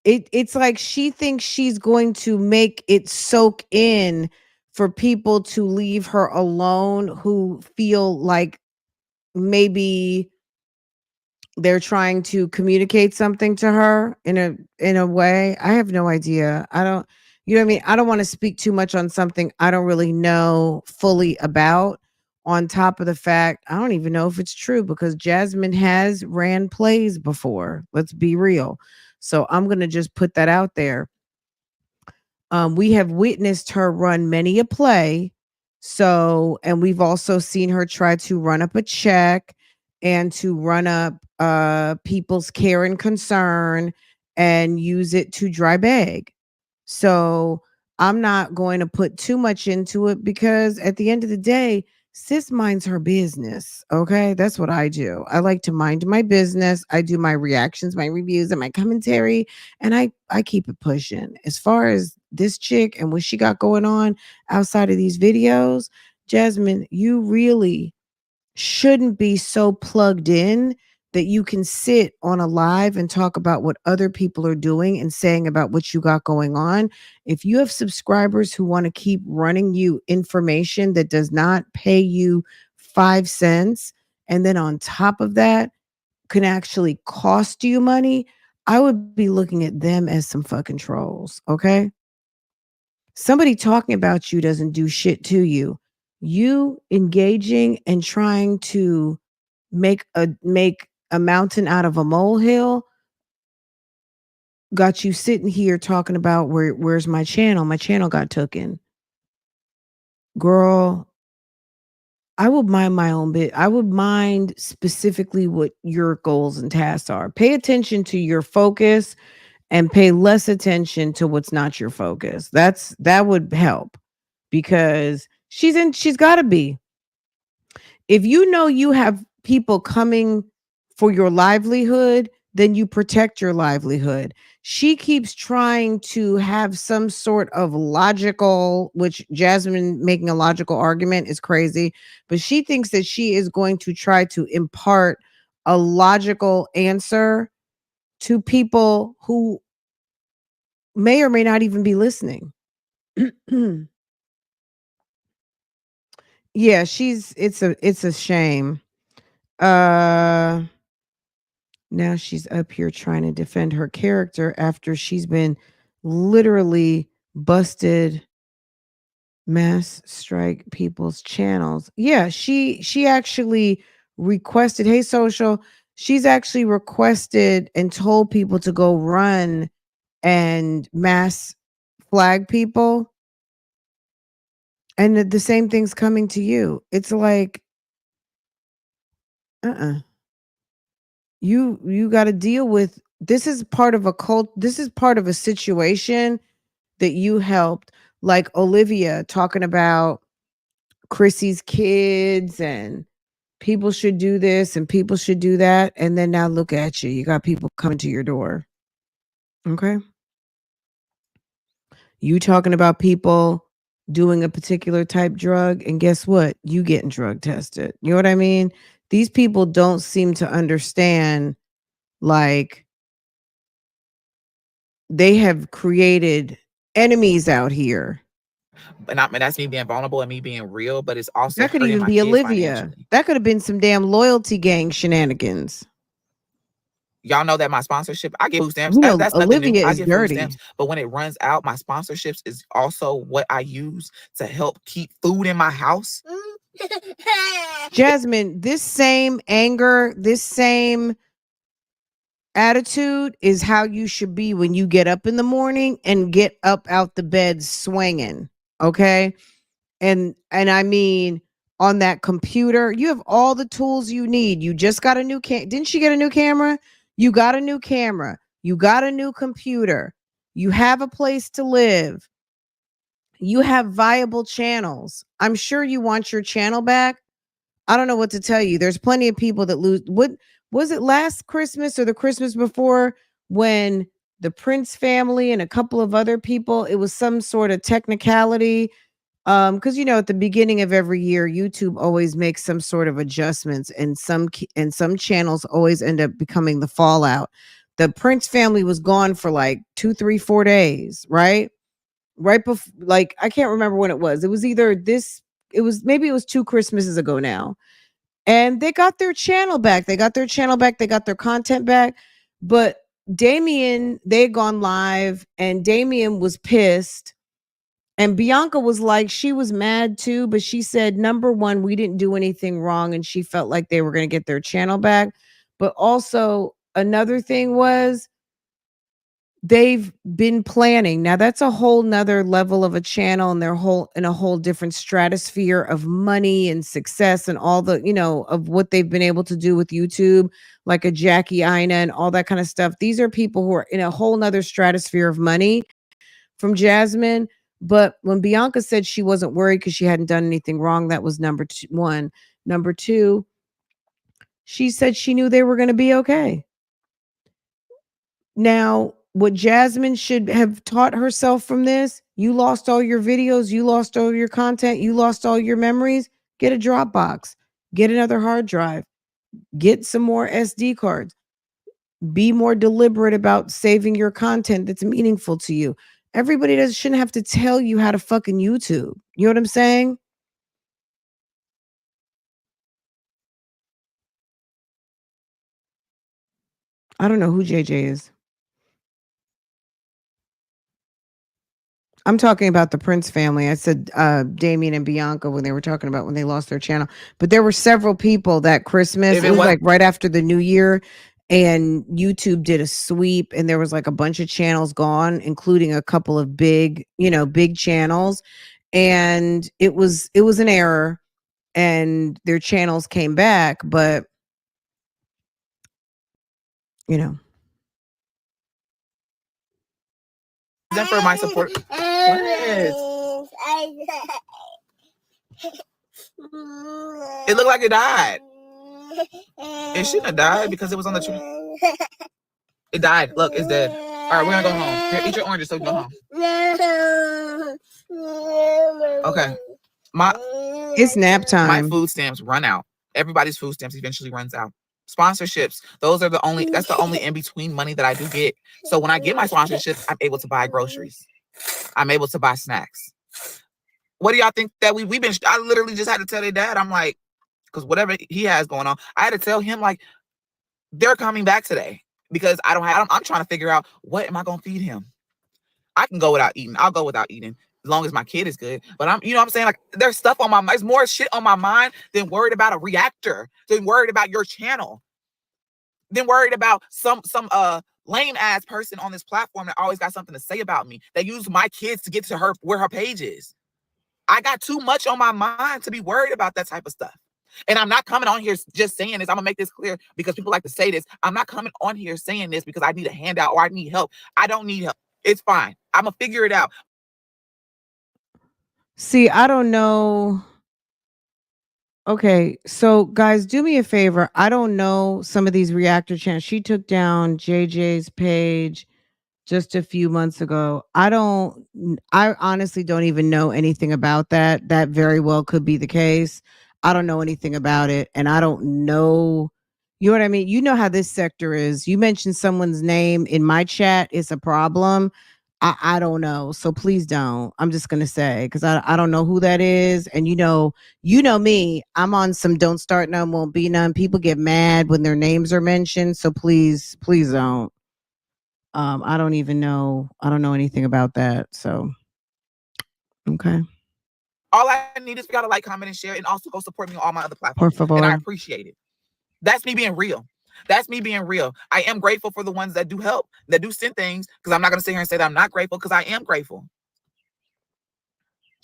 It's like she thinks she's going to make it soak in for people to leave her alone who feel like maybe they're trying to communicate something to her in a way. I have no idea. I don't, you know what I mean? I don't want to speak too much on something I don't really know fully about, on top of the fact I don't even know if it's true, because Jasmine has ran plays before. Let's be real. So I'm going to just put that out there. We have witnessed her run many a play. So, and we've also seen her try to run up a check and to run up people's care and concern and use it to dry bag. So I'm not going to put too much into it, because at the end of the day, sis minds her business. Okay. That's what I do. I like to mind my business. I do my reactions, my reviews, and my commentary, and I keep it pushing. As far as this chick and what she got going on outside of these videos, Jasmine, you really shouldn't be so plugged in that you can sit on a live and talk about what other people are doing and saying about what you got going on. If you have subscribers who want to keep running you information that does not pay you 5 cents, and then on top of that can actually cost you money, I would be looking at them as some fucking trolls. Okay. Somebody talking about you doesn't do shit to you. You engaging and trying to make a mountain out of a molehill got you sitting here talking about where's my channel? My channel got taken. Girl, I would mind my own bit. I would mind specifically what your goals and tasks are. Pay attention to your focus and pay less attention to what's not your focus. That would help, because she's got to be. If you know you have people coming for your livelihood, then you protect your livelihood. She keeps trying to have some sort of logical, which Jasmine making a logical argument is crazy, but she thinks that she is going to try to impart a logical answer to people who may or may not even be listening. Yeah, it's a shame. Now she's up here trying to defend her character after she's been literally busted mass strike people's channels. Yeah, she actually requested, hey social, she's actually requested and told people to go run and mass flag people. And the same thing's coming to you. It's like, you got to deal with, this is part of a cult, this is part of a situation that you helped, like Olivia talking about Chrissy's kids and people should do this and people should do that, and then now look at you, you got people coming to your door. Okay, you talking about people doing a particular type drug, and guess what, you getting drug tested. You know what I mean? These people don't seem to understand, like, they have created enemies out here. And that's me being vulnerable and me being real, but it's also That could hurting even my be kids Olivia. financially. That could have been some damn loyalty gang shenanigans. Y'all know that my sponsorship, I get food stamps. You know, That's nothing Olivia new. I is get dirty. food stamps, but when it runs out, my sponsorships is also what I use to help keep food in my house. Jasmine, this same anger, this same attitude is how you should be when you get up in the morning and get up out the bed swinging. Okay. And I mean, on that computer, you have all the tools you need. You just got a new didn't she get a new camera? You got a new camera. You got a new computer. You have a place to live. You have viable channels. I'm sure you want your channel back. I don't know what to tell you. There's plenty of people that lose. What was it, last Christmas or the Christmas before, when the Prince family and a couple of other people, it was some sort of technicality. Because you know, at the beginning of every year, YouTube always makes some sort of adjustments, and some channels always end up becoming the fallout. The Prince family was gone for like 2, 3, 4 days, right? Right before, like, I can't remember when it was. It was either this, it was, maybe it was 2 Christmases ago now. And they got their channel back. They got their channel back. They got their content back. But Damien, they had gone live and Damien was pissed. And Bianca was like, she was mad too, but she said, number one, we didn't do anything wrong. And she felt like they were going to get their channel back. But also another thing was, they've been planning. Now that's a whole nother level of a channel, and they're in a whole different stratosphere of money and success and all the, you know, of what they've been able to do with YouTube, like a Jackie Ina and all that kind of stuff. These are people who are in a whole nother stratosphere of money from Jasmine. But when Bianca said she wasn't worried because she hadn't done anything wrong, that was number one. Number two, she said she knew they were going to be okay. Now, what Jasmine should have taught herself from this, you lost all your videos, you lost all your content, you lost all your memories, get a Dropbox, get another hard drive, get some more SD cards. Be more deliberate about saving your content that's meaningful to you. Everybody shouldn't have to tell you how to fucking YouTube. You know what I'm saying? I don't know who JJ is. I'm talking about the Prince family. I said Damien and Bianca when they were talking about when they lost their channel. But there were several people that Christmas, it was like right after the New Year, and YouTube did a sweep, and there was like a bunch of channels gone, including a couple of big channels. And it was an error, and their channels came back, but you know. For my support. It looked like it died. It shouldn't have died because it was on the tree. It died. Look, it's dead. All right, we're gonna go home. Here, eat your oranges so you go home. Okay. It's nap time. My food stamps run out. Everybody's food stamps eventually runs out. Sponsorships, that's the only in between money that I do get. So when I get my sponsorships, I'm able to buy groceries. I'm able to buy snacks. What do y'all think that we've been? I literally just had to tell their dad. I'm like, because whatever he has going on, I had to tell him, like, They're coming back today because I'm trying to figure out what am I going to feed him. I can go without eating. I'll go without eating as long as my kid is good. But you know what I'm saying? Like, there's stuff on my mind. There's more shit on my mind than worried about a reactor, than worried about your channel, than worried about some lame ass person on this platform that always got something to say about me, that used my kids to get to her where her page is. I got too much on my mind to be worried about that type of stuff. And I'm not coming on here just saying this. I'm gonna make this clear because people like to say this. I'm not coming on here saying this because I need a handout or I need help. I don't need help. It's fine. I'm gonna figure it out. See, I don't know. Okay, so guys, do me a favor. I don't know some of these reactor channels. She took down JJ's page just a few months ago. I honestly don't even know anything about that. That very well could be the case. I don't know anything about it. And I don't know, you know what I mean? You know how this sector is. You mentioned someone's name in my chat, it's a problem. I don't know. So please don't. I'm just gonna say, because I don't know who that is. And you know me, I'm on some don't start none, won't be none. People get mad when their names are mentioned. So please don't. I don't even know. I don't know anything about that. So, okay. All I need is for y'all to like, comment, and share, and also go support me on all my other platforms. Por favor. And I appreciate it. That's me being real. That's me being real. I am grateful for the ones that do help, that do send things, because I'm not going to sit here and say that I'm not grateful, because I am grateful.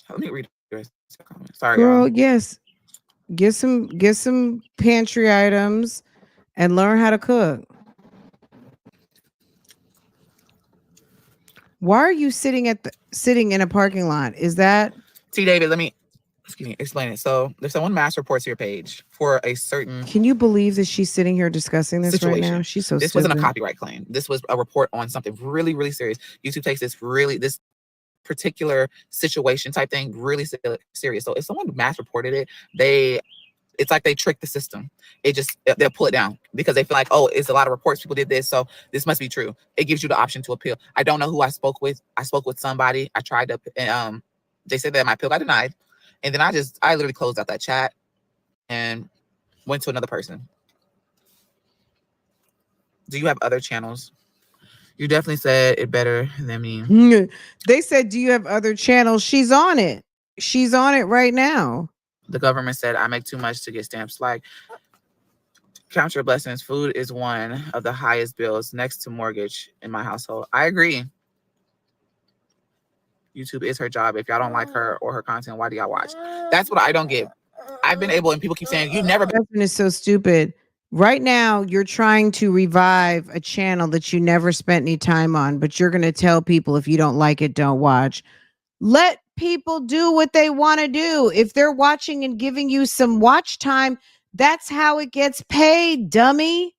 Let me read the rest of the comment. Sorry, girl. y'all. Yes, get some pantry items and learn how to cook. Why are you sitting in a parking lot? Is that T. David? Let me explain it. So there's someone mass reports your page for a certain. Can you believe that she's sitting here discussing this situation right now? She's so. This stupid. wasn't a copyright claim. This was a report on something really, really serious. YouTube takes this particular situation type thing really serious. So if someone mass reported it, it's like they trick the system. They'll pull it down because they feel like, oh, it's a lot of reports. People did this, so this must be true. It gives you the option to appeal. I don't know who I spoke with. I spoke with somebody. I tried to, they said that my appeal got denied. And then I literally closed out that chat and went to another person. Do you have other channels? You definitely said it better than me. They said, do you have other channels? She's on it. She's on it right now. The government said I make too much to get stamps. Like, count your blessings. Food is one of the highest bills next to mortgage in my household. I agree. YouTube is her job. If y'all don't like her or her content, why do y'all watch? That's what I don't get. I've been able, and people keep saying, you've never been. Husband is so stupid. Right now, you're trying to revive a channel that you never spent any time on, but you're going to tell people if you don't like it, don't watch. Let people do what they want to do. If they're watching and giving you some watch time, that's how it gets paid, dummy.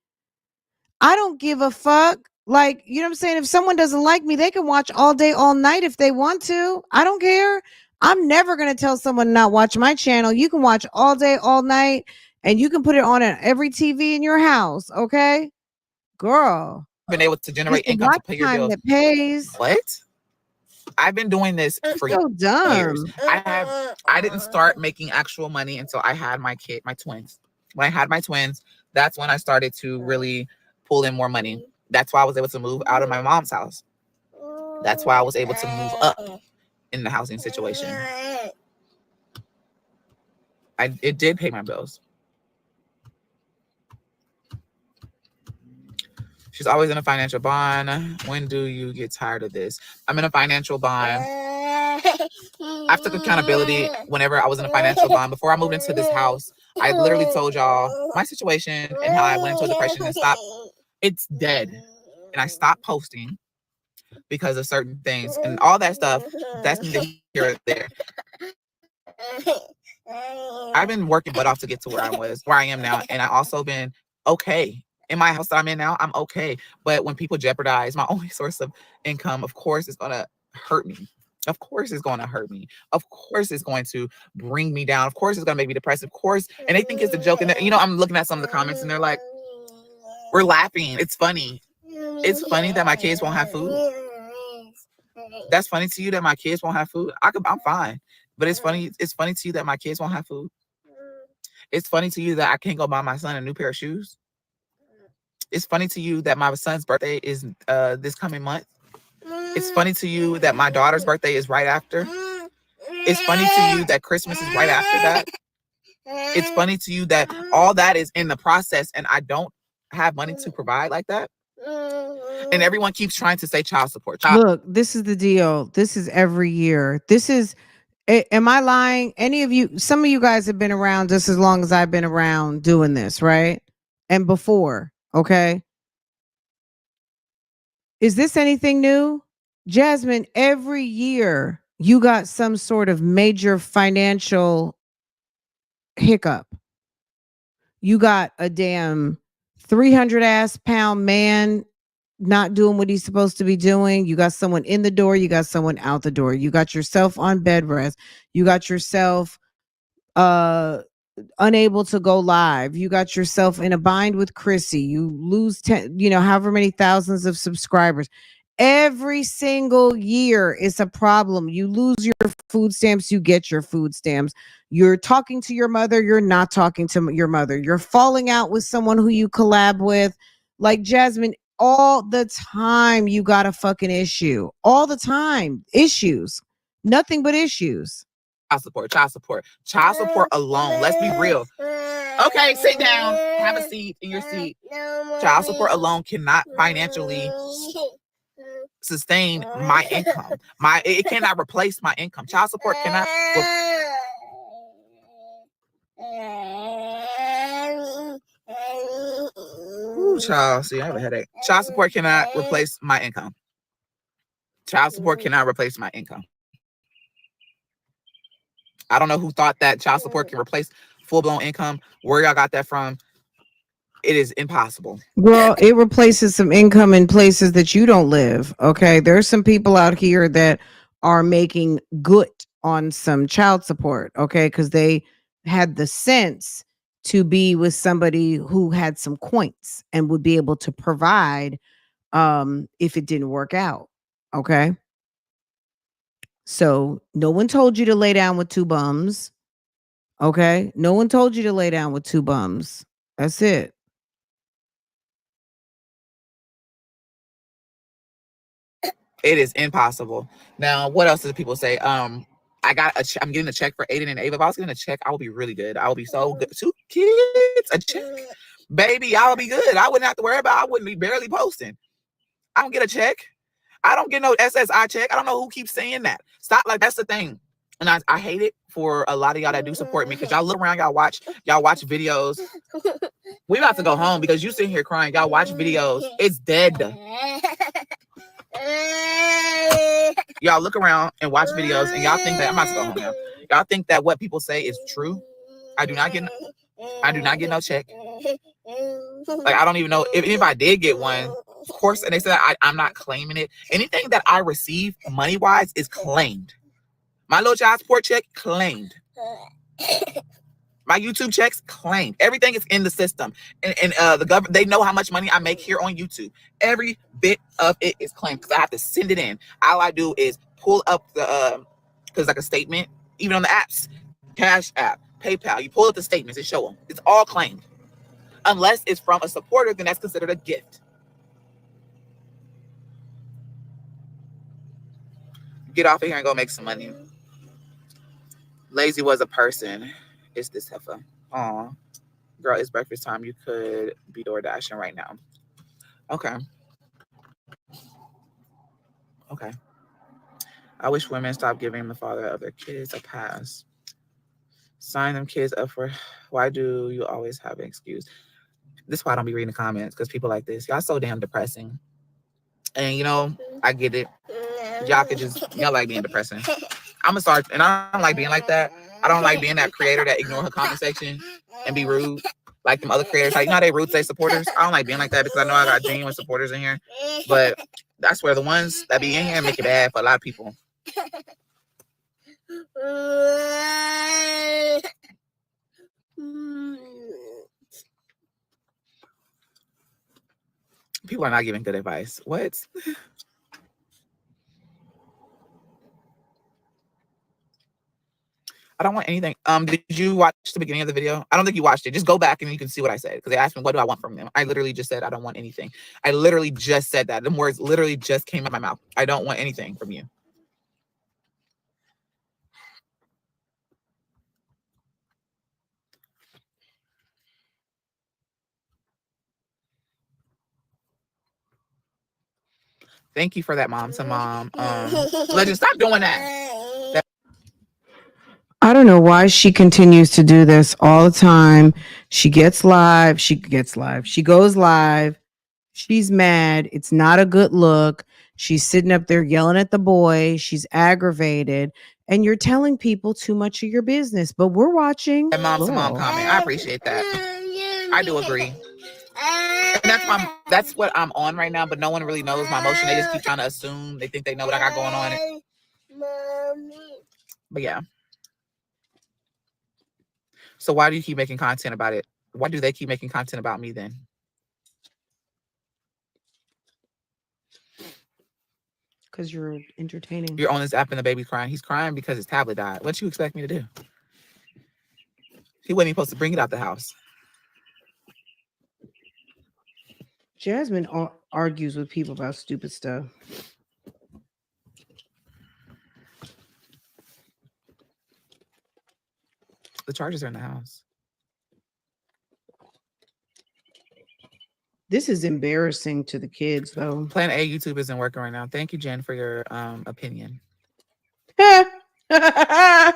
I don't give a fuck. Like, you know what I'm saying? If someone doesn't like me, they can watch all day, all night if they want to. I don't care. I'm never going to tell someone not watch my channel. You can watch all day, all night, and you can put it on every TV in your house. Okay, girl. Been able to generate income to pay your bills. That pays. What? I've been doing this for so dumb. years. I didn't start making actual money until I had my twins. When I had my twins, that's when I started to really pull in more money. That's why I was able to move out of my mom's house. That's why I was able to move up in the housing situation. It did pay my bills. She's always in a financial bond. When do you get tired of this? I'm in a financial bond. I took accountability whenever I was in a financial bond. Before I moved into this house, I literally told y'all my situation and how I went into a depression and stopped. It's dead. And I stopped posting because of certain things and all that stuff. That's neither here or there. I've been working butt off to get to where I am now. And I also been okay. In my house that I'm in now, I'm okay. But when people jeopardize my only source of income, of course, it's going to hurt me. Of course, it's going to hurt me. Of course, it's going to bring me down. Of course, it's going to make me depressed. Of course. And they think it's a joke. And, I'm looking at some of the comments and they're like, we're laughing. It's funny. It's funny that my kids won't have food. That's funny to you that my kids won't have food. I'm fine. But it's funny. It's funny to you that my kids won't have food. It's funny to you that I can't go buy my son a new pair of shoes. It's funny to you that my son's birthday is this coming month. It's funny to you that my daughter's birthday is right after. It's funny to you that Christmas is right after that. It's funny to you that all that is in the process and I don't have money to provide like that. And everyone keeps trying to say child support. Look, this is the deal. This is every year. This is, am I lying? Any of you, some of you guys have been around just as long as I've been around doing this, right? And before, okay? Is this anything new? Jasmine, every year you got some sort of major financial hiccup. You got a damn 300-pound man not doing what he's supposed to be doing. You got someone in the door. You got someone out the door. You got yourself on bed rest. You got yourself unable to go live. You got yourself in a bind with Chrissy. You lose 10, however many thousands of subscribers. Every single year is a problem. You lose your food stamps, you get your food stamps. You're talking to your mother, you're not talking to your mother. You're falling out with someone who you collab with. Like Jasmine, all the time you got a fucking issue. All the time. Issues. Nothing but issues. Child support alone. Let's be real. Okay, sit down. Have a seat in your seat. Child support alone cannot financially sustain my income. It cannot replace my income. Child support cannot. Ooh, child. See, I have a headache. Child support cannot replace my income. Child support cannot replace my income. I don't know who thought that child support can replace full-blown income. Where y'all got that from? It is impossible. Well, it replaces some income in places that you don't live. Okay. There's some people out here that are making good on some child support. Okay. Because they had the sense to be with somebody who had some coins and would be able to provide if it didn't work out. Okay. So no one told you to lay down with two bums. Okay. No one told you to lay down with two bums. That's it. It is impossible. Now, what else do people say? I'm getting a check for Aiden and Ava. If I was getting a check, I would be really good. I would be so good. 2 kids, a check. Baby, I would be good. I wouldn't have to worry about I wouldn't be barely posting. I don't get a check. I don't get no SSI check. I don't know who keeps saying that. Stop. Like, that's the thing. And I hate it for a lot of y'all that do support me because y'all look around, y'all watch videos. We about to go home because you sitting here crying. Y'all watch videos. It's dead. Y'all look around and watch videos and y'all think that I'm about to go home now. Y'all think that what people say is true. I do not get no check. Like, I don't even know if I did get one, of course, and they said I'm not claiming it. Anything that I receive money wise is claimed. My little child support check claimed. My YouTube checks claimed. Everything is in the system, and the government, they know how much money I make here on YouTube. Every bit of it is claimed because I have to send it in. All I do is pull up the because like a statement, even on the apps, Cash App, PayPal, you pull up the statements and show them. It's all claimed, unless it's from a supporter, then that's considered a gift. Get off of here and go make some money. Lazy was a person. It's this heifer. Aw. Girl, it's breakfast time. You could be door dashing right now. Okay. Okay. I wish women stop giving the father of their kids a pass. Sign them kids up for. Why do you always have an excuse? This is why I don't be reading the comments, because people like this. Y'all so damn depressing. And I get it. Y'all like being depressing. I'm gonna start, and I don't like being like that. I don't like being that creator that ignore her comment section and be rude like them other creators. Like, they rude to their supporters. I don't like being like that because I know I got genuine supporters in here. But that's where the ones that be in here make it bad for a lot of people. People are not giving good advice. What? I don't want anything. Did you watch the beginning of the video? I don't think you watched it. Just go back and you can see what I said. Because they asked me, what do I want from them? I literally just said, I don't want anything. I literally just said that. Them words literally just came out of my mouth. I don't want anything from you. Thank you for that, mom to mom. Legend, stop doing that. I don't know why she continues to do this all the time. She gets live. She goes live. She's mad. It's not a good look. She's sitting up there yelling at the boy. She's aggravated. And you're telling people too much of your business. But we're watching. That mom to mom comment. I appreciate that. I do agree. And that's what I'm on right now, but no one really knows my emotion. They just keep trying to assume. They think they know what I got going on. But yeah. So why do you keep making content about it? Why do they keep making content about me then? Because you're entertaining. You're on this app and the baby's crying. He's crying because his tablet died. What you expect me to do? He wasn't even supposed to bring it out the house. Jasmine argues with people about stupid stuff. The chargers are in the house. This is embarrassing to the kids, though. Plan A YouTube isn't working right now. Thank you, Jen, for your opinion. I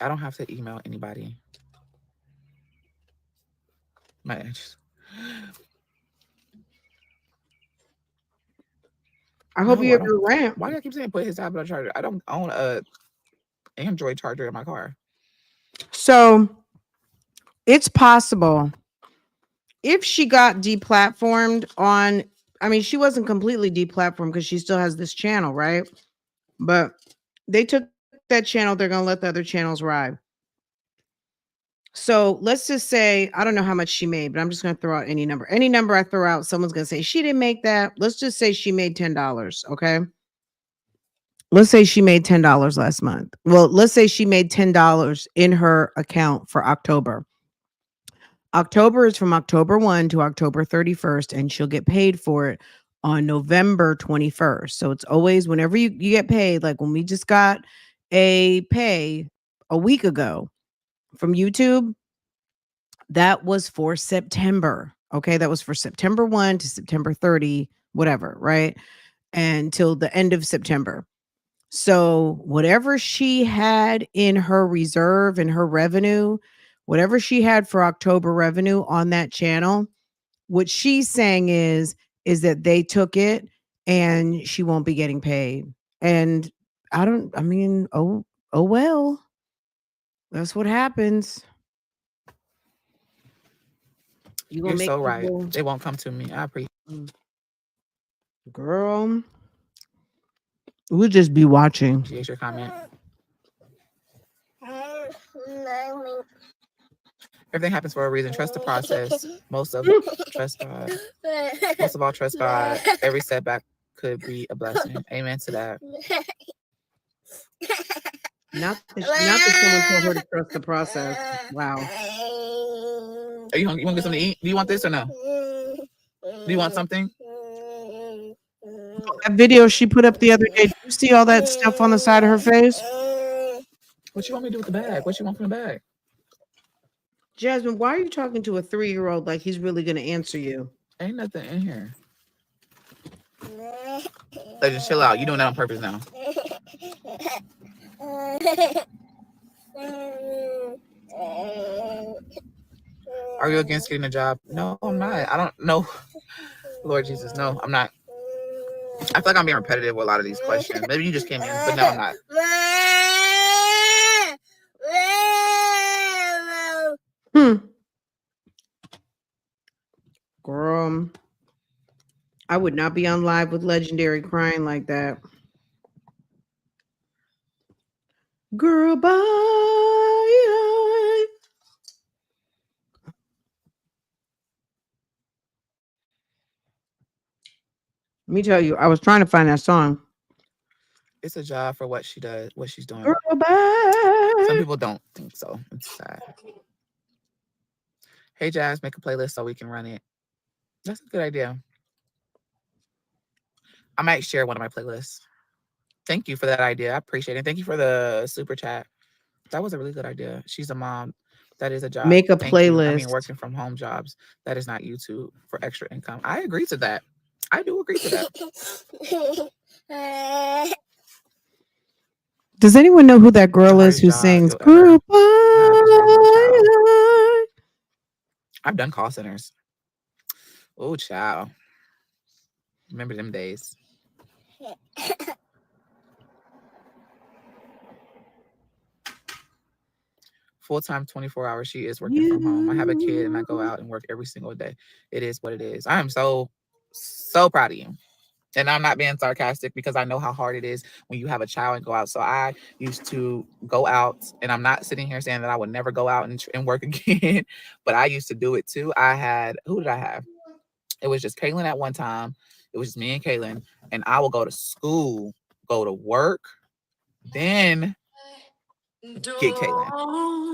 don't have to email anybody. I hope you have your rant. Why do I keep saying put his tablet on charger? I don't own a Android charger in my car. So it's possible if she got deplatformed on, I mean, she wasn't completely deplatformed because she still has this channel, right? But they took that channel. They're going to let the other channels ride. So let's just say, I don't know how much she made, but I'm just going to throw out any number. Any number I throw out, someone's going to say, she didn't make that. Let's just say she made $10. Okay. Let's say she made $10 last month. Well, let's say she made $10 in her account for October. October is from October 1 to October 31st, and she'll get paid for it on November 21st. So it's always whenever you get paid, like when we just got a pay a week ago from YouTube, that was for September. Okay, that was for September 1 to September 30, whatever, right? Until the end of September. So whatever she had in her reserve and her revenue, whatever she had for October revenue on that channel, what she's saying is that they took it and she won't be getting paid. And oh well. That's what happens. You're so right. They won't come to me. I appreciate it. Girl. We'll just be watching. Appreciate your comment. Everything happens for a reason. Trust the process. Most of all, trust God. Every setback could be a blessing. Amen to that. Not that someone told her to trust the process. Wow. Are you hungry? You want to get something to eat? Do you want this or no? Do you want something? That video she put up the other day, did you see all that stuff on the side of her face? What you want me to do with the bag? What you want from the bag? Jasmine, why are you talking to a 3-year-old like he's really going to answer you? Ain't nothing in here. Like, just chill out. You're doing that on purpose now. Are you against getting a job? No, I'm not. I don't know. Lord Jesus, no, I'm not. I feel like I'm being repetitive with a lot of these questions. Maybe you just came in, but no, I'm not. Girl, I would not be on live with Legendary crying like that. Girl, bye. Let me tell you, I was trying to find that song. It's a job for what she does, what she's doing. Girl, bye. Some people don't think so. It's sad. Hey, Jazz, make a playlist so we can run it. That's a good idea. I might share one of my playlists. Thank you for that idea. I appreciate it. Thank you for the super chat. That was a really good idea. She's a mom. That is a job. Make a Thank playlist. you. I mean, working from home jobs. That is not YouTube for extra income. I agree to that. I do agree to that. Does anyone know who that girl is who Hardest job sings you'll ever Girl, have is raising a child. bye? I've done call centers. Oh, child. Remember them days. Full-time 24 hours. She is working from home. I have a kid and I go out and work every single day. It is what it is. I am so proud of you. And I'm not being sarcastic because I know how hard it is when you have a child and go out. So I used to go out, and I'm not sitting here saying that I would never go out and work again, but I used to do it too. I had, who did I have? It was just Kaylin at one time. It was just me and Kaylin, and I will go to school, go to work, then get Kaylin.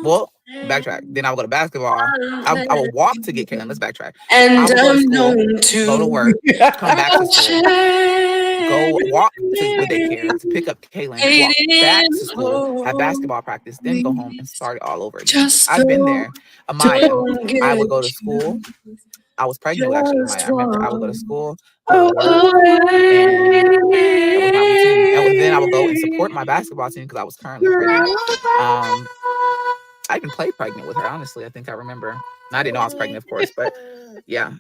Well, backtrack. Then I will go to basketball. I will walk to get Kaylin. Let's backtrack. And I will go to known school, go to work, come back to school, go walk to the daycare to pick up Kaylin, walk back to school, have basketball practice, then go home and start it all over again. I've been there. Amaya, I would go to school. I was pregnant with actually Amaya. I remember I would go to school, go to work, and that was my routine. And then I would go and support my basketball team because I was currently pregnant. I even played pregnant with her, honestly. I think I remember. I didn't know I was pregnant, of course, but yeah.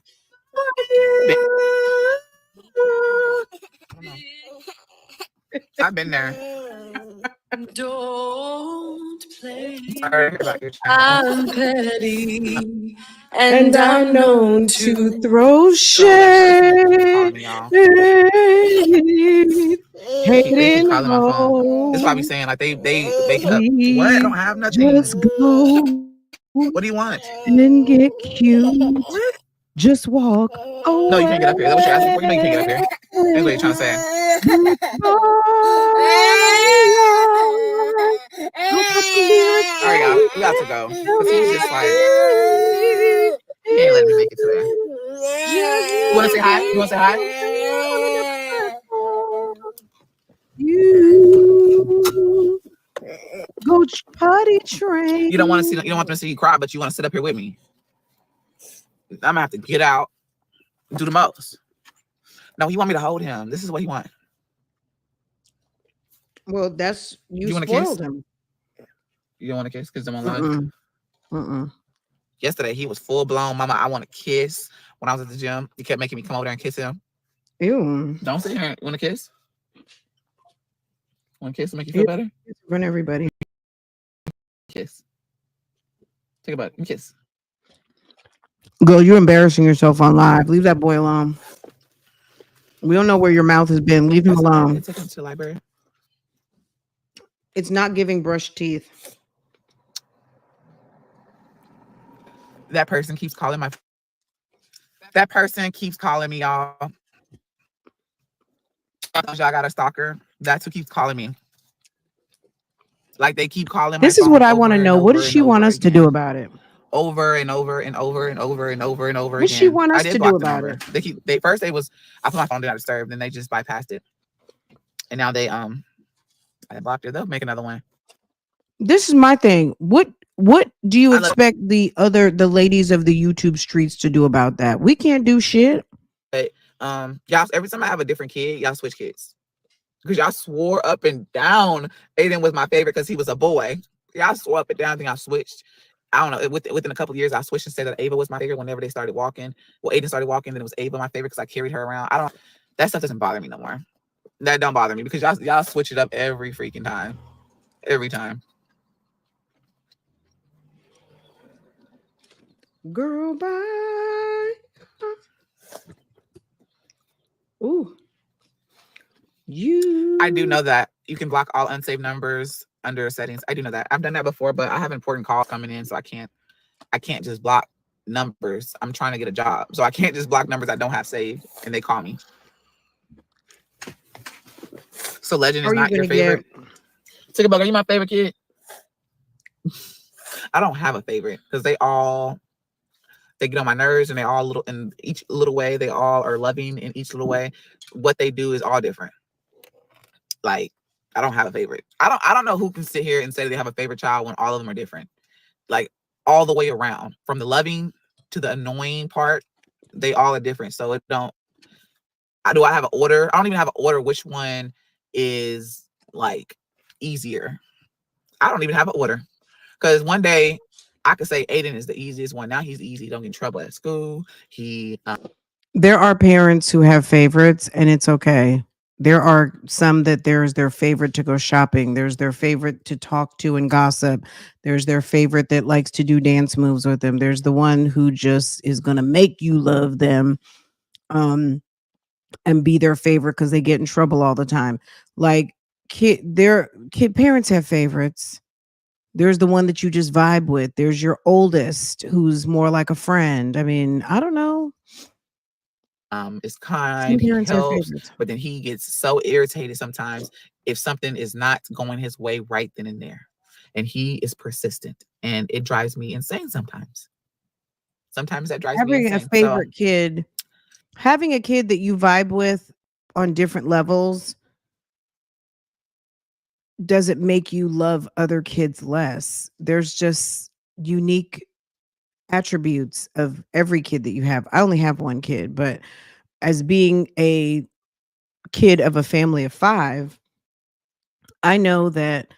I've been there. Don't play. Sorry about your channel. I'm petty, and I'm known to throw shade. They keep calling my phone. That's why I be saying like they up. What? I don't have nothing. Just go. What do you want? And get cute. Just walk. Oh, no, you can't get up here. That's what you're asking for. You know you can't get up here. That's what you're trying to say. All right, y'all. We got to go. Because he's just like, he ain't letting me make it today. You want to say hi? You want to say hi? You go potty train. You don't want to see. You don't want them to see you cry, but you want to sit up here with me. I'm gonna have to get out and do the most. No, he want me to hold him. This is what he want. Well, that's you want spoiled kiss? him. You don't want to kiss because I'm online. Yesterday he was full blown. Mama, I want to kiss. When I was at the gym, he kept making me come over there and kiss him. Ew. Don't sit here. You want to kiss? Want to kiss to make you feel better? Run everybody. Kiss. Take a bite and kiss. Girl, you're embarrassing yourself on live. Leave that boy alone. We don't know where your mouth has been. Leave him alone. Take him to the library. It's not giving brush teeth. That person keeps calling my. That person keeps calling me, y'all. Y'all got a stalker. That's who keeps calling me. Like they keep calling. This is what I want to know. What does she want us to do about it? Over and over and over and over and over and over again. What she want us to do about it? They I put my phone do not disturb, then they just bypassed it. And now they I blocked it. They'll make another one. This is my thing. What do you expect the ladies of the YouTube streets to do about that? We can't do shit. Y'all, every time I have a different kid, y'all switch kids. Because y'all swore up and down Aiden was my favorite because he was a boy. Y'all swore up and down, then y'all switched. I don't know. Within a couple of years, I switched and said that Ava was my favorite whenever they started walking. Well, Aiden started walking, then it was Ava my favorite because I carried her around. That stuff doesn't bother me no more. That don't bother me because y'all switch it up every freaking time. Every time. Girl, bye. Ooh. I do know that you can block all unsaved numbers under settings. I do know that. I've done that before, but I have important calls coming in, so I can't just block numbers. I'm trying to get a job, so I can't just block numbers I don't have saved and they call me. So Legend How is are you not your gonna get? favorite. Ticketbug, are you my favorite kid? I don't have a favorite because they get on my nerves, and they all little in each little way. They all are loving in each little way. What they do is all different. Like, I don't have a favorite. I don't know who can sit here and say they have a favorite child when all of them are different. Like, all the way around, from the loving to the annoying part, they all are different. So it don't. Do I have an order? I don't even have an order. Which one is like easier? I don't even have an order, because one day I could say Aiden is the easiest one. Now he's easy. Don't get in trouble at school. There are parents who have favorites, and it's okay. There are some that there's their favorite to go shopping. There's their favorite to talk to and gossip. There's their favorite that likes to do dance moves with them. There's the one who just is going to make you love them, and be their favorite because they get in trouble all the time. Like, kid parents have favorites. There's the one that you just vibe with. There's your oldest who's more like a friend. I mean, I don't know. Is Some kind, he parents have helps, favorites. but then he gets so irritated sometimes if something is not going his way right then and there. And he is persistent, and it drives me insane sometimes. Sometimes that drives me Having a insane. So favorite kid, having a kid that you vibe with on different levels doesn't make you love other kids less. There's just unique attributes of every kid that you have. I only have one kid, but as being a kid of a family of 5, I know that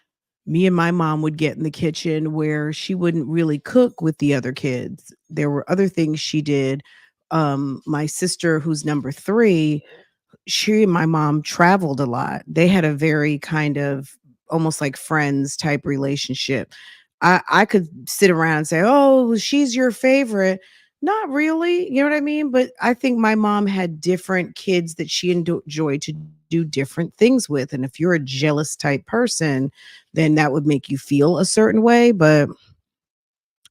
me and my mom would get in the kitchen where she wouldn't really cook with the other kids. There were other things she did. My sister, who's number 3, she and my mom traveled a lot. They had a very kind of almost like friends type relationship. I could sit around and say, "Oh, she's your favorite." Not really, you know what I mean? But I think my mom had different kids that she enjoyed to do different things with. And if you're a jealous type person, then that would make you feel a certain way. But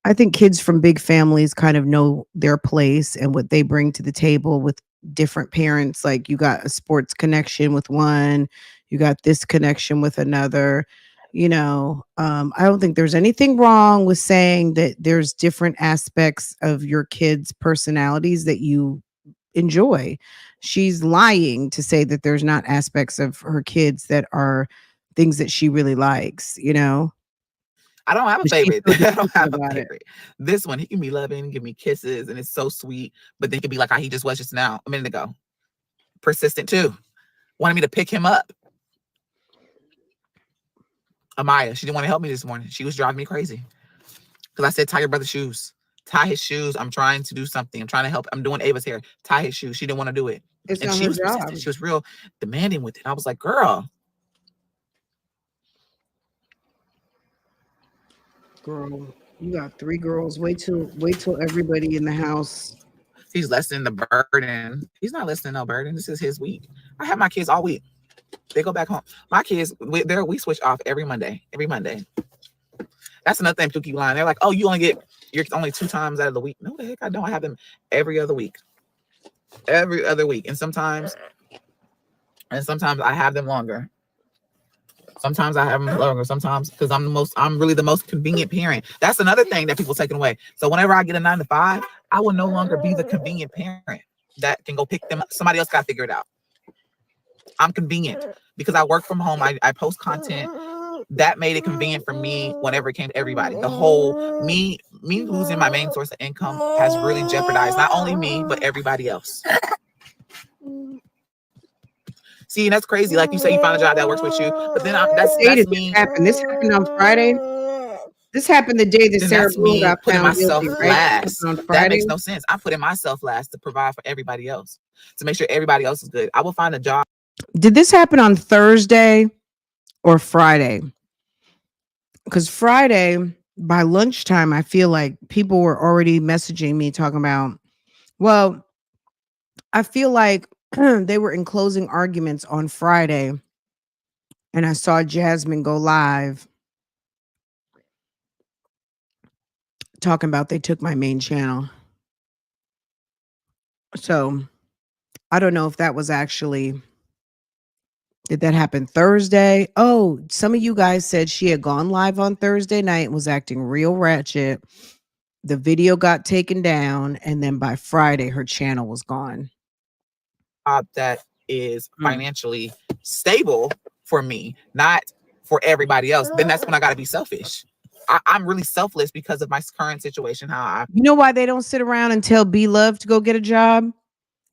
I think kids from big families kind of know their place and what they bring to the table with different parents. Like, you got a sports connection with one, you got this connection with another. I don't think there's anything wrong with saying that there's different aspects of your kids' personalities that you enjoy. She's lying to say that there's not aspects of her kids that are things that she really likes. I don't have a But she's favorite. so I don't dismissive have a about it. favorite. This one, he can be loving, give me kisses, and it's so sweet. But then he could be like how he just was just now, a minute ago. Persistent too. Wanted me to pick him up. Amaya, she didn't want to help me this morning. She was driving me crazy. Because I said, tie your brother's shoes. Tie his shoes. I'm trying to do something. I'm trying to help. I'm doing Ava's hair. Tie his shoes. She didn't want to do it. It's And not she her was job. persistent. She was real demanding with it. I was like, girl. Girl, you got 3 girls. Wait till everybody in the house. He's lessening the burden. He's not lessening no burden. This is his week. I have my kids all week. They go back home. My kids, we switch off every Monday. Every Monday. That's another thing people keep lying. They're like, oh, you're only 2 times out of the week. No, the heck I don't. I have them every other week. Every other week. And sometimes I have them longer. Sometimes I have them longer. Sometimes because I'm really the most convenient parent. That's another thing that people taking away. So whenever I get a 9 to 5, I will no longer be the convenient parent that can go pick them up. Somebody else got to figure it out. I'm convenient because I work from home. I post content. That made it convenient for me whenever it came to everybody. The whole me losing my main source of income has really jeopardized not only me, but everybody else. See, that's crazy. Like you say, you find a job that works with you, but then that's me. This happened. This happened on Friday. This happened the day that Then Sarah that's Bloom me got putting found myself guilty, right? last. On That Friday. makes no sense. I'm putting myself last to provide for everybody else, to make sure everybody else is good. I will find a job. Did this happen on Thursday or Friday? Because Friday by lunchtime, I feel like people were already messaging me talking about, well, I feel like they were in closing arguments on Friday, and I saw Jasmine go live talking about they took my main channel. So I don't know if that was actually Did that happen Thursday? Oh, some of you guys said she had gone live on Thursday night and was acting real ratchet. The video got taken down, and then by Friday, her channel was gone. That is financially stable for me, not for everybody else, then that's when I got to be selfish. I'm really selfless because of my current situation. You know why they don't sit around and tell B-Love to go get a job?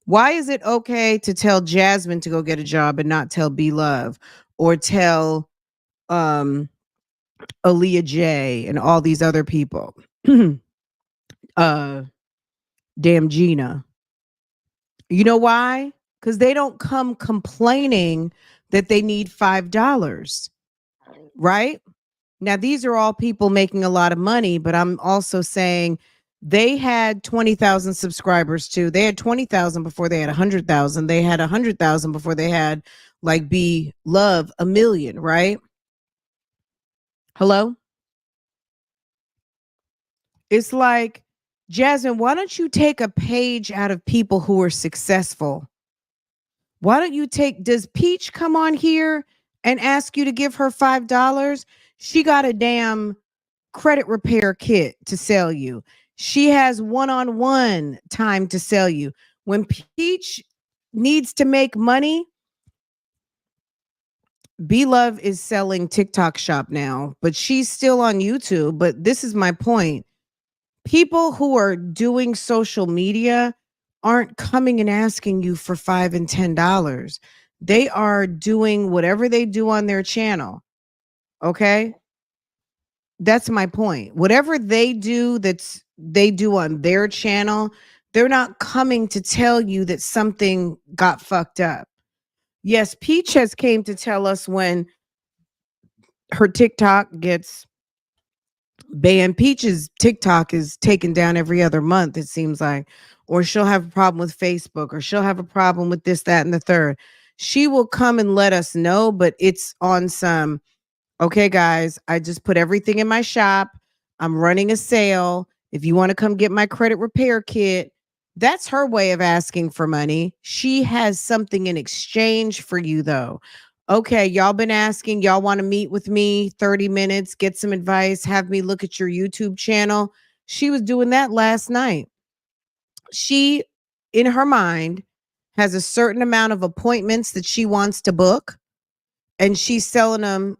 Why is it okay to tell Jasmine to go get a job and not tell B-Love or tell Aaliyah J and all these other people? Damn Gina. You know why? Because they don't come complaining that they need $5, right? Now, these are all people making a lot of money, but I'm also saying they had 20,000 subscribers too. They had 20,000 before they had 100,000. They had 100,000 before they had like B-Love 1 million, right? Hello? It's like, Jasmine, why don't you take a page out of people who are successful? Why don't you does Peach come on here and ask you to give her $5? She got a damn credit repair kit to sell you. She has one-on-one time to sell you. When Peach needs to make money, B-Love is selling TikTok shop now, but she's still on YouTube. But this is my point. People who are doing social media aren't coming and asking you for $5 and $10. They are doing whatever they do on their channel. Okay? That's my point. Whatever they do they do on their channel, they're not coming to tell you that something got fucked up. Yes, Peach has came to tell us when her TikTok gets banned. Peach's TikTok is taken down every other month, it seems like. Or she'll have a problem with Facebook, or she'll have a problem with this, that, and the third. She will come and let us know, but it's on some, okay, guys, I just put everything in my shop. I'm running a sale. If you want to come get my credit repair kit, that's her way of asking for money. She has something in exchange for you, though. Okay, y'all been asking, y'all want to meet with me 30 minutes, get some advice, have me look at your YouTube channel. She was doing that last night. She, in her mind, has a certain amount of appointments that she wants to book, and she's selling them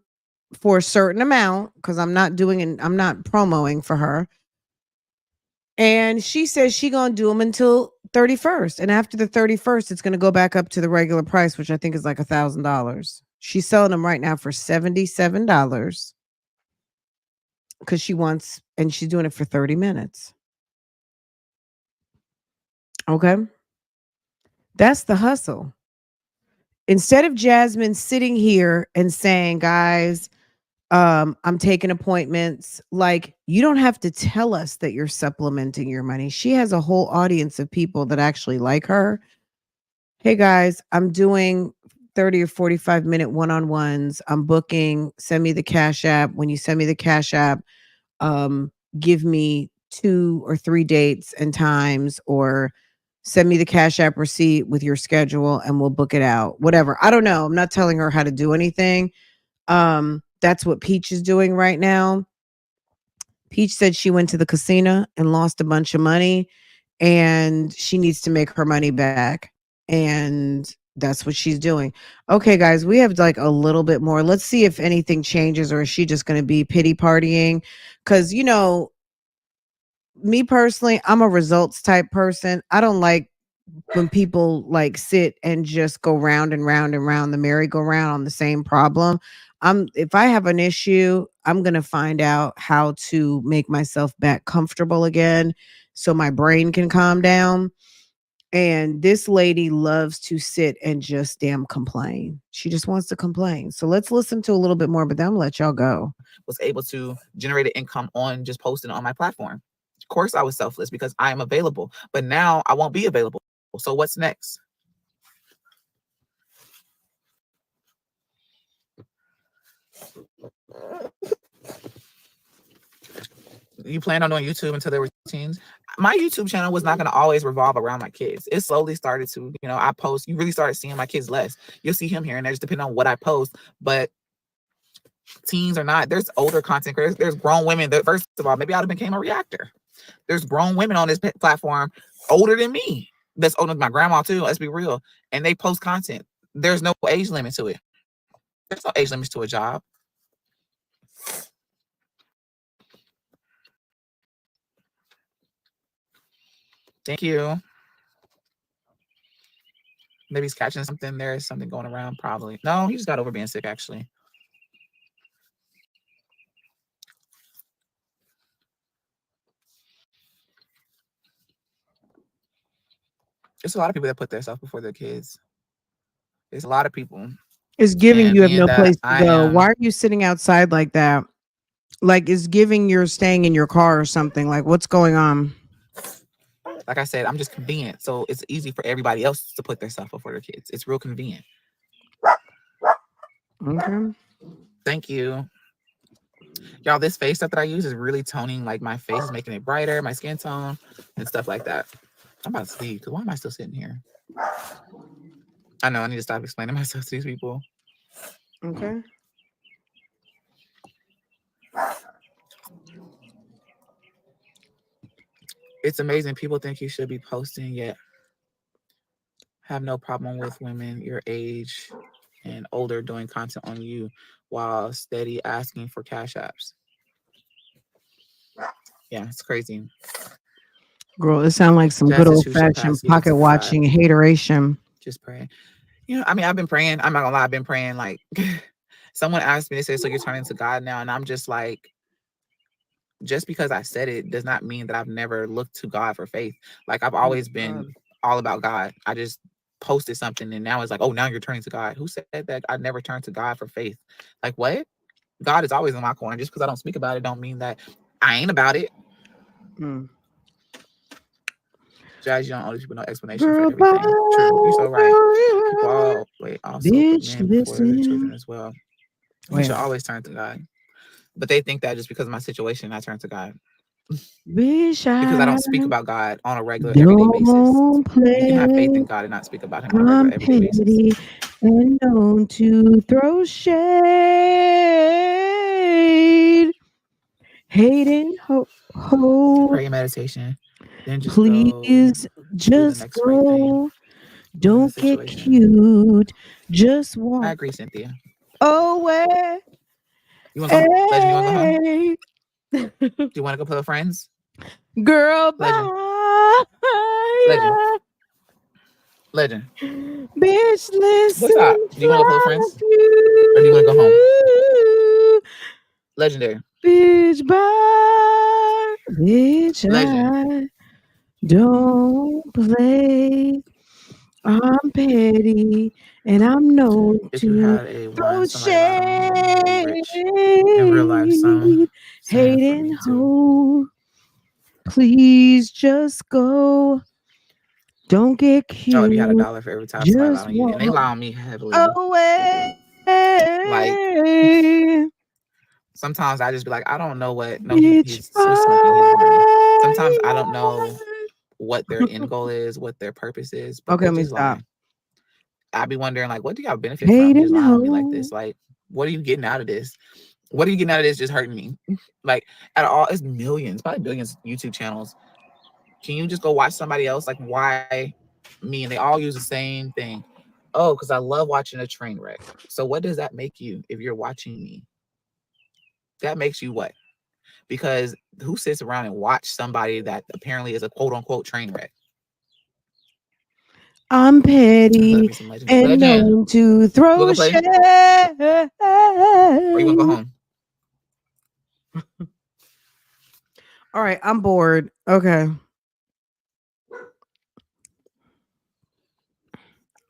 for a certain amount because I'm not promoting for her. And she says she gonna do them until 31st. And after the 31st, it's gonna go back up to the regular price, which I think is like $1,000. She's selling them right now for $77 because and she's doing it for 30 minutes. Okay. That's the hustle. Instead of Jasmine sitting here and saying, guys, I'm taking appointments. Like, you don't have to tell us that you're supplementing your money. She has a whole audience of people that actually like her. Hey guys, I'm doing 30 or 45-minute one-on-ones. I'm booking. Send me the Cash App. When you send me the Cash App, give me 2 or 3 dates and times, or send me the Cash App receipt with your schedule and we'll book it out. Whatever. I don't know. I'm not telling her how to do anything. That's what Peach is doing right now. Peach said she went to the casino and lost a bunch of money and she needs to make her money back. And that's what she's doing. Okay, guys, we have like a little bit more. Let's see if anything changes, or is she just going to be pity partying? Because, you know, me personally, I'm a results type person. I don't like when people like sit and just go round and round and round the merry-go-round on the same problem. If I have an issue, I'm going to find out how to make myself back comfortable again so my brain can calm down. And this lady loves to sit and just damn complain. She just wants to complain. So let's listen to a little bit more, but then I'll let y'all go. Was able to generate an income on just posting on my platform. Of course, I was selfless because I am available, but now I won't be available. So what's next? You plan on doing YouTube until there were teens? my YouTube channel was not going to always revolve around my kids. It slowly started to, you know, I post, you really started seeing my kids less. You'll see him here and there, just depending on what I post. But teens or not, there's older content creators, there's grown women that, first of all, maybe I'd have became a reactor. There's grown women on this platform older than me. That's older than my grandma too, let's be real. And they post content. There's no age limit to it. There's no age limits to a job. Thank you. Maybe he's catching something. There's something going around, probably. No, he just got over being sick, actually. There's a lot of people that put themselves before their kids. There's a lot of people. It's giving And you have being no that place to I go. am, Why are you sitting outside like that? Like it's giving you're staying in your car or something. Like what's going on? like I said, I'm just convenient. So it's easy for everybody else to put themselves before their kids. It's real convenient. Okay. Thank you. Y'all, this face stuff that I use is really toning like my face, is making it brighter, my skin tone, and stuff like that. I'm about to leave because why am I still sitting here? I know I need to stop explaining myself to these people. Okay. It's amazing. People think you should be posting, yet have no problem with women your age and older doing content on you while steady asking for cash apps. Yeah, it's crazy. Girl, it sounds like some good Justice old who shall fashioned pass, give it to pocket God. watching hateration. Just pray. You know, I mean, I've been praying. I'm not gonna lie, I've been praying. Like, someone asked me, they said, so you're turning to God now? And I'm just like, just because I said it does not mean that I've never looked to God for faith. Like, I've always been all about God. I just posted something and now it's like, oh, now you're turning to God. Who said that I never turned to God for faith? Like, what? God is always in my corner. Just because I don't speak about it don't mean that I ain't about it. Jazz, you don't owe these people no explanation for everything. True, you're so right. People also put men before their children as well. We should always turn to God. But they think that just because of my situation, I turn to God. Because I don't speak about God on a regular, everyday basis. You can have faith in God and not speak about him on a regular, everyday basis. And known to throw shade, hate and hope. Pray and meditation. Then just Please just go. Don't get cute. Just walk. I agree, Cynthia. Away. You want to go? Legend, you want to go home? Do you want to go play with friends? Girl, Legend. bye. Legend. Legend. Bitch, listen. What's up? Do you want to go play with friends? Or do you want to go home? Legendary. Bitch, bye. Bitch, Legend. I don't play. I'm petty and I'm known If you to had a throw one, somebody rich in real life, some hate and hope. Please just go. Don't get cute. Oh, if you had $1 for every time somebody lied on you, and they lie on me heavily. Away. Like, sometimes I just be like, I don't know what. No, he's still smoking. He's horny. Sometimes I don't know what their end goal is, what their purpose is. But okay, let me just stop. lie. I be wondering, like, what do y'all benefit from just lying on me like this? Like, what are you getting out of this? What are you getting out of this? Just hurting me. Like, at all, it's millions, probably billions YouTube channels. Can you just go watch somebody else? Like, why me? And they all use the same thing. Oh, because I love watching a train wreck. So what does that make you if you're watching me? That makes you what? Because who sits around and watch somebody that apparently is a quote unquote train wreck? I'm petty and known to throw shade. Or you want to go home? All right, I'm bored. Okay.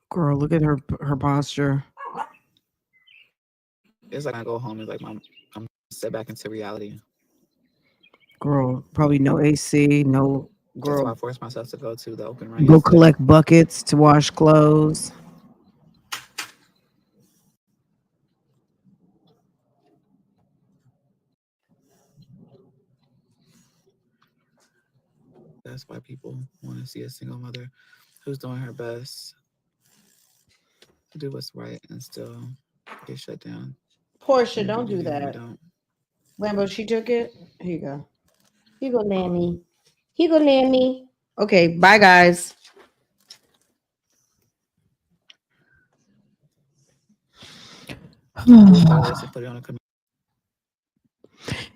Girl, look at her posture. It's like I go home. It's like I'm set back into reality. Girl, probably no AC, no. Girl, that's why I forced myself to go to the open run. Go collect buckets to wash clothes. that's why people want to see a single mother who's doing her best to do what's right and still get shut down. Portia, don't do that. Don't. Lambo, she took it. Here you go. Here go Lammy. Here go Lammy. Okay, bye guys.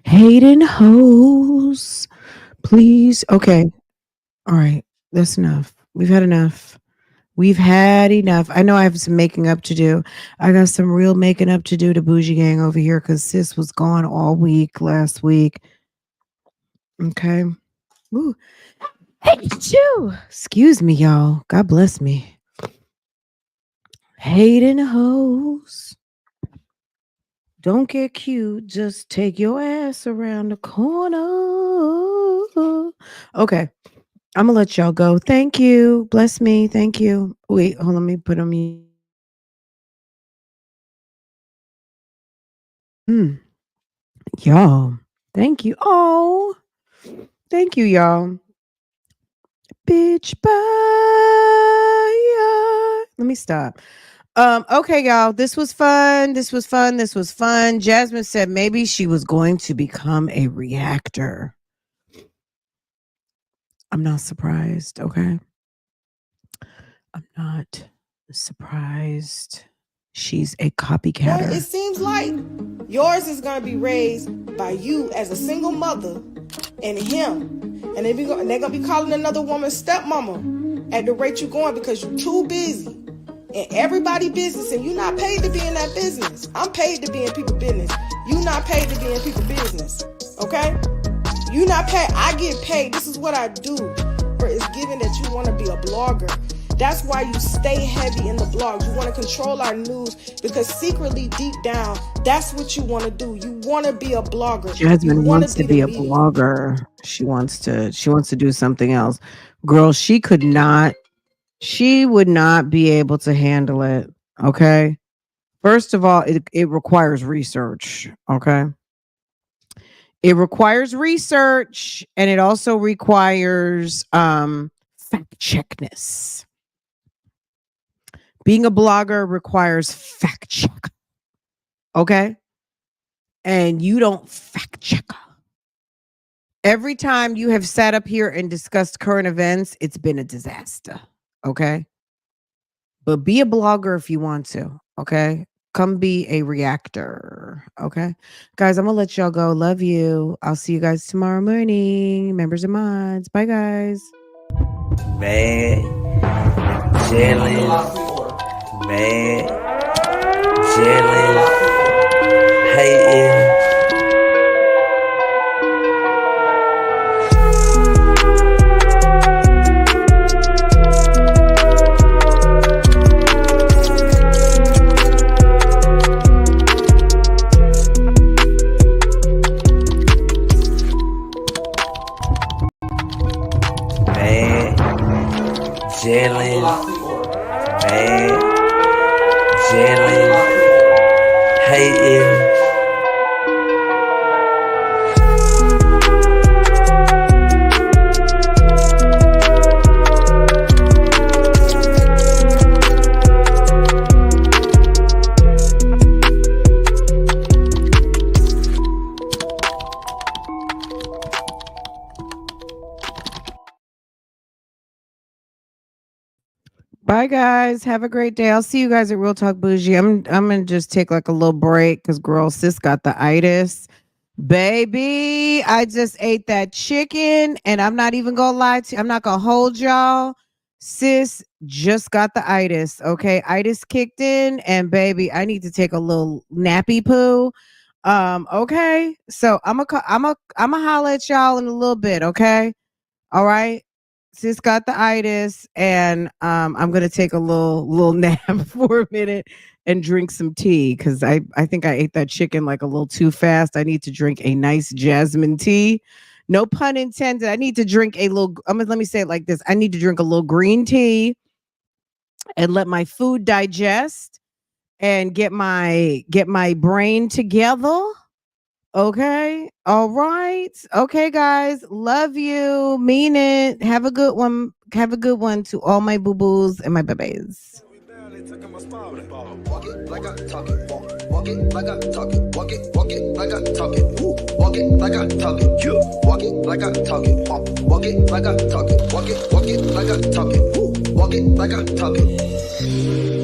Hating hoes, please. Okay, all right, that's enough. We've had enough. We've had enough. I know I have some making up to do. I got some real making up to do to BougieGang over here because sis was gone all week last week. Okay. Ooh. Hey, chew. Excuse me, y'all. God bless me. Hating hoes. Don't get cute. Just take your ass around the corner. Okay. I'm going to let y'all go. Thank you. Bless me. Thank you. Wait, hold on. Let me put on mute. Y'all. Thank you. Oh. Thank you, y'all. Bitch, bye. Let me stop. Okay, y'all. This was fun. This was fun. This was fun. Jasmine said maybe she was going to become a reactor. I'm not surprised, okay? I'm not surprised. She's a copycatter. It seems like yours is going to be raised by you as a single mother and him. And they're going to be calling another woman stepmama at the rate you're going because you're too busy. And everybody business, and you're not paid to be in that business. I'm paid to be in people's business. You're not paid to be in people's business, okay? You're not paid. I get paid. This is what I do. It's given that you want to be a blogger. That's why you stay heavy in the blog. You want to control our news because secretly, deep down, that's what you want to do. You want to be a blogger. Jasmine wants to be a blogger. She wants to do something else. Girl, she would not be able to handle it. Okay. First of all, it requires research. Okay. It requires research and it also requires fact checkness. Being a blogger requires fact check. Okay. And you don't fact check. Every time you have sat up here and discussed current events, it's been a disaster. Okay. But be a blogger if you want to. Okay. Come be a reactor. Okay. Guys, I'm going to let y'all go. Love you. I'll see you guys tomorrow morning. Members and mods. Bye, guys. Mad, jealous, mad, jealous, hating. Jealous, mad, jealous, hating. Bye, guys. Have a great day. I'll see you guys at Real Talk Bougie. I'm gonna just take like a little break because girl, sis got the itis. Baby, I just ate that chicken, and I'm not even gonna lie to you. I'm not gonna hold y'all. Sis just got the itis. Okay, itis kicked in, and baby, I need to take a little nappy poo. Okay. So I'm a holler at y'all in a little bit. Okay. All right. Sis got the itis, and I'm gonna take a little nap for a minute and drink some tea because I think I ate that chicken like a little too fast. I need to drink a nice jasmine tea. No pun intended. I need to drink a little. Let me say it like this: I need to drink a little green tea and let my food digest and get my brain together. Okay. All right. Okay, guys. Love you. Mean it. Have a good one. Have a good one to all my boo-boos and my babies. Walk it like I talk it. Walk it like I talk it. Walk it like I talk it. Walk it like I talk it. Walk it like I talk it. Walk it like I talk it. Walk it like I talk it. Walk it like I talk it.